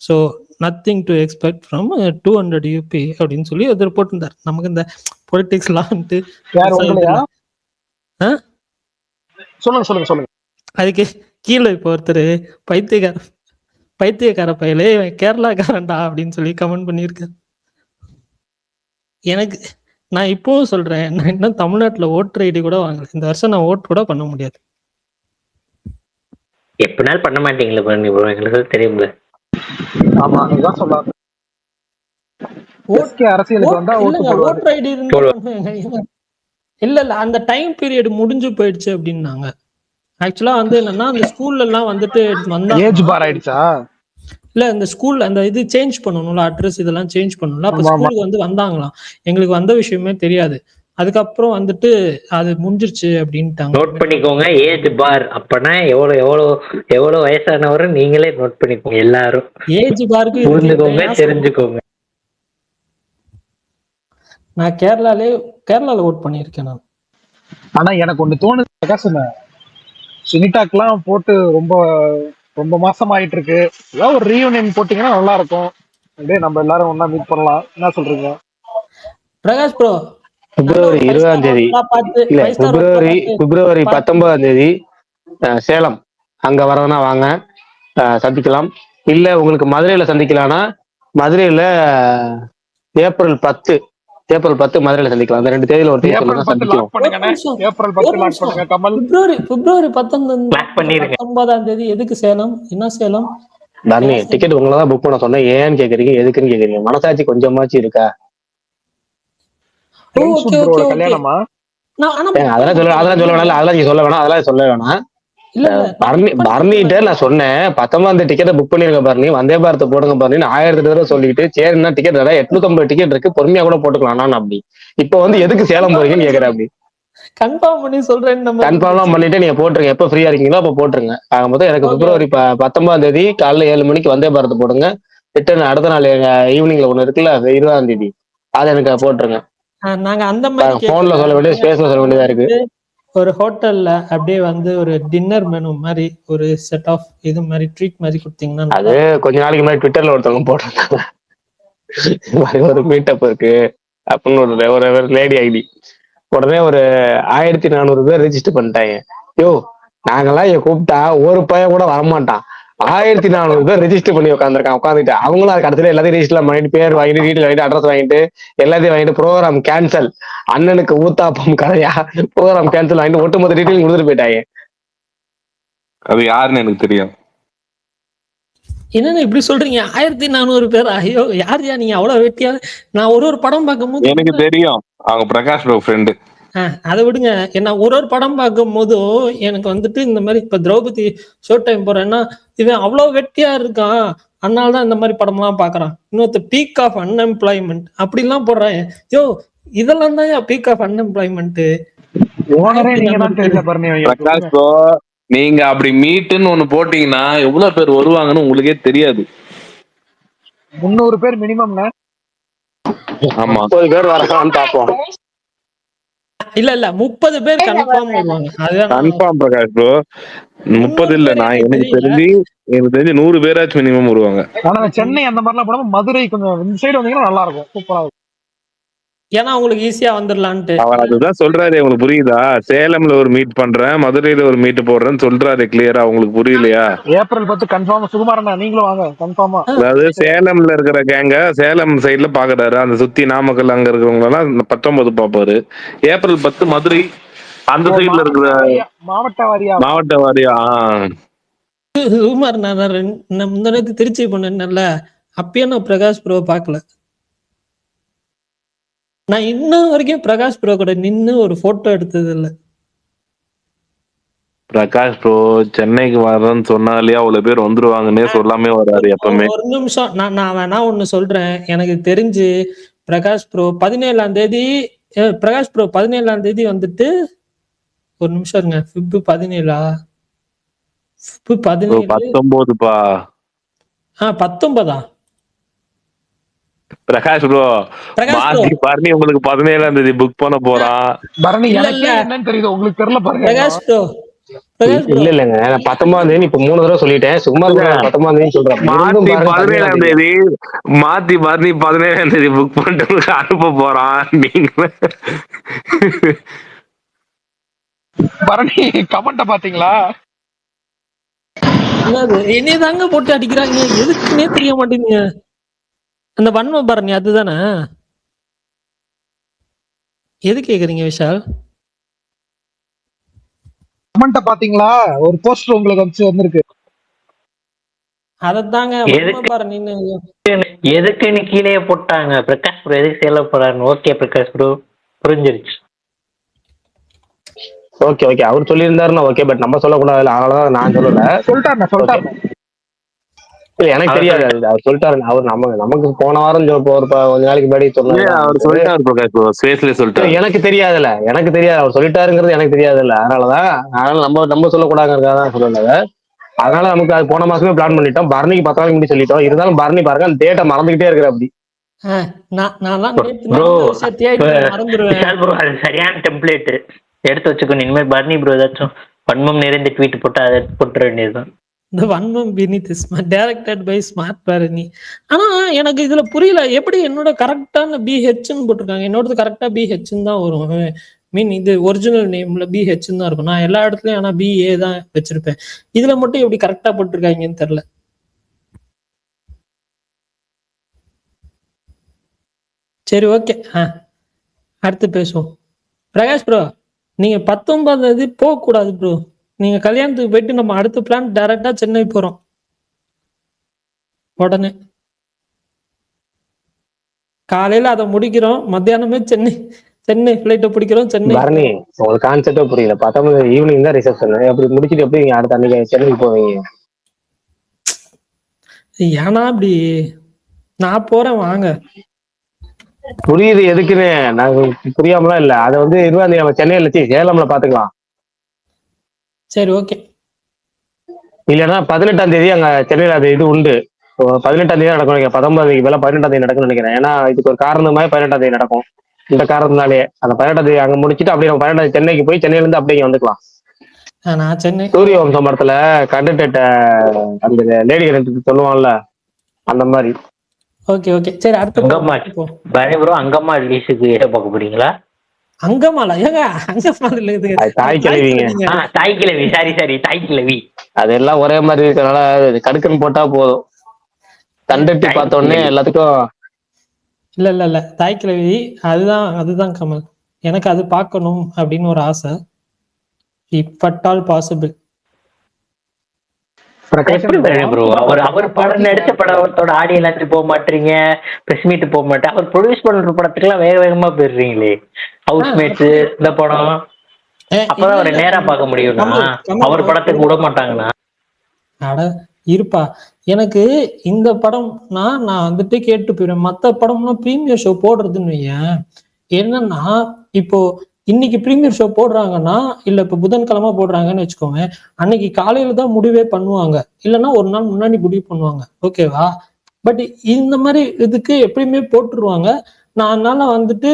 so nothing to expect from 200 UP அப்படின்னு சொல்லி ஒருத்தர் போட்டிருந்தார். நமக்கு இந்த பொலிட்டிக்ஸ்லாம் வந்துட்டு சொல்லுங்க. அதுக்கு கீழே இப்போ ஒருத்தர் பைத்தியக்கார பையலே இவன் கேரளாக்காரன்டா அப்படின்னு சொல்லி கமெண்ட் பண்ணியிருக்காரு. எனக்கு நான் இப்பவும் சொல்றேன், நான் இன்னும் தமிழ்நாட்டுல ஓட்டர் ஐடி கூட வாங்கல. இந்த வருஷம் நான் ஓட்டு கூட பண்ண முடியாது. எப்படினாலும் பண்ண மாட்டீங்களா பண்ணி ப்ரோ, எங்களுக்கு தெரியும்ல. ஆமா, இதுதான் சொல்லலாம். ஓகே, அரசியலுக்கு வந்தா ஓட்டர் ஐடி இல்ல அந்த டைம் பீரியட் முடிஞ்சு போயிடுச்சு அப்படின்னாங்க. ஆக்சுவலா வந்து என்னன்னா, அந்த ஸ்கூல்ல எல்லாம் வந்துட்டு வந்தாங்க. ஏஜ் பார் ஆயிடுச்சா? இல்ல இந்த ஸ்கூல்ல அந்த இது சேஞ்ச் பண்ணணும்ல, அட்ரஸ் இதெல்லாம் சேஞ்ச் பண்ணணும்ல. அப்ப ஸ்கூலுக்கு வந்து வந்தாங்களாம். எங்களுக்கு வந்த விஷயமே தெரியாது. அதுக்கப்புறம் வந்துட்டு அது முடிஞ்சிருச்சு அப்படின்ட்டாங்க. நோட் பண்ணிக்கோங்க ஏஜ் பார். அப்பனா எவ்வளவு வயசானவரு நீங்களே நோட் பண்ணிக்கோங்க. எல்லாரும் ஏஜ் பாருக்கு புரிஞ்சுக்கோங்க, தெரிஞ்சுக்கோங்க. நான் கேரளால ஓட் பண்ணியிருக்கேன் நான். ஆனா எனக்கு ஒண்ணு தோணுது பிரகாசன, சுனிதாக்கெல்லாம் போட்டு ரொம்ப ரொம்ப மாசம் ஆயிட்டு இருக்கு. ஏதாவது ஒரு ரீயூனியன் போட்டீங்கன்னா நல்லா இருக்கும். அப்படியே நம்ம எல்லாரும் ஒண்ணா மீட் பண்ணலாம். என்ன சொல்றீங்க பிரகாஷ் ப்ரோ? பிப்ரவரி 20ஆம் தேதி இல்ல, பிப்ரவரி 19ஆம் தேதி சேலம். அங்க வரதுனா வாங்க, சந்திக்கலாம். இல்ல உங்களுக்கு மதுரையில சந்திக்கலாம்னா மதுரையில ஏப்ரல் 10 மதுரையில சந்திக்கலாம். அந்த 2 தேதியில ஒரு தேதி சந்திக்கலாம். பிப்ரவரி 19ஆம் தேதி எதுக்கு சேலம்? என்ன சேலம்? தண்ணி டிக்கெட் உங்களதான் புக் பண்ண சொன்னேன். ஏன்னு கேக்குறீங்க, எதுக்குன்னு கேக்குறீங்க? மனசாட்சி கொஞ்சமாச்சு இருக்கா? கல்யாணமா? அதெல்லாம் சொல்ல வேணாம். பரணிட்ட நான் சொன்னேன், 19 டிக்கெட்டை புக் பண்ணிருங்க பரணி, வந்தே பாரத் போடுங்க பரணி 1000 தடவை சொல்லிட்டு, சரின்னா டிக்கெட் 850 டிக்கெட் இருக்கு, பொறுமையா கூட போட்டுக்கலாம் அப்படி. இப்ப வந்து எதுக்கு சேலம் போறீங்கன்னு கேக்குறேன். அப்படி கன்ஃபார்ம் பண்ணி சொல்றேன். கன்ஃபார்ம் பண்ணிட்டு நீங்க போட்டுருங்க. எப்ப ஃப்ரீயா இருக்கீங்களோ அப்ப போட்டுருங்க. ஆகும்போது எனக்கு பிப்ரவரி 19ஆம் தேதி காலைல 7 மணிக்கு வந்தே பாரத் போடுங்க. ரிட்டர்ன் அடுத்த நாள் ஈவினிங்ல ஒண்ணு இருக்குல்ல, 20ஆம் தேதி, அதை எனக்கு போட்டுருங்க. நாங்க அந்த மாதிரி போன்ல சொல்ல வேண்டிய ஸ்பேஸ்ல சொல்ல வேண்டியதா இருக்கு. ஒரு ஹோட்டல்ல அப்படியே வந்து ஒரு டின்னர் மெனு மாதிரி ஒரு செட் ஆஃப் இது மாதிரி ட்ரீட் மாதிரி கொடுத்தீங்கன்னா. அது கொஞ்ச நாளைக்கு முன்னாடி ட்விட்டர்ல ஒருத்தவங்க போட்டிருந்தாங்க, ஒரு மீட்டப் இருக்கு அப்படின்னு ஒரு லேடி ஐடி. உடனே ஒரு 1400 பேர் ரெஜிஸ்டர் பண்ணிட்டாங்க. யோ, நாங்கெல்லாம் கூப்பிட்டா ஒரு பையன் கூட வரமாட்டான். 1400 பேர் ரெஜிஸ்டர் பண்ணி உட்காந்துட்டு அவங்களும் அதுக்கு அடுத்த எல்லாத்தையும் ரெஜிஸ்டர் பண்ணிட்டு பேர் வாங்கிட்டு டீட்டெயில் வாங்கிட்டு அட்ரஸ் வாங்கிட்டு எல்லாத்தையும் வாங்கிட்டு ப்ரோக்ராம் கேன்சல், அண்ணனுக்கு ஊத்தாப்பம் கதையா ப்ரோக்ராம் கேன்சல் வாங்கிட்டு ஒட்டுமொத்த டீட்டெயில் கொடுத்துட்டு போயிட்டாங்க. அது யாருன்னு எனக்கு தெரியும். என்னன்னு இப்படி சொல்றீங்க? 1400 பேர்? ஐயோ யார் நீங்க அவ்வளவு வெட்டியா? நான் ஒரு படம் பார்க்கும்போது எனக்கு தெரியும், அவங்க பிரகாஷ் ப்ரோ ஃப்ரெண்டு. அதை விடுங்க. என்ன ஒரு படம் பார்க்கும் போதும் எனக்கு வந்துட்டு இந்த மாதிரி இப்ப திரௌபதி ஷோ டைம் போறேன்னா இவன் அவ்வளவு வெட்டியா இருக்கான், அதனாலதான் இந்த மாதிரி படம் எல்லாம் பாக்குறான். இன்னொருத்த பீக் ஆஃப் அன்எம்ப்ளாய்மெண்ட் அப்படி எல்லாம் போடுறேன். யோ இதெல்லாம் தான் peak of unemployment. Prakash bro, நீங்க அப்படி மீட்டுன்னு ஒண்ணு போட்டீங்கன்னா எவ்வளவு பேர் வருவாங்கன்னு உங்களுக்கே தெரியாது. 300 பேர் மினிமம். ஆமா, 30 பேர் வரலாம்னு பாப்போம். இல்ல 30 பேர் கன்ஃபார்ம் வருவாங்க. அதுதான் கன்ஃபார்ம் பிரகாஷ் ப்ரோ. 30 இல்ல, நான் எனக்கு தெரிஞ்சு 100 பேராச்சும் மினிமம் வருவாங்க. ஆனா சென்னை அந்த மாதிரிலாம் போடாம மதுரை கொஞ்சம் இந்த சைடு வந்தீங்கன்னா நல்லா இருக்கும், சூப்பரா இருக்கும். ஏன்னா உங்களுக்கு ஈஸியா வந்துடலான்ட்டு அவர் அதுதான் சொல்றாரு. உங்களுக்கு புரியுதா? சேலம்ல ஒரு மீட் பண்றேன், மதுரையில ஒரு மீட் போடுறேன்னு சொல்றாரு. கிளியரா உங்களுக்கு புரியலையா? April 10 confirm. சுகுமாரண்ணா நீங்களும் வாங்க கன்ஃபார்மா. அதாவது சேலம்ல இருக்கிற கேங்க சேலம் சைட்ல பாக்குறாரு, அந்த சுத்தி நாமக்கல் அங்க இருக்கிறவங்க எல்லாம் 19 பாப்பாரு. ஏப்ரல் 10 மதுரை அந்த சைட்ல இருக்கிற மாவட்ட வாரியா. சுகுமார் நான் முந்தனத்து திருச்சி பண்ணல, அப்பயே நான் பிரகாஷ் ப்ரோ பார்க்கல. நான் இன்னும் வரைக்கும் பிரகாஷ் ப்ரோ கூட நின்னு ஒரு போட்டோ எடுத்தது இல்ல. பிரகாஷ் ப்ரோ சென்னைக்கு வர்றேன்னு சொன்னாலே அவ்வளவு பேர் வந்துருவாங்கன்னே சொல்லாமே வராரு எப்பவுமே. ஒரு நிமிஷம் நான் வேணா ஒண்ணு சொல்றேன். எனக்கு தெரிஞ்சு பிரகாஷ் ப்ரோ 17ஆம் தேதி பிரகாஷ் ப்ரோ 17ஆம் தேதி வந்துட்டு ஒரு நிமிஷம் இருங்க. Feb 17 19பா. 19 பிரகாஷ் ப்ரோ பரணி உங்களுக்கு 17ஆம் தேதி புக் பண்ண போறான். என்னன்னு தெரியுது உங்களுக்கு தெரியல பாருங்க. பிரகாஷ் ப்ரோ இல்லங்க, நான் 19ஆம் தேதி இப்ப 3 தடவை சொல்லிட்டேன். சுகுமார் 19ஆம் தேதி சொல்றேன். மாத்தி பரணி 17ஆம் தேதி புக் பண்ணிட்டு அனுப்ப போறான். நீங்க பரணி கமெண்ட பாத்தீங்களா? என்னைய தாங்க போட்டு அடிக்கிறாங்க, எதுக்குன்னே தெரிய மாட்டேங்குங்க. அந்த வன்ம பரணி அதுதானே? எது கேக்குறீங்க விஷால்? கமெண்ட பாத்தீங்களா? ஒரு போஸ்டர் உங்களுக்கு வந்திருக்கு. அததாங்க எதுக்குன்னு கீழே போட்டாங்க. பிரகாஷ் ப்ரோ எதுக்கு சேல போறாரு? ஓகே பிரகாஷ் ப்ரோ புரிஞ்சிருச்சு. ஓகே அவர் சொல்லியிருந்தாருன்னா ஓகே, பட் நம்ம சொல்லக்கூடாது. அதனாலதான் நான் சொல்லல. சொல்லிட்டாரு. எனக்கு தெரியாது, அவர் சொல்லிட்டாரு. அவர் நமக்கு போன வாரம் கொஞ்ச நாளைக்கு முன்னாடி சொன்னாரு. எனக்கு தெரியாதுல்ல, அவர் சொல்லிட்டாருங்கிறது எனக்கு தெரியாதுல்ல. அதனால நம்ம சொல்லக்கூடாதுங்கிறதுக்காக சொல்லல. அதனால நமக்கு அது போன மாசமே பிளான் பண்ணிட்டோம். பரணிக்கு 10 நாளைக்கு முன்னாடி சொல்லிட்டோம். இருந்தாலும் பரணி பாருங்க அந்த டேட்டை மறந்துகிட்டே இருக்கிற. அப்படி சரியான டெம்ப்ளேட் எடுத்து வச்சுக்கணும். இனிமேல் பர்னி ப்ரோ ஏதாச்சும் வன்மம் நிறைந்த ட்வீட் போட்டு அதை போட்டுற வேண்டியதுதான். இந்த வன்மம் beneath directed by smart Bharani. ஆனா எனக்கு இதுல புரியல, எப்படி என்னோட கரெக்டான BHன்னு போட்டிருக்காங்க, என்னோடது கரெக்டா BHன்னு தான் வரும். மீன் இது ஒரிஜினல் நேம்ல BHன்னு தான் இருக்கும். நான் எல்லா இடத்துலயும் ஆனா BA தான் வச்சிருப்பேன். இதுல மட்டும் எப்படி கரெக்டா போட்டிருக்காங்கன்னு தெரியல. சரி ஓகே, அடுத்து பேசுவோம். பிரகாஷ் ப்ரோ நீங்க 19 போக கூடாது ப்ரோ. நீங்க கல்யாணத்துக்கு போயிட்டு நம்ம அடுத்த பிளான் டைரக்டா சென்னை போறோம் உடனே. காலையில அதை முடிக்கிறோம், மத்தியானமே சென்னை பிளைட்டை பிடிக்கிறோம். சென்னை பரணி உங்களுக்கு கான்செப்டே புரியல. 19 ஈவினிங் தான் ரிசப்ஷன். அப்படி முடிச்சுட்டு எப்படி நீங்க அடுத்த அன்னைக்கு சென்னைக்கு போவீங்க? ஏன்னா அப்படி நான் போறேன் வாங்க. புரியுது எதுக்குன்னு, நாங்க புரியாமலாம் இல்ல. அதை வந்து 20ஆம் தேதி நம்ம சென்னையில சேலம்ல பாத்துக்கலாம். சரி ஓகே. இல்லைன்னா 18ஆம் தேதி அங்க சென்னையில அது இது உண்டு. 18ஆம் தேதி நடக்கும் நினைக்கிறேன். 19 மேல 18ஆம் தேதி நடக்கும்னு நினைக்கிறேன். ஏன்னா இதுக்கு ஒரு காரணமாய் 18ஆம் தேதி நடக்கும். இந்த காரணத்தினாலே அந்த 18ஆம் தேதி அங்க முடிச்சுட்டு அப்படியே நம்ம 18ஆம் தேதி சென்னைக்கு போய் சென்னையில இருந்து அப்படியே வந்துக்கலாம். நான் சென்னை சூரிய வம்சம் படத்துல கண்டுட்ட அந்த லேடி சொல்லுவான்ல அந்த மாதிரி. ஓகே சரி அடுத்து அங்கம்மா ரிலீஸுக்கு பார்க்க போறீங்களா? அங்கமாலா? ஏங்க அங்கமால தாய் கிழவிங்க. தாய் கிழவி, சாரி தாய் கிழவி. அதெல்லாம் ஒரே மாதிரி இருக்கிறதுனால கடுக்குன்னு போட்டா போதும். கண்டட்டி பார்த்த உடனே எல்லாத்துக்கும் இல்ல தாய் கிழவி அதுதான் கமல். எனக்கு அது பார்க்கணும் அப்படின்னு ஒரு ஆசை. If at all possible. அவர் படம் நடிச்ச படத்தோட ஆடியோ எல்லாத்தையும் போக மாட்டீங்க, பிரஸ் மீட் போக மாட்டேன். அவர் ப்ரொடியூஸ் பண்ற படத்துக்கு எல்லாம் வேக வேகமா போயிடுறீங்களே. ஹவுஸ் மேட்ஸ் இந்த படம் அப்பதான் அவரை நேரா பார்க்க முடியும்னா அவர் படத்துக்கு விட மாட்டாங்கண்ணா. அட இருப்பா, எனக்கு இந்த படம்னா நான் வந்துட்டு கேட்டு போயிடுவேன். மற்ற படம்னா ப்ரீமியர் ஷோ போடுறதுன்னு வையேன். என்னன்னா இப்போ இன்னைக்கு ப்ரீமியர் ஷோ போடுறாங்கன்னா இல்ல இப்ப புதன்கிழமை போடுறாங்கன்னு வச்சுக்கோங்க, அன்னைக்கு காலையில தான் முடிவே பண்ணுவாங்க, இல்லைன்னா ஒரு நாள் முன்னாடி முடிவு பண்ணுவாங்க. ஓகேவா? பட் இந்த மாதிரி இதுக்கு எப்பயுமே போட்டுருவாங்க. நான் அதனால வந்துட்டு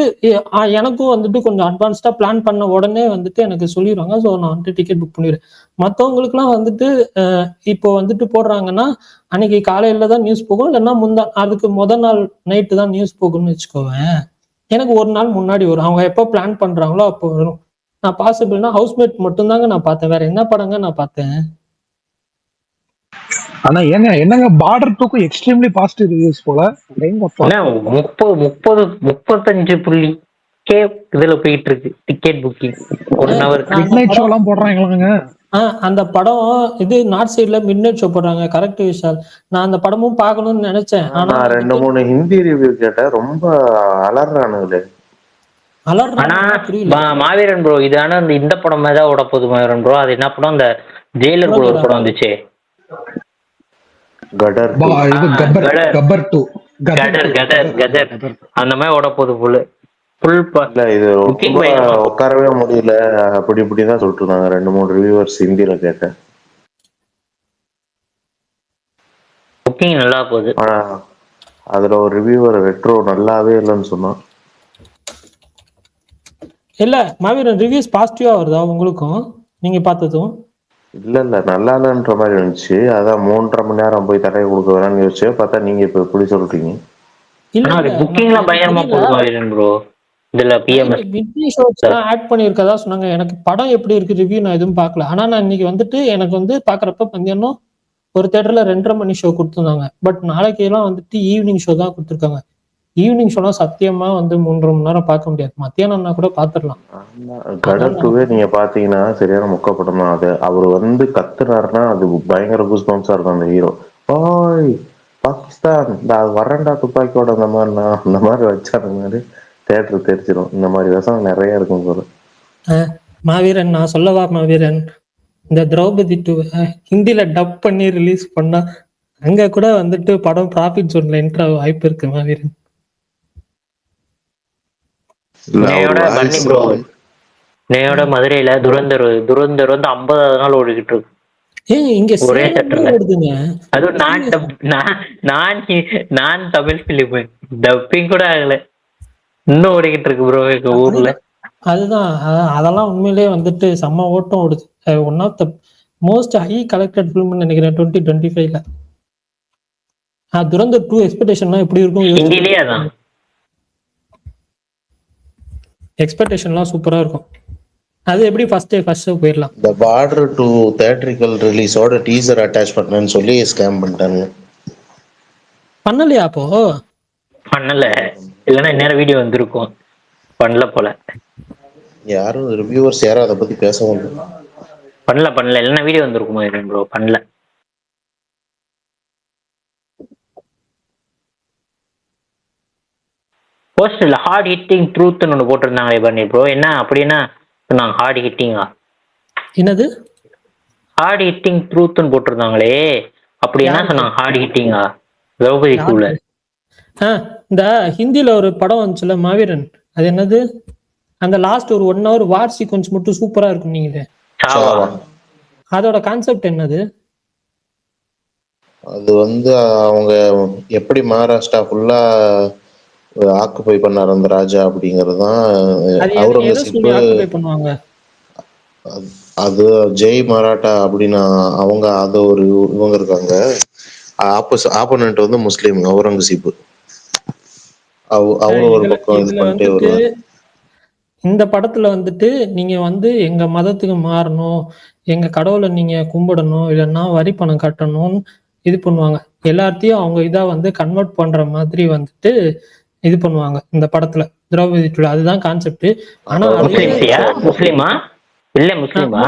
எனக்கும் வந்துட்டு கொஞ்சம் அட்வான்ஸ்டா பிளான் பண்ண உடனே வந்துட்டு எனக்கு சொல்லிடுவாங்க. ஸோ நான் வந்துட்டு டிக்கெட் புக் பண்ணிடுறேன். மற்றவங்களுக்குலாம் வந்துட்டு இப்போ வந்துட்டு போடுறாங்கன்னா அன்னைக்கு காலையில தான் நியூஸ் போகும், இல்லைன்னா அதுக்கு நாள் நைட்டு தான் நியூஸ் போகும்னு வச்சுக்கோவேன். எனக்கு ஒரு நாள் முன்னாடி வரும். அவங்க எப்போ பிளான் பண்றாங்களோ அப்போ வரும். நான் பாசிபிள்னா ஹவுஸ்மேட் மட்டும்தாங்க நான் பார்த்தேன். வேற என்ன படங்க நான் பார்த்தேன்? ஆனா என்னங்க பார்டர் 2க்கு எக்ஸ்ட்ரீம்லி பாசிட்டிவ் ரிவ்யூஸ் போல. 35 இதுல போயிட்டு இருக்கு ticket booking. 1 hour mid night show எல்லாம் போடுறாங்களாங்க. அந்த படம் இது நார்த் சைட்ல மிட் நைட் ஷோ போடுறாங்க. கரெக்ட் விஷால். நான் அந்த படமும் பார்க்கணும்னு நினைச்சேன். ஆனா 2-3 ஹிந்தி ரிவ்யூ கேட்டேன். ரொம்ப அலறானுங்களே. ஆனா மாவீரன் ப்ரோ இது ஆனா இந்த படம் மாதிரி தான் ஓட போகுது மாவீரன் ப்ரோ. அது என்ன படம்? அந்த ஜெயிலர் கூட ஒரு படம் வந்துச்சு, கதர் அந்த மாதிரி ஓட போகுது ஃபுல். இல்ல இது ரொம்ப உட்காரவே முடியல, அப்படி இப்படிதான் சொல்லிட்டு இருந்தாங்க 2-3 ரிவ்யூவர்ஸ் ஹிந்தில கேட்டேன். புக்கிங் நல்லா போகுது. ஆனா அதுல ஒரு ரிவ்யூவர் ரெட்ரோ நல்லாவே இல்லைன்னு சொன்னான். இல்ல மாவீரன் ரிவ்யூஸ் பாசிட்டிவா வருதா உங்களுக்கும் நீங்க பார்த்ததும்? இல்ல நல்லா இல்லைன்ற மாதிரி இருந்துச்சு. அதான் 3.5 மணி நேரம் போய் தடையை கொடுக்க வேணாம்னு யோசிச்சு பார்த்தா நீங்க இப்ப எப்படி சொல்றீங்க? புக்கிங்லாம் பயங்கரமா போகுது மாவீரன் ப்ரோ. இதுல ஆட் பண்ணிருக்கதா சொன்னாங்க. எனக்கு படம் எப்படி இருக்கு ரிவ்யூ நான் எதுவும் பார்க்கல. ஆனா நான் இன்னைக்கு வந்துட்டு எனக்கு வந்து பாக்குறப்ப பந்தியனும் ஒரு தியேட்டர்ல 2:30 மணி ஷோ கொடுத்துருந்தாங்க. பட் நாளைக்கு எல்லாம் வந்துட்டு ஈவினிங் ஷோ தான் கொடுத்துருக்காங்க. ஈவினிங் ஷோனா சத்தியமா வந்து 3.5 மணி நேரம் பார்க்க முடியாது. மத்தியானம்னா கூட பாத்துடலாம். கதர் 2 நீங்க பாத்தீங்கன்னா சரியான முக்க படம் தான். அது அவர் வந்து கத்துனாருன்னா அது பயங்கர கூஸ் பம்ப்ஸா இருக்கும். அந்த ஹீரோ ஓய் பாகிஸ்தான் வரண்டா துப்பாக்கியோட அந்த மாதிரி வச்சாரு மாதிரி தேட்டர் தெரிச்சிடும். இந்த மாதிரி விஷம் நிறைய இருக்கும் போல. மாவீரன் நான் சொல்லவா மாவீரன், இந்த திரௌபதி 2 ஹிந்தில டப் பண்ணி ரிலீஸ் பண்ணா அங்க கூட வந்துட்டு படம் ப்ராஃபிட் ஜோன்ல என்ட்ரு ஆக வாய்ப்பு இருக்கு மாவீரன். நேயோட மதுரையில துரந்தர் வந்து 50வது நாள் ஓடிக்கிட்டு இருக்கு ஒரே தேட்டர்ல. அதுவும் நான் தமிழ் பிலிம் டப்பிங் கூட ஆகல, இன்னும் ஓடிக்கிட்டு இருக்கு ப்ரோ எங்க ஊர்ல. அதுதான் அதெல்லாம் உண்மையிலேயே வந்துட்டு செம்ம ஓட்டம் ஓடுது. One of the most high collected ஃபிலிம்னு நினைக்கிறேன் 2025ல. துரந்தர் 2 எக்ஸ்பெக்டேஷன்லாம் எப்படி இருக்கும்? ஹிந்திலேயே அதான் எக்ஸ்பெக்டேஷன்லாம் சூப்பரா இருக்கும். அது எப்படி ஃபர்ஸ்ட் ஷோ போயிடலாம். இந்த பார்டர் 2 தியேட்ரிக்கல் ரிலீஸோட டீசர் அட்டாச் பண்ணேன்னு சொல்லி ஸ்கேம் பண்ணிட்டாங்க. பண்ணலையா? அப்போ பண்ணல, இல்லைன்னா நேரம் வீடியோ வந்திருக்கும். பண்ணல போல, யாரும் ரிவ்யூவர்ஸ் யாரும் அதை பத்தி பேசவும் பண்ணல இல்லைன்னா வீடியோ வந்திருக்குமா ப்ரோ? பண்ணல. போஸ்டர்ல ஹார்ட் ஹிட்டிங் ட்ரூத்னு ஒன்று போட்டிருந்தாங்களே பண்ணி ப்ரோ, என்ன அப்படின்னா சொன்னாங்க ஹார்ட் ஹிட்டிங்கா? என்னது ஹார்ட் ஹிட்டிங் ட்ரூத்னு போட்டிருந்தாங்களே, அப்படி என்ன சொன்னாங்க? ஹார்ட் ஹிட்டிங்கா திரௌபதி 2ல? இந்த ஹிந்தில ஒரு படம் வந்துச்சுல மாவீரன், அது என்னது? அந்த லாஸ்ட் ஒரு 1 hour வார் சீக்வன்ஸ் மட்டும் சூப்பரா இருக்கும். நீங்க அதோட கான்செப்ட் என்னது? அது வந்து அவங்க எப்படி மகாராஷ்டிரா ஃபுல்லா ஆக்குபை பண்ணார் அந்த ராஜா அப்படிங்கறதுதான். அவுரங்கசீப் பண்ணுவாங்க. அது ஜெய் மராட்டா அப்படின்னு அவங்க அது ஒரு இவங்க இருக்காங்க. ஆப்போனன்ட் வந்து முஸ்லீம் அவுரங்கசீப். அவரும் ஒரு பக்கம் இது பண்ணிட்டே வருவாங்க. இந்த படத்துல வந்துட்டு நீங்க வந்து எங்க மதத்துக்கு மாறணும், எங்க கடவுளை நீங்க கும்பிடணும், இல்லைன்னா வரி பணம் கட்டணும்னு இது பண்ணுவாங்க. எல்லாத்தையும் அவங்க இதா வந்து கன்வெர்ட் பண்ற மாதிரி வந்துட்டு இது பண்ணுவாங்க இந்த படத்துல. திரௌபதி டூல அதுதான் கான்செப்ட். ஆனா முஸ்லிமா இல்ல முஸ்லிமா?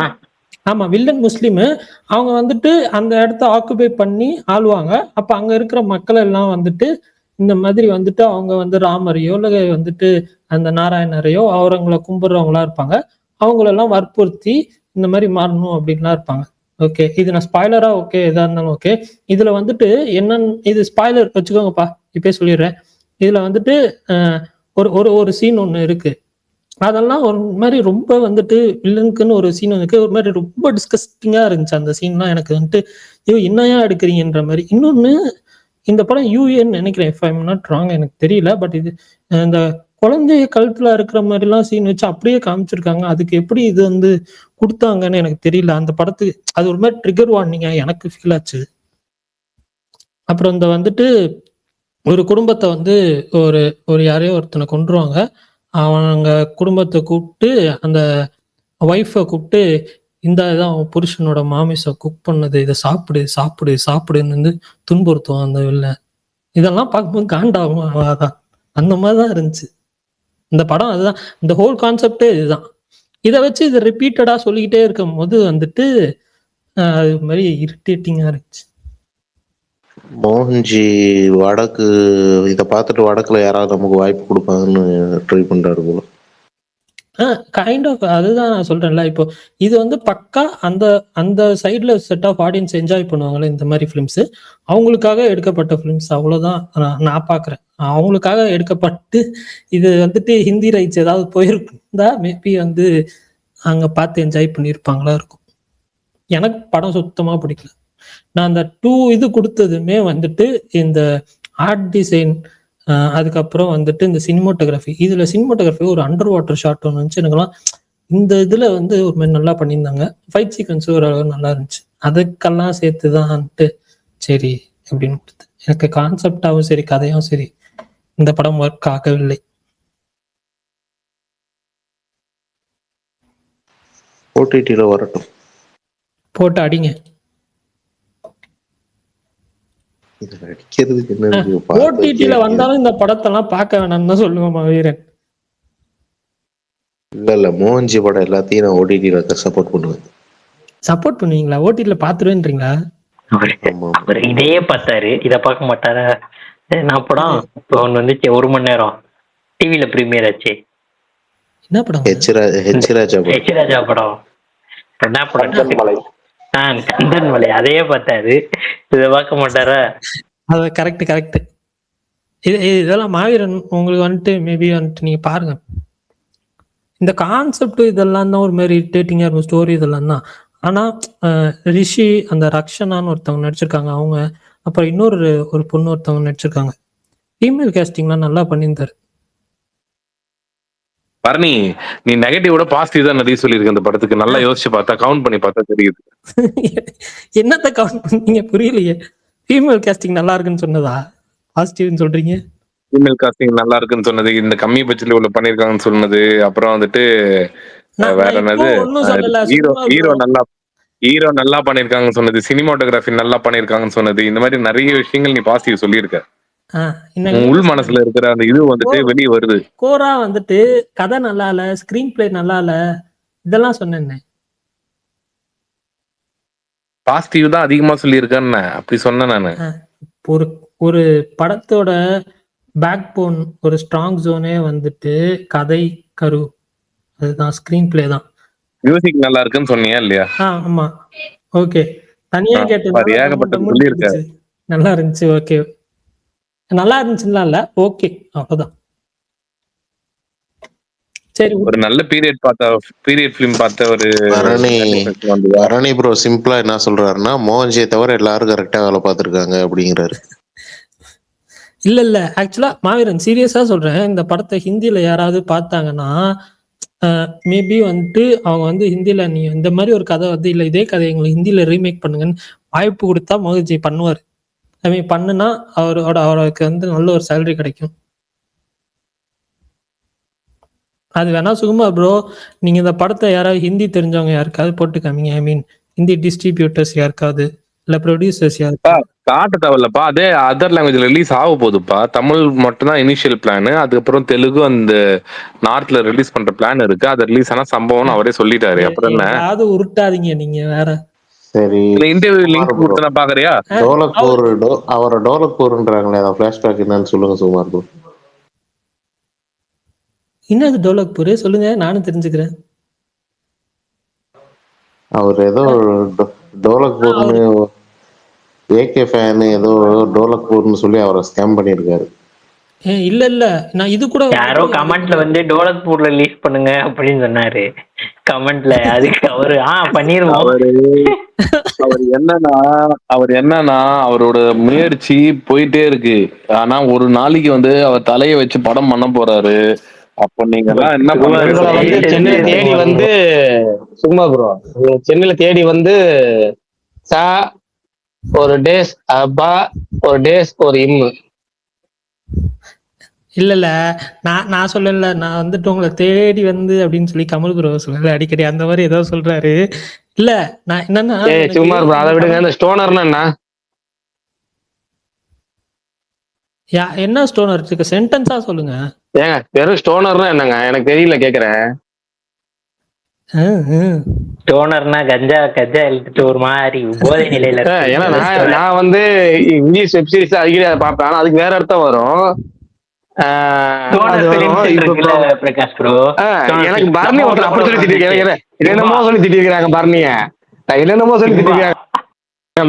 ஆமா, வில்லன் முஸ்லீமு. அவங்க வந்துட்டு அந்த இடத்த ஆக்குபை பண்ணி ஆளுவாங்க. அப்ப அங்க இருக்கிற மக்கள் எல்லாம் வந்துட்டு இந்த மாதிரி வந்துட்டு அவங்க வந்து ராமரையோ இல்ல வந்துட்டு அந்த நாராயணரையோ அவங்கள கும்பிடுறவங்களா இருப்பாங்க. அவங்களெல்லாம் வற்புறுத்தி இந்த மாதிரி மாறணும் அப்படின்லாம் இருப்பாங்க. ஓகே, இது நான் ஸ்பாய்லரா ஓகே எதா இருந்தாலும் ஓகே. இதுல வந்துட்டு என்னன்னு இது ஸ்பாய்லர் வச்சுக்கோங்கப்பா, இப்பயே சொல்லிடுறேன். இதுல வந்துட்டு ஒரு ஒரு ஒரு சீன் ஒண்ணு இருக்கு. அதெல்லாம் ஒரு மாதிரி ரொம்ப வந்துட்டு வில்லனுக்குன்னு ஒரு சீன் இருக்கு, ஒரு மாதிரி ரொம்ப டிஸ்கஸ்டிங்கா இருந்துச்சு அந்த சீன்லாம். எனக்கு வந்துட்டு ஐயோ என்னையா எடுக்கிறீங்கன்ற மாதிரி. இன்னொன்னு, இந்த படம் யூஏன்னு நினைக்கிறேன், இஃப் ஐம் நாட் ராங், எனக்கு தெரியல. பட் இது இந்த குழந்தைய கழுத்துல இருக்கிற மாதிரி எல்லாம் சீன் வச்சு அப்படியே காமிச்சிருக்காங்க. அதுக்கு எப்படி இது வந்து கொடுத்தாங்கன்னு எனக்கு தெரியல. அந்த படத்துக்கு அது ஒரு மாதிரி ட்ரிகர் வார்னிங்கா எனக்கு ஃபீல் ஆச்சு. அப்புறம் இந்த வந்துட்டு ஒரு குடும்பத்தை வந்து ஒரு ஒரு யாரையோ ஒருத்தனை கொன்றுவாங்க. அவங்க குடும்பத்தை கூப்பிட்டு அந்த ஒய்ஃபை கூப்பிட்டு இந்த இதான் அவன் புருஷனோட மாமிசை குக் பண்ணது, இதை சாப்பிடு சாப்பிடு சாப்பிடுன்னு வந்து துன்புறுத்துவான் அந்த வெளில. இதெல்லாம் பார்க்கும்போது காண்டாகும். அதான் அந்த மாதிரிதான் இருந்துச்சு இந்த படம். அதுதான் இந்த ஹோல் கான்செப்டே இதுதான். இதை வச்சு இதை ரிப்பீட்டடா சொல்லிக்கிட்டே இருக்கும் போது வந்துட்டு அது மாதிரி இரிட்டேட்டிங்கா இருந்துச்சு. மோகன்ஜி வடக்கு இதை பார்த்துட்டு வடக்குல யாராவது நமக்கு வாய்ப்பு கொடுப்பாங்கன்னு ட்ரை பண்றாரு போல. கைண்ட் ஆஃப் அதுதான் நான் சொல்றேன்ல. இப்போ இது வந்து பக்கா அந்த அந்த சைட்ல செட் ஆஃப் ஆடியன்ஸ் என்ஜாய் பண்ணுவாங்கல்ல இந்த மாதிரி ஃபிலிம்ஸ், அவங்களுக்காக எடுக்கப்பட்ட ஃபிலிம்ஸ். அவ்வளவுதான் நான் பாக்குறேன். அவங்களுக்காக எடுக்கப்பட்டு இது வந்துட்டு ஹிந்தி ரைட்ஸ் ஏதாவது போயிருந்தா மேபி வந்து அங்க பார்த்து என்ஜாய் பண்ணியிருப்பாங்களா இருக்கும். எனக்கு படம் சுத்தமா பிடிக்கல. நான் அந்த 2 இது கொடுத்ததுமே வந்துட்டு இந்த ஆர்ட் டிசைன், அதுக்கப்புறம் வந்துட்டு இந்த சினிமோட்டோகிராஃபி. இதுல சினிமோட்டோகிராஃபி ஒரு அண்டர் வாட்டர் ஷாட் ஒன்று இருந்துச்சு. எனக்குலாம் இந்த இதுல வந்து ஒரு மாதிரி நல்லா பண்ணியிருந்தாங்க. ஃபைட் சீக்வன்ஸ் ஓரளவு நல்லா இருந்துச்சு. அதுக்கெல்லாம் சேர்த்துதான்ட்டு சரி அப்படின்னு கொடுத்து. எனக்கு கான்செப்டாவும் சரி கதையும் சரி இந்த படம் ஒர்க் ஆகவில்லை. ஓடிடில வரட்டும், போட்டு அடிங்க. ஓடிடில வந்தாலும் இந்த படத்தெல்லாம் பார்க்க வேணாம்னு தான் சொல்லுவோம் வீரன். இல்ல மோகன்ஜி படம் எல்லாத்தையும் நான் ஓடிடில சப்போர்ட் பண்ணுவேன். சப்போர்ட் பண்ணுவீங்களா? ஓடிடில பாத்துருவேன்றீங்களா? அவர் இதையே பார்த்தாரு, இத பார்க்க மாட்டாரா? நான் படம் இப்போ ஒன்று வந்துச்சு 1 மணி நேரம் டிவில பிரீமியர் ஆச்சு. என்ன படம்? ஹெச் ராஜா படம். என்ன படம்? கந்தன்மலை. அதையே பார்த்தாரு, இதை பார்க்க மாட்டாரா? அது கரெக்ட். இதெல்லாம் மாவீரன் உங்களுக்கு வந்துட்டு மேபி வந்துட்டு நீங்க பாருங்க. இந்த கான்செப்ட் இதெல்லாம் தான் ஒரு மாதிரி இரிட்டேட்டிங்கா இருக்கும். ஸ்டோரி இதெல்லாம் தான். ஆனா ரிஷி, அந்த ரக்ஷனான்னு ஒருத்தவங்க நடிச்சிருக்காங்க அவங்க, அப்புறம் இன்னொரு ஒரு பொண்ணு ஒருத்தவங்க நடிச்சிருக்காங்க. ஃபீமேல் கேஸ்டிங்லாம் நல்லா பண்ணியிருந்தாரு. பரணி, நீ நெகட்டிவோட பாசிட்டிவ் தான் நிறைய சொல்லியிருக்க இந்த படத்துக்கு. நல்லா யோசிச்சு பார்த்தா, கவுண்ட் பண்ணி பார்த்தா தெரியுது. என்னத்த கவுண்ட் பண்ணீங்க புரியலையே. ஃபீமேல் கேஸ்டிங் நல்லா இருக்குன்னு சொன்னதா பாசிட்டிவ்னு சொல்றீங்க? ஃபீமேல் காஸ்டிங் நல்லா இருக்குன்னு சொன்னது, இந்த கம்மி பட்ஜெட்ல உள்ள பண்ணிருக்காங்கன்னு சொன்னது, அப்புறம் வந்துட்டு வேற என்னது, ஹீரோ நல்லா பண்ணிருக்காங்கன்னு சொன்னது, சினிமாட்டோகிராஃபி நல்லா பண்ணிருக்காங்கன்னு சொன்னது, இந்த மாதிரி நிறைய விஷயங்கள் நீ பாசிட்டிவ் சொல்லியிருக்க. உள் மனசுல இருக்கிற அந்த இது வந்துட்டு வெளியே வருது. கோரா வந்துட்டு கதை நல்லா இல்ல, ஸ்கிரீன் பிளே நல்லா இல்ல, இதெல்லாம் சொன்னேன். பாசிட்டிவ் தான் அதிகமா சொல்லியிருக்கேன்னு அப்படி சொன்னேன் நானு. ஒரு ஒரு படத்தோட பேக் போன், ஒரு ஸ்ட்ராங் ஜோனே வந்துட்டு கதை கரு, அதுதான் ஸ்கிரீன் பிளே தான். மியூசிக் நல்லா இருக்குன்னு சொன்னியா இல்லையா? ஆமா, ஓகே. தனியா கேட்டு நல்லா இருந்துச்சு. ஓகே, நல்லா இருந்துச்சுன்னா இல்ல, ஓகே அவ்வளவுதான். சரி, ஒரு நல்ல பீரியட் ஃபிலிம் பார்த்த ஒரு அரணி ப்ரோ சிம்பிளா என்ன சொல்றாருன்னா, மோகன்ஜியை தவிர எல்லாரும் கரெக்டா வேலை பார்த்திருக்காங்க அப்படிங்கிறாரு. இல்ல ஆக்சுவலா மாவீரன் சீரியஸா சொல்றேன், இந்த படத்தை ஹிந்தில யாராவது பார்த்தாங்கன்னா மேபி வந்துட்டு அவங்க வந்து ஹிந்தில நீ இந்த மாதிரி ஒரு கதை வந்து இல்ல இதே கதை எங்களுக்கு ஹிந்தில ரீமேக் பண்ணுங்கன்னு வாய்ப்பு கொடுத்தா மோகன்ஜி பண்ணுவாரு. ஐ மீன் பண்ணுனா அவருக்கு வந்து நல்ல ஒரு சேலரி கிடைக்கும். அது வேணா சுகுமார் ப்ரோ, நீங்க இந்த படத்தை யாராவது ஹிந்தி தெரிஞ்சவங்க யாருக்காவது போட்டு காமிங்க. ஐ மீன் ஹிந்தி டிஸ்ட்ரிபியூட்டர்ஸ் யாருக்காவது இல்ல ப்ரொடியூசர்ஸ் யாருக்காவது. காட்ட தேவையில்லப்பா, அதே அதர் லாங்குவேஜ்ல ரிலீஸ் ஆக போகுதுப்பா. தமிழ் மட்டும் தான் இனிஷியல் பிளான். அதுக்கப்புறம் தெலுங்கு அந்த நார்த்ல ரிலீஸ் பண்ற பிளான் இருக்கு. அது ரிலீஸ் ஆனா சம்பவம்னு அவரே சொல்லிட்டாரு. அப்புறம் என்ன, ஏதாவது உருட்டாதீங்க நீங்க வேற. சரி, இன்டர்வியூ லிங்க் கொடுத்தா பாக்குறியா? டோலக்பூர் அவரை டோலக்பூர்ன்றாங்களே, அந்த பிளாஷ்பேக் என்னன்னு சொல்லுங்க சுகுமார் ப்ரோ. என்னது டோலக்பூர் சொல்லுங்க, நானும் தெரிஞ்சுக்கிறேன். அவர் ஏதோ டோலக்பூர்னு ஏகே ஃபேன் ஏதோ டோலக்பூர்னு சொல்லி அவரை ஸ்கேம் பண்ணியிருக்காரு. இல்ல இல்ல, நான் இது கூட யாரோ கமெண்ட்ல வந்து டோலக்பூர்ல ரிலீஸ் பண்ணுங்க அப்படின்னு சொன்னாரு கமெண்ட்ல. அதுக்கு அவரு பண்ணிருவோம். அவர் என்னன்னா அவரோட முயற்சி போயிட்டே இருக்கு. ஆனா ஒரு நாளைக்கு வந்து அவர் தலையை வச்சு படம் பண்ண போறாரு. அப்ப நீங்க எல்லாம் என்ன வந்து சென்னையில தேடி வந்து சும்மா ப்ரோ, சென்னையில தேடி வந்து சா ஒரு டேஸ் அப்பா ஒரு டேஸ் ஒரு இம்மு. இல்ல இல்ல, நான் சொல்லல, நான் வந்துட்டு உங்களை தேடி வந்து அப்படின்னு சொல்லி கமல் ப்ரோ சொல்லல, அடிக்கடி அந்த மாதிரி ஏதோ சொல்றாரு. இல்ல நான் என்னன்னா சுகுமார் ப்ரோ அதை விடுங்க, இந்த ஸ்டோனர்னா என்ன? என்ன ஸ்டோனர் இருக்கு, சென்டென்ஸா சொல்லுங்க. ஏங்க வெறும் ஸ்டோனர்னா என்னங்க, எனக்கு தெரியல, கேக்குறேன். ஸ்டோனர்னா கஞ்சா கஞ்சா எழுதிட்டு ஒரு மாதிரி போதை நிலையில. ஏன்னா நான் வந்து இங்கிலீஷ் வெப் சீரிஸ் அடிக்கடி அதை பார்ப்பேன். ஆனா அதுக்கு வேற அர்த்தம் வரும். பிரகாஷ் ப்ரோ, எனக்கு பரணி ஒருத்தர் அப்படி சொல்லி திட்டிருக்கேன். என்னென்னமோ சொல்லி திட்டிருக்காங்க பரணிய, என்னென்னமோ சொல்லி திட்டிருக்காங்க.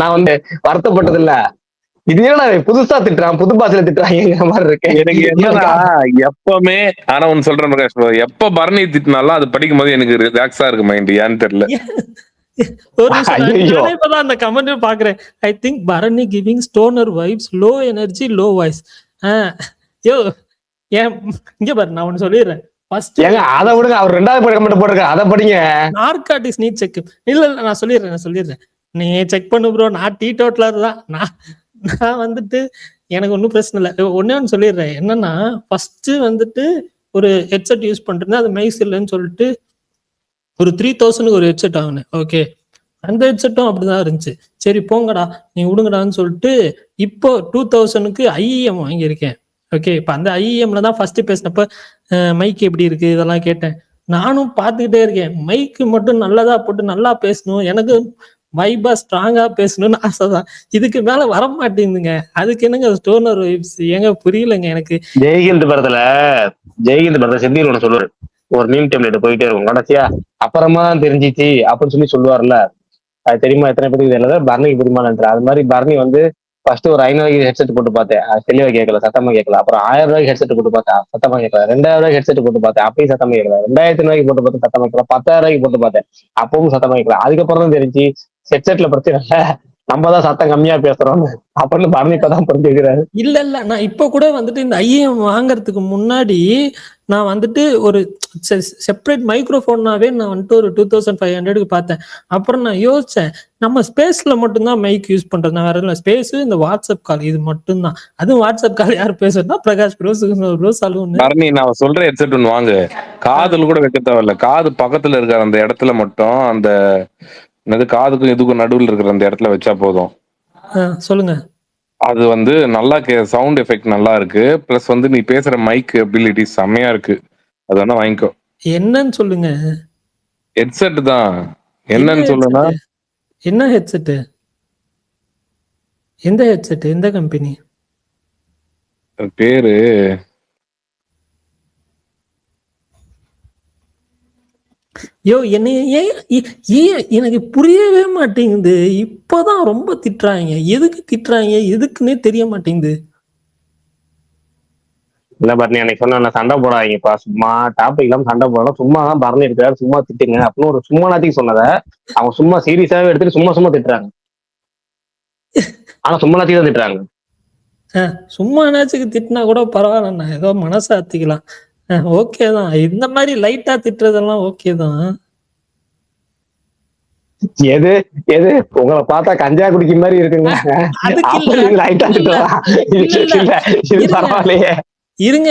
நான் வந்து வருத்தப்பட்டது இல்ல. இது என்ன புதுசா திட்டுறான், புது பாசையில திட்டுறாங்கிற மாதிரி இருக்கு எனக்கு. என்னன்னா எப்பவுமே ஆனா ஒன்னு சொல்றேன் பிரகாஷ் ப்ரோ, எப்ப பரணி திட்டினாலும் அது படிக்கும் போது எனக்கு ரிலாக்ஸா இருக்கு மைண்ட். ஏன்னு தெரியல. இப்பதான் அந்த கமெண்ட் பாக்குறேன். I think Bharani giving stoner vibes, low energy low voice. Yo ஏன் இங்க பாரு, நான் ஒண்ணு சொல்லிடுறேன். அதை விடுங்க, அவர் ரெண்டாவது கமெண்ட் போட்டிருக்காரு, அதை படிங்க. Narcotics need check. இல்ல இல்ல, நான் சொல்லிடுறேன். நீ செக் பண்ணு ப்ரோ, நான் டீ டோட்டலர் தான். நான் வந்துட்டு எனக்கு ஒன்றும் பிரச்சனை இல்லை. ஒன்னு சொல்லிடுறேன். என்னன்னா ஃபர்ஸ்ட் வந்துட்டு ஒரு ஹெட்செட் யூஸ் பண்றேன், அது மைஸ் இல்லைன்னு சொல்லிட்டு ஒரு 3000 ஒரு ஹெட்செட் ஆகுனேன். ஓகே, அந்த ஹெட்செட்டும் அப்படிதான் இருந்துச்சு. சரி போங்கடா நீ விடுங்கடான்னு சொல்லிட்டு இப்போ 2000க்கு ஐஇஎம் வாங்கியிருக்கேன். ஓகே, இப்போ அந்த ஐஇஎம்ல தான் ஃபர்ஸ்ட் பேசினப்ப மைக் எப்படி இருக்கு இதெல்லாம் கேட்டேன். நானும் பார்த்துக்கிட்டே இருக்கேன், மைக்கு மட்டும் நல்லதா போட்டு நல்லா பேசணும், எனக்கு வைபா ஸ்ட்ராங்கா பேசணும்னு ஆசைதான். இதுக்கு மேல வர மாட்டேங்குதுங்க. அதுக்கு என்னங்க ஸ்டோனர் வைப்ஸ், ஏங்க புரியலங்க எனக்கு. ஜெய்ஹிந்த் படத்துல செந்தில் ஒண்ணு சொல்லுவாரு, ஒரு மீம் டெம்ப்ளேட் போயிட்டே இருக்கும் கடைசியா, அப்புறமா தெரிஞ்சிச்சு அப்படின்னு சொல்லி சொல்லுவார்ல. அது தெரியுமா எத்தனை பேருக்கு தெரியல, பரணிக்கு தெரியுமா? அது மாதிரி பரணி வந்து ஃபர்ஸ்ட் ஒரு 500 ஹெட்செட் போட்டு பார்த்தேன், தெளிவா கேட்கல, சத்தமா கேட்கல. அப்புறம் 1000 ஹெட்செட் போட்டு பார்த்தேன், சத்தமா கேட்கல. 2000 ஹெட்செட் போட்டு பார்த்தேன், அப்பயும் சத்தமா கேட்கல. 2500 போட்டு பார்த்தேன், சத்தமா கேட்கல. 10,000 போட்டு பார்த்தேன், அப்பவும் சத்தமா கேட்கல. அதுக்கப்புறம் தான் தெரிஞ்சு ஹெட்செட்ல பிரச்சனை இல்ல, நம்ம தான் சத்தம் கம்மியா பேசுறோம் அப்படின்னு பரணி இப்பதான் புரிஞ்சுக்கிறாரு. இல்ல நான் இப்ப கூட வந்துட்டு இந்த ஐஏஎம் வாங்கறதுக்கு முன்னாடி நான் வந்துட்டு ஒரு செப்பரேட் மைக்ரோஃபோன்னாவே நான் வந்துட்டு ஒரு 2500க்கு பார்த்தேன். அப்புறம் நான் யோசிச்சேன், நம்ம ஸ்பேஸ்ல மட்டும்தான் மைக் யூஸ் பண்றது, நான் வேற இல்லை. ஸ்பேஸ் இந்த வாட்ஸ்அப் கால் இது மட்டும்தான். அதுவும் வாட்ஸ்அப் கால் யார் பேசுறதுனா Prakash bro, bro salon. Bharani நான் சொல்ற ஹெட்செட் ஒன்று வாங்க, காதுல கூட வைக்க தேவையில்ல, காது பக்கத்துல இருக்கிற அந்த இடத்துல மட்டும், அந்த காதுக்கும் இதுக்கும் நடுவில் இருக்கிற அந்த இடத்துல வச்சா போதும். சொல்லுங்க. அது வந்து நல்லா சவுண்ட் எஃபெக்ட் நல்லா இருக்கு. பிளஸ் வந்து நீ பேசுற மைக் எபிலிட்டி செம்மையா இருக்கு. அது வேணா வாங்கிக்கோ. என்னன்னு சொல்லுங்க. ஹெட்செட் தான். என்னன்னு சொல்லுனா, என்ன ஹெட்செட்? எந்த ஹெட்செட்? எந்த கம்பெனி பேரு? யோ என்ன எனக்கு புரியவே மாட்டேங்குது. இப்பதான் ரொம்ப திட்டுறாங்க. எதுக்கு திட்டுறாங்க எதுக்குன்னே தெரிய மாட்டேங்குது. இல்ல பரணி அன்னைக்கு சொன்ன சண்டை போடாதீங்கப்பா, சும்மா டாபிக் இல்லாம சண்டை போடலாம், சும்மா தான் பரணி இருக்காரு, சும்மா திட்டுங்க அப்படின்னு ஒரு சும்மா நாத்திக்கு சொன்னதை அவங்க சும்மா சீரியஸாவே எடுத்துட்டு சும்மா திட்டுறாங்க. ஆனா சும்மா நாத்திக்கு தான் திட்டுறாங்க. சும்மா நாச்சுக்கு திட்டினா கூட பரவாயில்லண்ணா, ஏதோ மனசாத்திக்கலாம், ஓகே தான். இந்த மாதிரி லைட்டா திட்டுறதெல்லாம் ஓகே தான். எது உங்களை பார்த்தா கஞ்சா குடிக்க மாதிரி இருக்குங்க, லைட்டா திட்டலாம், பரவாயில்லையே. இருங்க.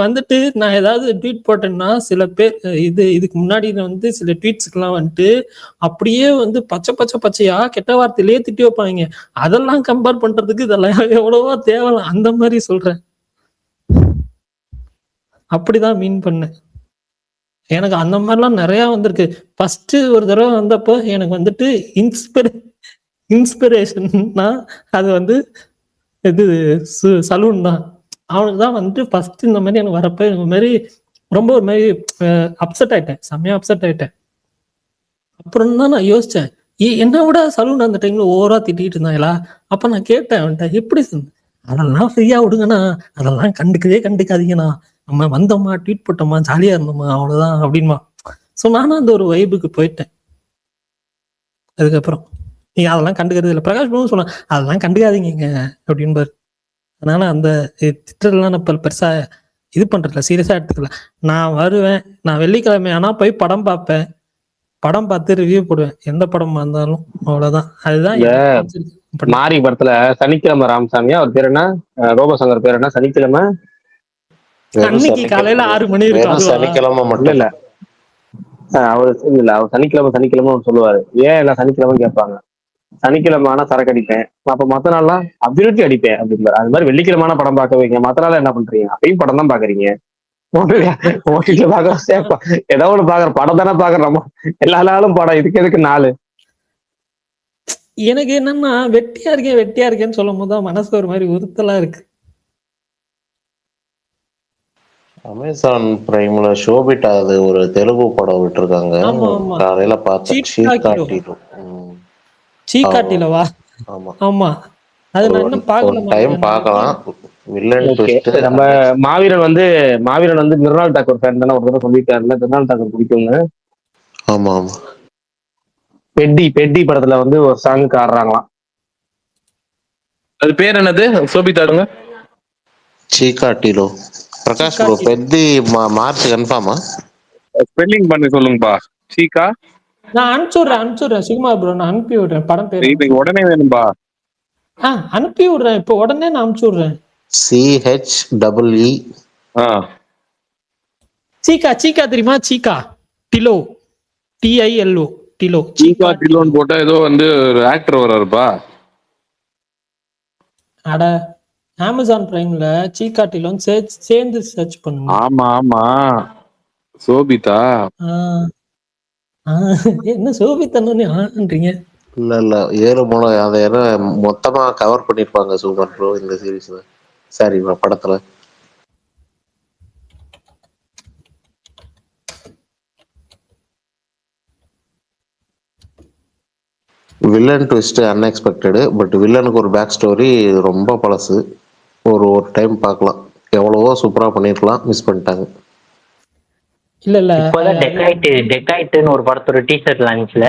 வந்துட்டு நான் ஏதாவது ட்வீட் போட்டேன்னா சில பேர் இதுக்கு முன்னாடி வந்து சில ட்வீட்ஸ்க்கெல்லாம் வந்துட்டு அப்படியே வந்து பச்சையா கெட்ட வார்த்தையிலேயே திட்டி வைப்பாங்க. அதெல்லாம் கம்பேர் பண்றதுக்கு இதெல்லாம் எவ்வளவோ தேவலாம். அந்த மாதிரி சொல்றேன். அப்படிதான் மீன் பண்ணேன். எனக்கு அந்த மாதிரிலாம் நிறைய வந்திருக்கு. ஃபர்ஸ்ட் ஒரு தடவை வந்தப்போ எனக்கு வந்துட்டு இன்ஸ்பிரேஷன்னா அது வந்து இது சலூன் தான். அவனுக்கு தான் வந்துட்டு ஃபர்ஸ்ட் இந்த மாதிரி எனக்கு வரப்ப இந்த மாதிரி ரொம்ப ஒரு மாதிரி அப்செட் ஆயிட்டேன். செம்மையா அப்செட் ஆயிட்டேன். அப்புறம் தான் நான் யோசிச்சேன், என்ன விட சலூன் அந்த டைம்ல ஓவரா திட்டிட்டு இருந்தாங்களா. அப்ப நான் கேட்டேன் அவன்கிட்ட, எப்படி அதெல்லாம் ஃப்ரீயா விடுங்கண்ணா, அதெல்லாம் கண்டுக்காதீங்கண்ணா, நம்ம வந்தோமா ட்வீட் போட்டோமா ஜாலியா இருந்தோமா அவ்வளவுதான் அப்படின்மா. ஸோ நானும் அந்த ஒரு வைபுக்கு போயிட்டேன். அதுக்கப்புறம் நீங்க அதெல்லாம் கண்டுக்கிறது இல்லை. பிரகாஷ் ப்ரோ சொன்னா அதெல்லாம் கண்டுக்காதீங்க அப்படின்பாரு. அதனால அந்த திட்டெல்லாம் நான் பெருசா இது பண்றதில்ல, சீரியஸா எடுத்துக்கல. நான் வருவேன், நான் வெள்ளிக்கிழமை ஆனா போய் படம் பார்ப்பேன், படம் பார்த்து ரிவ்யூ போடுவேன், எந்த படமா இருந்தாலும். அவ்வளவுதான். அதுதான் மாரி படத்துல சனிக்கிழமை ராமசாமியா அவர் பேர் என்ன, ரோபசங்கர் பேர் என்ன, சனிக்கிழமை அன்னைக்கு காலையில 6 மணி இருக்கும். சனிக்கிழமை மட்டும் இல்ல அவர் இல்ல, அவர் சனிக்கிழமை சொல்லுவாரு. ஏன் எல்லாம் சனிக்கிழமை கேட்பாங்க. சனிக்கிழமை ஆனா சரக்கு அடிப்பேன், அப்ப மத்த நாள்லாம் அபிவிருத்தி அடிப்பேன் அப்படின்பாரு. அது மாதிரி வெள்ளிக்கிழமான படம் பார்க்க வைங்க, மத்த நாள் என்ன பண்றீங்க, அப்பயும் படம் தான் பாக்குறீங்க. ஓட்டில பாக்குற ஏதோ ஒண்ணு பாக்குற படம் தானே பாக்குறோம் நம்ம. எல்லா நாளும் படம், இதுக்கு எதுக்கு நாள். எனக்கு என்னன்னா வெட்டியா இருக்கேன்னு சொல்லும் போதுதான் மனசு ஒரு மாதிரி உறுத்தலா இருக்கு. அமேசான் பிரைம்ல ஷோபிட்டா அது ஒரு தெலுங்கு படம் விட்டுருக்காங்க. காலையில பார்த்தேன். சீக்காட்டிலவா? ஆமா, அது நான் இன்னும் பார்க்கல. டைம் பார்க்கலாம். Villain twist. நம்ம மாவீரன் வந்து மிருனால் தாக்கூர் ஃபேன் தானே, ஒரு தடவை சொல்லிட்டாருல மிருனால் தாக்கூர் பிடிக்கும்னு. ஆமா ஆமா. பெட்டி படத்துல வந்து ஒரு சாங் ஆடுறாங்களாம். அது பேர் என்னது சோபிதாடுங்க? சீக்காட்டிலோ. பிரகாஷ் ப்ரோ பெட்டி மார்ச் கன்ஃபார்மா? ஸ்பெல்லிங் பண்ணி சொல்லுங்கப்பா. சீக்கா நான் அனுப்பிச்சுடுறேன் சுகுமார் ப்ரோ, நான் அனுப்பி விடுறேன். படம் பேர் இன்னைக்கு உடனே வேணும்பா. அனுப்பி விடுறேன், இப்போ உடனே நான் அனுப்பிச்சு விடுறேன். CHEE. சீக்கா தெரியுமா? சீக்கா டிலோ, TILO டிலோ. சீக்கா டிலோன்னு போட்டா ஏதோ வந்து ஒரு ஆக்டர் வர்றாருப்பா. அட அமேசான் பிரைம்ல சீக்கா டிலோன்னு சேர்ந்து சர்ச் பண்ணுங்க. ஆமா சோபிதா. என்ன சோபித்தன்னு ஆன்றீங்க? இல்ல 7 மூலம் அதை மொத்தமா கவர் பண்ணிருப்பாங்க சூப்பர் ப்ரோ இந்த சீரீஸ்ல. சாரி படத்துல. Villain twist unexpected. பட் வில்லனுக்கு ஒரு பேக் ஸ்டோரி ரொம்ப பழசு. ஒரு டைம் பார்க்கலாம். எவ்வளவோ சூப்பரா பண்ணிருக்கலாம், மிஸ் பண்ணிட்டாங்க. இல்ல இப்போதான் டெக்காய்ட்னு ஒரு படத்தோட டீஷர்ட் லான்ச்ல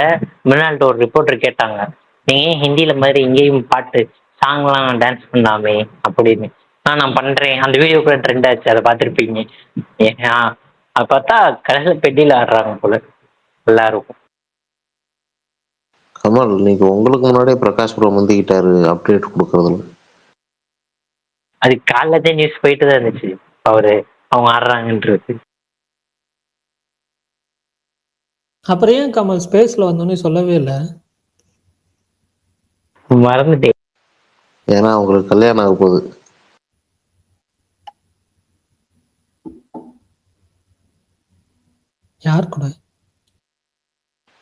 முன்னாள்கிட்ட ஒரு ரிப்போர்ட்டர் கேட்டாங்க, நீங்க ஹிந்தியில மாதிரி இங்கேயும் பாட்டு சாங்லாம் டான்ஸ் பண்ணாமே அப்படின்னு. நான் பண்றேன். அந்த வீடியோ கூட ட்ரெண்ட் ஆச்சு, அதை பார்த்துருப்பீங்க. அதை பார்த்தா கடைசியில் பெட்டியில் ஆடுறாங்க போல எல்லாரும். கமல், நீங்க உங்களுக்கு முன்னாடியே பிரகாஷ் ப்ரோ முந்திக்கிட்டாரு அப்டேட் கொடுக்கறதுல. அது காலைலதே நியூஸ் போயிட்டு தான் இருந்துச்சு அவங்க ஆடுறாங்கன்றது. அப்புறம் ஏன் கமல் ஸ்பேஸ்ல வந்தோன்னு சொல்லவே இல்லை? மறந்துட்டேன். ஏன்னா அவங்களுக்கு கல்யாணம் ஆக போகுது. யார் கூட?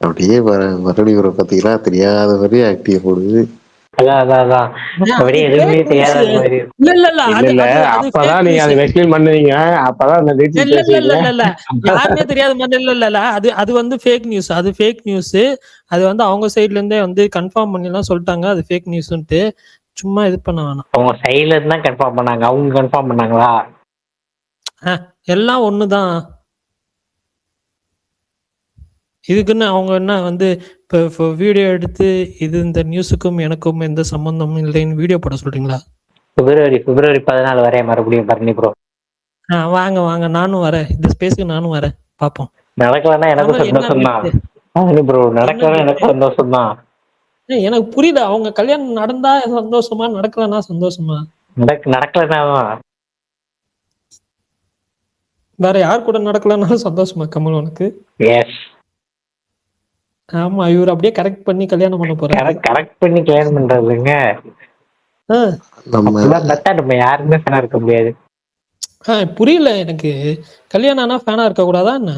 அப்படியே மறுபடியும் பார்த்தீங்கன்னா தெரியாத மாதிரி ஆக்டிவ் போடுது. அப்பதான் நீங்க அதை எக்ஸ்பிளைன் பண்ணுவீங்க. அப்பதான் யாருமே தெரியாத மாதிரி இல்ல. அது வந்து ஃபேக் நியூஸ். அது ஃபேக் நியூஸ். அது வந்து அவங்க சைட்ல இருந்தே வந்து கன்ஃபார்ம் பண்ணி எல்லாம் சொல்லிட்டாங்க அது ஃபேக் நியூஸ்ன்ட்டு. சும்மா இது பண்ண வேணாம். அவங்க சைட்ல இருந்து தான் கன்ஃபார்ம் பண்ணாங்க. அவங்க கன்ஃபார்ம் பண்ணாங்களா? எல்லாம் ஒண்ணுதான். இதுக்குன்னு அவங்க என்ன வந்து இப்போ வீடியோ எடுத்து இது இந்த நியூஸுக்கும் எனக்கும் எந்த சம்பந்தமும் இல்லைன்னு வீடியோ போட சொல்றீங்களா? பிப்ரவரி 14 வரேன் மறுபடியும் பரணி ப்ரோ. வாங்க நானும் வரேன். இந்த ஸ்பேஸ்க்கு நானும் வரேன். பாப்போம். நடக்கலன்னா எனக்கு சந்தோஷம் தான் ப்ரோ. நடக்கலன்னா எனக்கு சந்தோஷம் தான். எனக்கு புரியல, அவங்க கல்யாணம் நடந்தா சந்தோஷமா, நடக்கலன்னா சந்தோஷமா? நடக்கலன்னா வேற யார் கூட நடக்கலன்னாலும் சந்தோஷமா கமல் உனக்கு? எஸ், ஆமா, இவர் அப்படியே கரெக்ட் பண்ணி கல்யாணம் பண்ண போறாரு. கரெக்ட் பண்ணி கல்யாணம் பண்றதுங்க. நம்ம அப்படிலாம் பார்த்தா நம்ம யாருமே ஃபேனா இருக்க முடியாது. புரியல எனக்கு. கல்யாணம் ஆனா ஃபேனா இருக்க கூடாதா என்ன?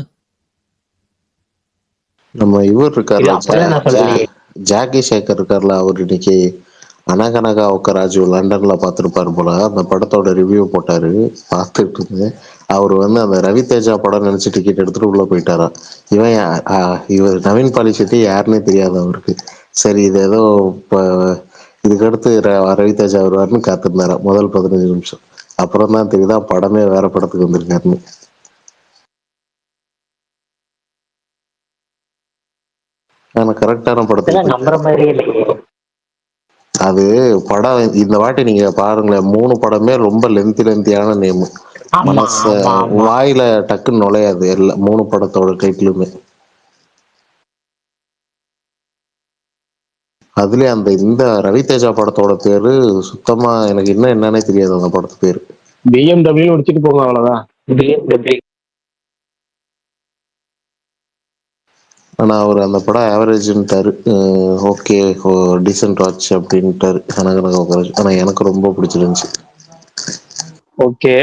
நம்ம இவர் இது இருக்கார்ல, அப்படிலாம் நான் சொல்லலையே. ஜாக்கி சேகர் இருக்கார்ல, அவர் இன்னைக்கு அனகனகா ராஜு லண்டன்ல பார்த்துருப்பாரு போல. அந்த படத்தோட ரிவ்யூ போட்டாரு, பார்த்துட்டு இருந்தேன். அவர் வந்து அந்த ரவி தேஜா படம் நினைச்சு டிக்கெட் எடுத்துட்டு உள்ள போயிட்டாரா. இவர் நவீன் பாலிஷெட்டி யாருன்னே தெரியாது அவருக்கு. சரி, இது ஏதோ இதுக்கடுத்து ரவி தேஜா வருவாருன்னு காத்திருந்தாரா முதல் 15 நிமிஷம். அப்புறம் தான் தெரியுதா படமே வேற படத்துக்கு வந்திருக்காருன்னு. ஆனா கரெக்டான படத்துக்கு நம்புற மாதிரியே இல்லையே. அது படம் இந்த வாட்டி நீங்க பாருங்களேன், 3 படமே ரொம்ப லென்த்தியான நேம். மனச வாயில டக்குன்னு நுழையாது. எல்லாம் 3 படத்தோட டைட்டிலுமே. அதுலயே அந்த இந்த ரவிதேஜா படத்தோட பேரு சுத்தமா எனக்கு என்னன்னே தெரியாது. அந்த படத்து பேரு BMW முடிச்சிட்டு போங்க, அவ்வளவுதான். BMW. ஆனா அவர் அந்த படம் ஆவரேஜ்ன்ட்டாரு. ஓகே, டீசென்ட் வாட்ச் அப்படின்ட்டாரு. ஆனா எனக்கு ரொம்ப பிடிச்சிருந்துச்சு. ஓகே,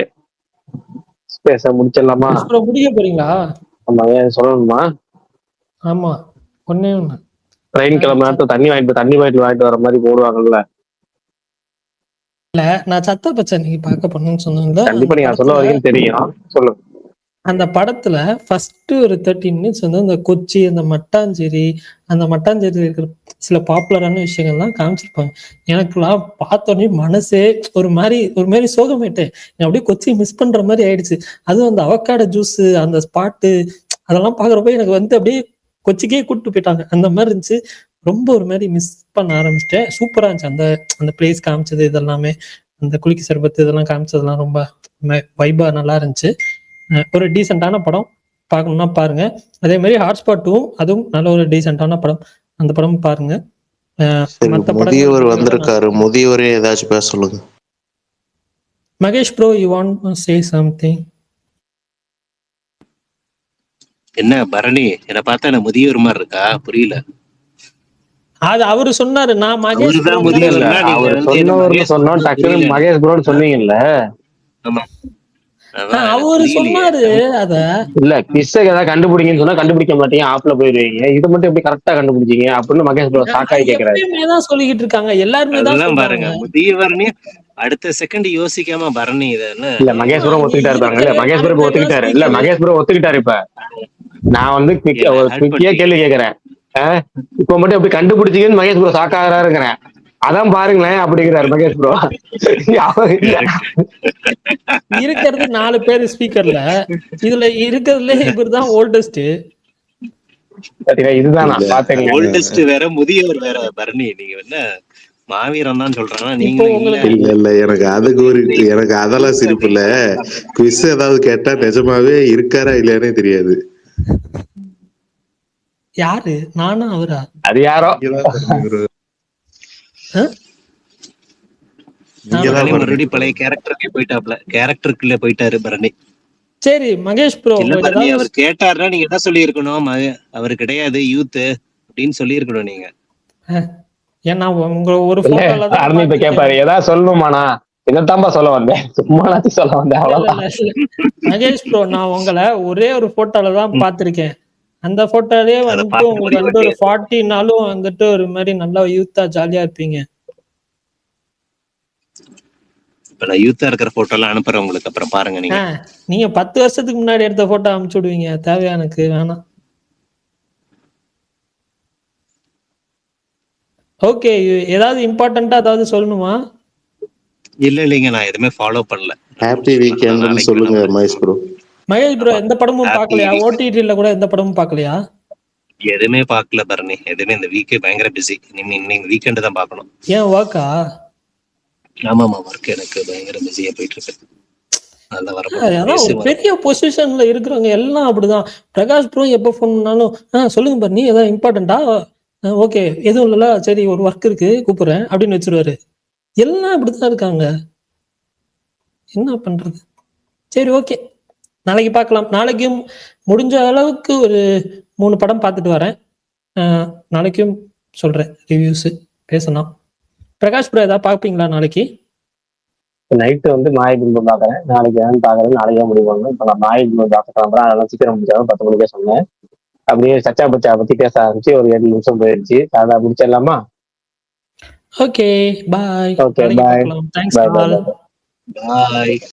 பேச முடிச்சிடலாமா? முடிய போறீங்களா? ஆமா, ஏன் சொல்லணுமா? ஆமா, ஒண்ணே ஒண்ணு. ட்ரெயின் கிளம்ப நேரத்துல தண்ணி பாட்டில் வாங்கிட்டு வர மாதிரி போடுவாங்கல்ல. இல்ல, நான் சத்த பச்சை நீங்க பார்க்க போனேன்னு சொன்னேன்ல. கண்டிப்பா நீங்க சொல்ல வரீங்கன்னு தெரியும், சொல்லுங்க. அந்த படத்துல ஃபர்ஸ்ட் ஒரு 13 மினிட்ஸ் வந்து அந்த கொச்சி, அந்த மட்டாஞ்சேரியில இருக்கிற சில பாப்புலரான விஷயங்கள்லாம் காமிச்சிருப்பாங்க. எனக்குலாம் பார்த்தோன்னே மனசே ஒரு மாதிரி சோகமாயிட்டேன். அப்படியே கொச்சி மிஸ் பண்ற மாதிரி ஆயிடுச்சு. அதுவும் அந்த அவக்காடோ ஜூஸ், அந்த ஸ்பாட்டு, அதெல்லாம் பாக்குறப்ப எனக்கு வந்து அப்படியே கொச்சிக்கே கூப்பிட்டு போயிட்டாங்க. அந்த மாதிரி இருந்துச்சு. ரொம்ப ஒரு மாதிரி மிஸ் பண்ண ஆரம்பிச்சிட்டேன். சூப்பரா இருந்துச்சு அந்த அந்த பிளேஸ் காமிச்சது, இதெல்லாமே அந்த குளிக்கி சர்பத்து இதெல்லாம் காமிச்சதெல்லாம் ரொம்ப வைபா நல்லா இருந்துச்சு. ஒரு டீசென்டான படம், பார்க்கணும்னா பாருங்க. அதே மாதிரி ஹாட்ஸ்பாட்டும் அதுவும் நல்ல ஒரு டீசென்டான படம், அந்த படம் பாருங்க. முதியவர் வந்திருக்காரு, முதியவரே ஏதாச்சும் பேச சொல்லுங்க. Mahesh bro, you want to say something? என்ன பரணி, என்ன பார்த்தா என்ன முதியவர் மாதிரி இருக்கா? புரியல. அது அவரு சொன்னாரு, நான் மகேஷ் ப்ரோ சொன்னோம், டக்குனு மகேஷ் ப்ரோன்னு சொன்னீங்கல்ல. அவரு சொன்னாரு. அத இல்ல, கிஸ் ஏதாவது கண்டுபிடிங்கன்னு சொன்னா கண்டுபிடிக்க மாட்டீங்க, ஆப்ல போயிருவீங்க. இது மட்டும் எப்படி கரெக்டா கண்டுபிடிச்சீங்க அப்படின்னு மகேஷ் ப்ரோ ஷாக்காய் கேக்குறாரு. தான் சொல்லிக்கிட்டு இருக்காங்க எல்லாருமே தான் பாருங்க. முதியவர்னே அடுத்த செகண்ட் யோசிக்காம பரணி இதெல்லாம் இல்ல, மகேஷ் ப்ரோ ஒத்துக்கிட்டாரு இருப்பாங்க. இல்ல, மகேஷ் ப்ரோ ஒத்துக்கிட்டாரு. இல்ல, மகேஷ் ப்ரோ ஒத்துக்கிட்டாரு. இப்ப நான் வந்து ஒரு குவிக்கியா கேள்வி கேக்குறேன். இப்ப மட்டும் எப்படி கண்டுபிடிச்சீங்கன்னு மகேஷ் ப்ரோ ஷாக்காகிறாருங்கிறேன். அதான் பாருங்களேன் அப்படிங்கிறாரு மகேஷ் ப்ரோ. இருக்கிறது 4 பேர் ஸ்பீக்கர்ல, இதுல இருக்கிறதுல இவர்தான் ஓல்டஸ்ட். இதுதான் ஓல்டஸ்ட் வேற, முதியவர் வேற. பரணி, நீங்க என்ன மாவீரம் தான் சொல்றாங்க நீங்க. இல்ல, எனக்கு அதெல்லாம் சிரிப்பு இல்ல. குவிஸ் ஏதாவது கேட்டா நிஜமாவே இருக்காரா இல்லையானே தெரியாது. யாரு, நானா அவரா? அது யாரோ. மறுபடியும் பழைய கேரக்டருக்குள்ள போயிட்டாரு பரணி. சரி மகேஷ் ப்ரோ, அவர் கேட்டாருன்னா நீங்க என்ன சொல்லி இருக்கணும்? அவரு கிடையாது, யூத் அப்படின்னு சொல்லி இருக்கணும் நீங்க. ஏன்னா உங்க ஒரு போட்டோல தான் இப்ப கேட்பாரு, ஏதாவது சொல்லணுமாண்ணா? இதைத்தான்பா சொல்ல வந்தேன், சும்மானாச்சும் சொல்ல வந்தேன், அவ்வளவுதான். மகேஷ் ப்ரோ, நான் உங்களை ஒரே ஒரு போட்டோல தான் பாத்திருக்கேன். அந்த போட்டோலயே வந்துட்டு உங்களுக்கு வந்து ஒரு 40 நாளும் வந்துட்டு ஒரு மாதிரி நல்லா யூத்தா ஜாலியா இருப்பீங்க. இப்ப நான் யூத்தா இருக்கிற போட்டோ எல்லாம் அனுப்புறேன் உங்களுக்கு, அப்புறம் பாருங்க. நீங்க 10 வருஷத்துக்கு முன்னாடி எடுத்த போட்டோ அனுப்பிச்சு விடுவீங்க, தேவையா எனக்கு? வேணாம். ஓகே, ஏதாவது இம்பார்ட்டன்ட்டா ஏதாவது சொல்லணுமா? இல்லைங்க, நான் எதுவுமே ஃபாலோ பண்ணல. ஹாப்பி வீக்கெண்ட் சொல்லுங்க மகேஷ் ப்ரோ. மகேஷ் ப்ரோ, எந்த படமும் பார்க்கலையா? ஓடிடில கூட எந்த படமும் பார்க்கலையா? எதுவுமே பார்க்கல பரணி, எதுவுமே. இந்த வீக்கே பயங்கர பிஸி. இன்னைக்கு வீக்கெண்ட் தான் பார்க்கணும். ஏன் ஒர்க்கா? ஆமாமா, ஒர்க் எனக்கு பயங்கர பிஸியா போயிட்டு இருக்கு. ஒரு பெரிய பொசிஷன்ல இருக்கிறவங்க எல்லாம் அப்படிதான். பிரகாஷ் ப்ரோ எப்ப போன் பண்ணாலும் சொல்லுங்க பரணி, ஏதாவது இம்பார்ட்டன்டா? ஓகே, எதுவும் இல்லல, சரி ஒரு ஒர்க் இருக்கு கூப்பிடுறேன் அப்படின்னு வச்சிருவாரு. எல்லாம் இப்படித்தான் இருக்காங்க, என்ன பண்றது? சரி, ஓகே. நாளைக்கு பார்க்கலாம். நாளைக்கும் முடிஞ்ச அளவுக்கு ஒரு 3 படம் பார்த்துட்டு வரேன். நாளைக்கும் சொல்றேன் ரிவ்யூஸ் பேசலாம். பிரகாஷ் ப்ரோ ஏதாவது பார்ப்பீங்களா நாளைக்கு? நைட்டு வந்து மாயபிம்பம் பாக்குறேன். நாளைக்கு என்னன்னு பாக்குறேன். நாளைக்கே முடிவு பண்ணணும். இப்ப நான் மாயபிம்பம் பார்க்க கிளம்புறேன். அதெல்லாம் சீக்கிரம் முடிச்சாலும் 10 மணிக்கே சொன்னேன். அப்படியே சச்சா பச்சா பத்தி பேச ஆரம்பிச்சு ஒரு 7 நிமிஷம் போயிடுச்சு. அதை முடிச்சிடலாமா? Okay bye. Okay bye. Thanks bye all. Bye. பாய்.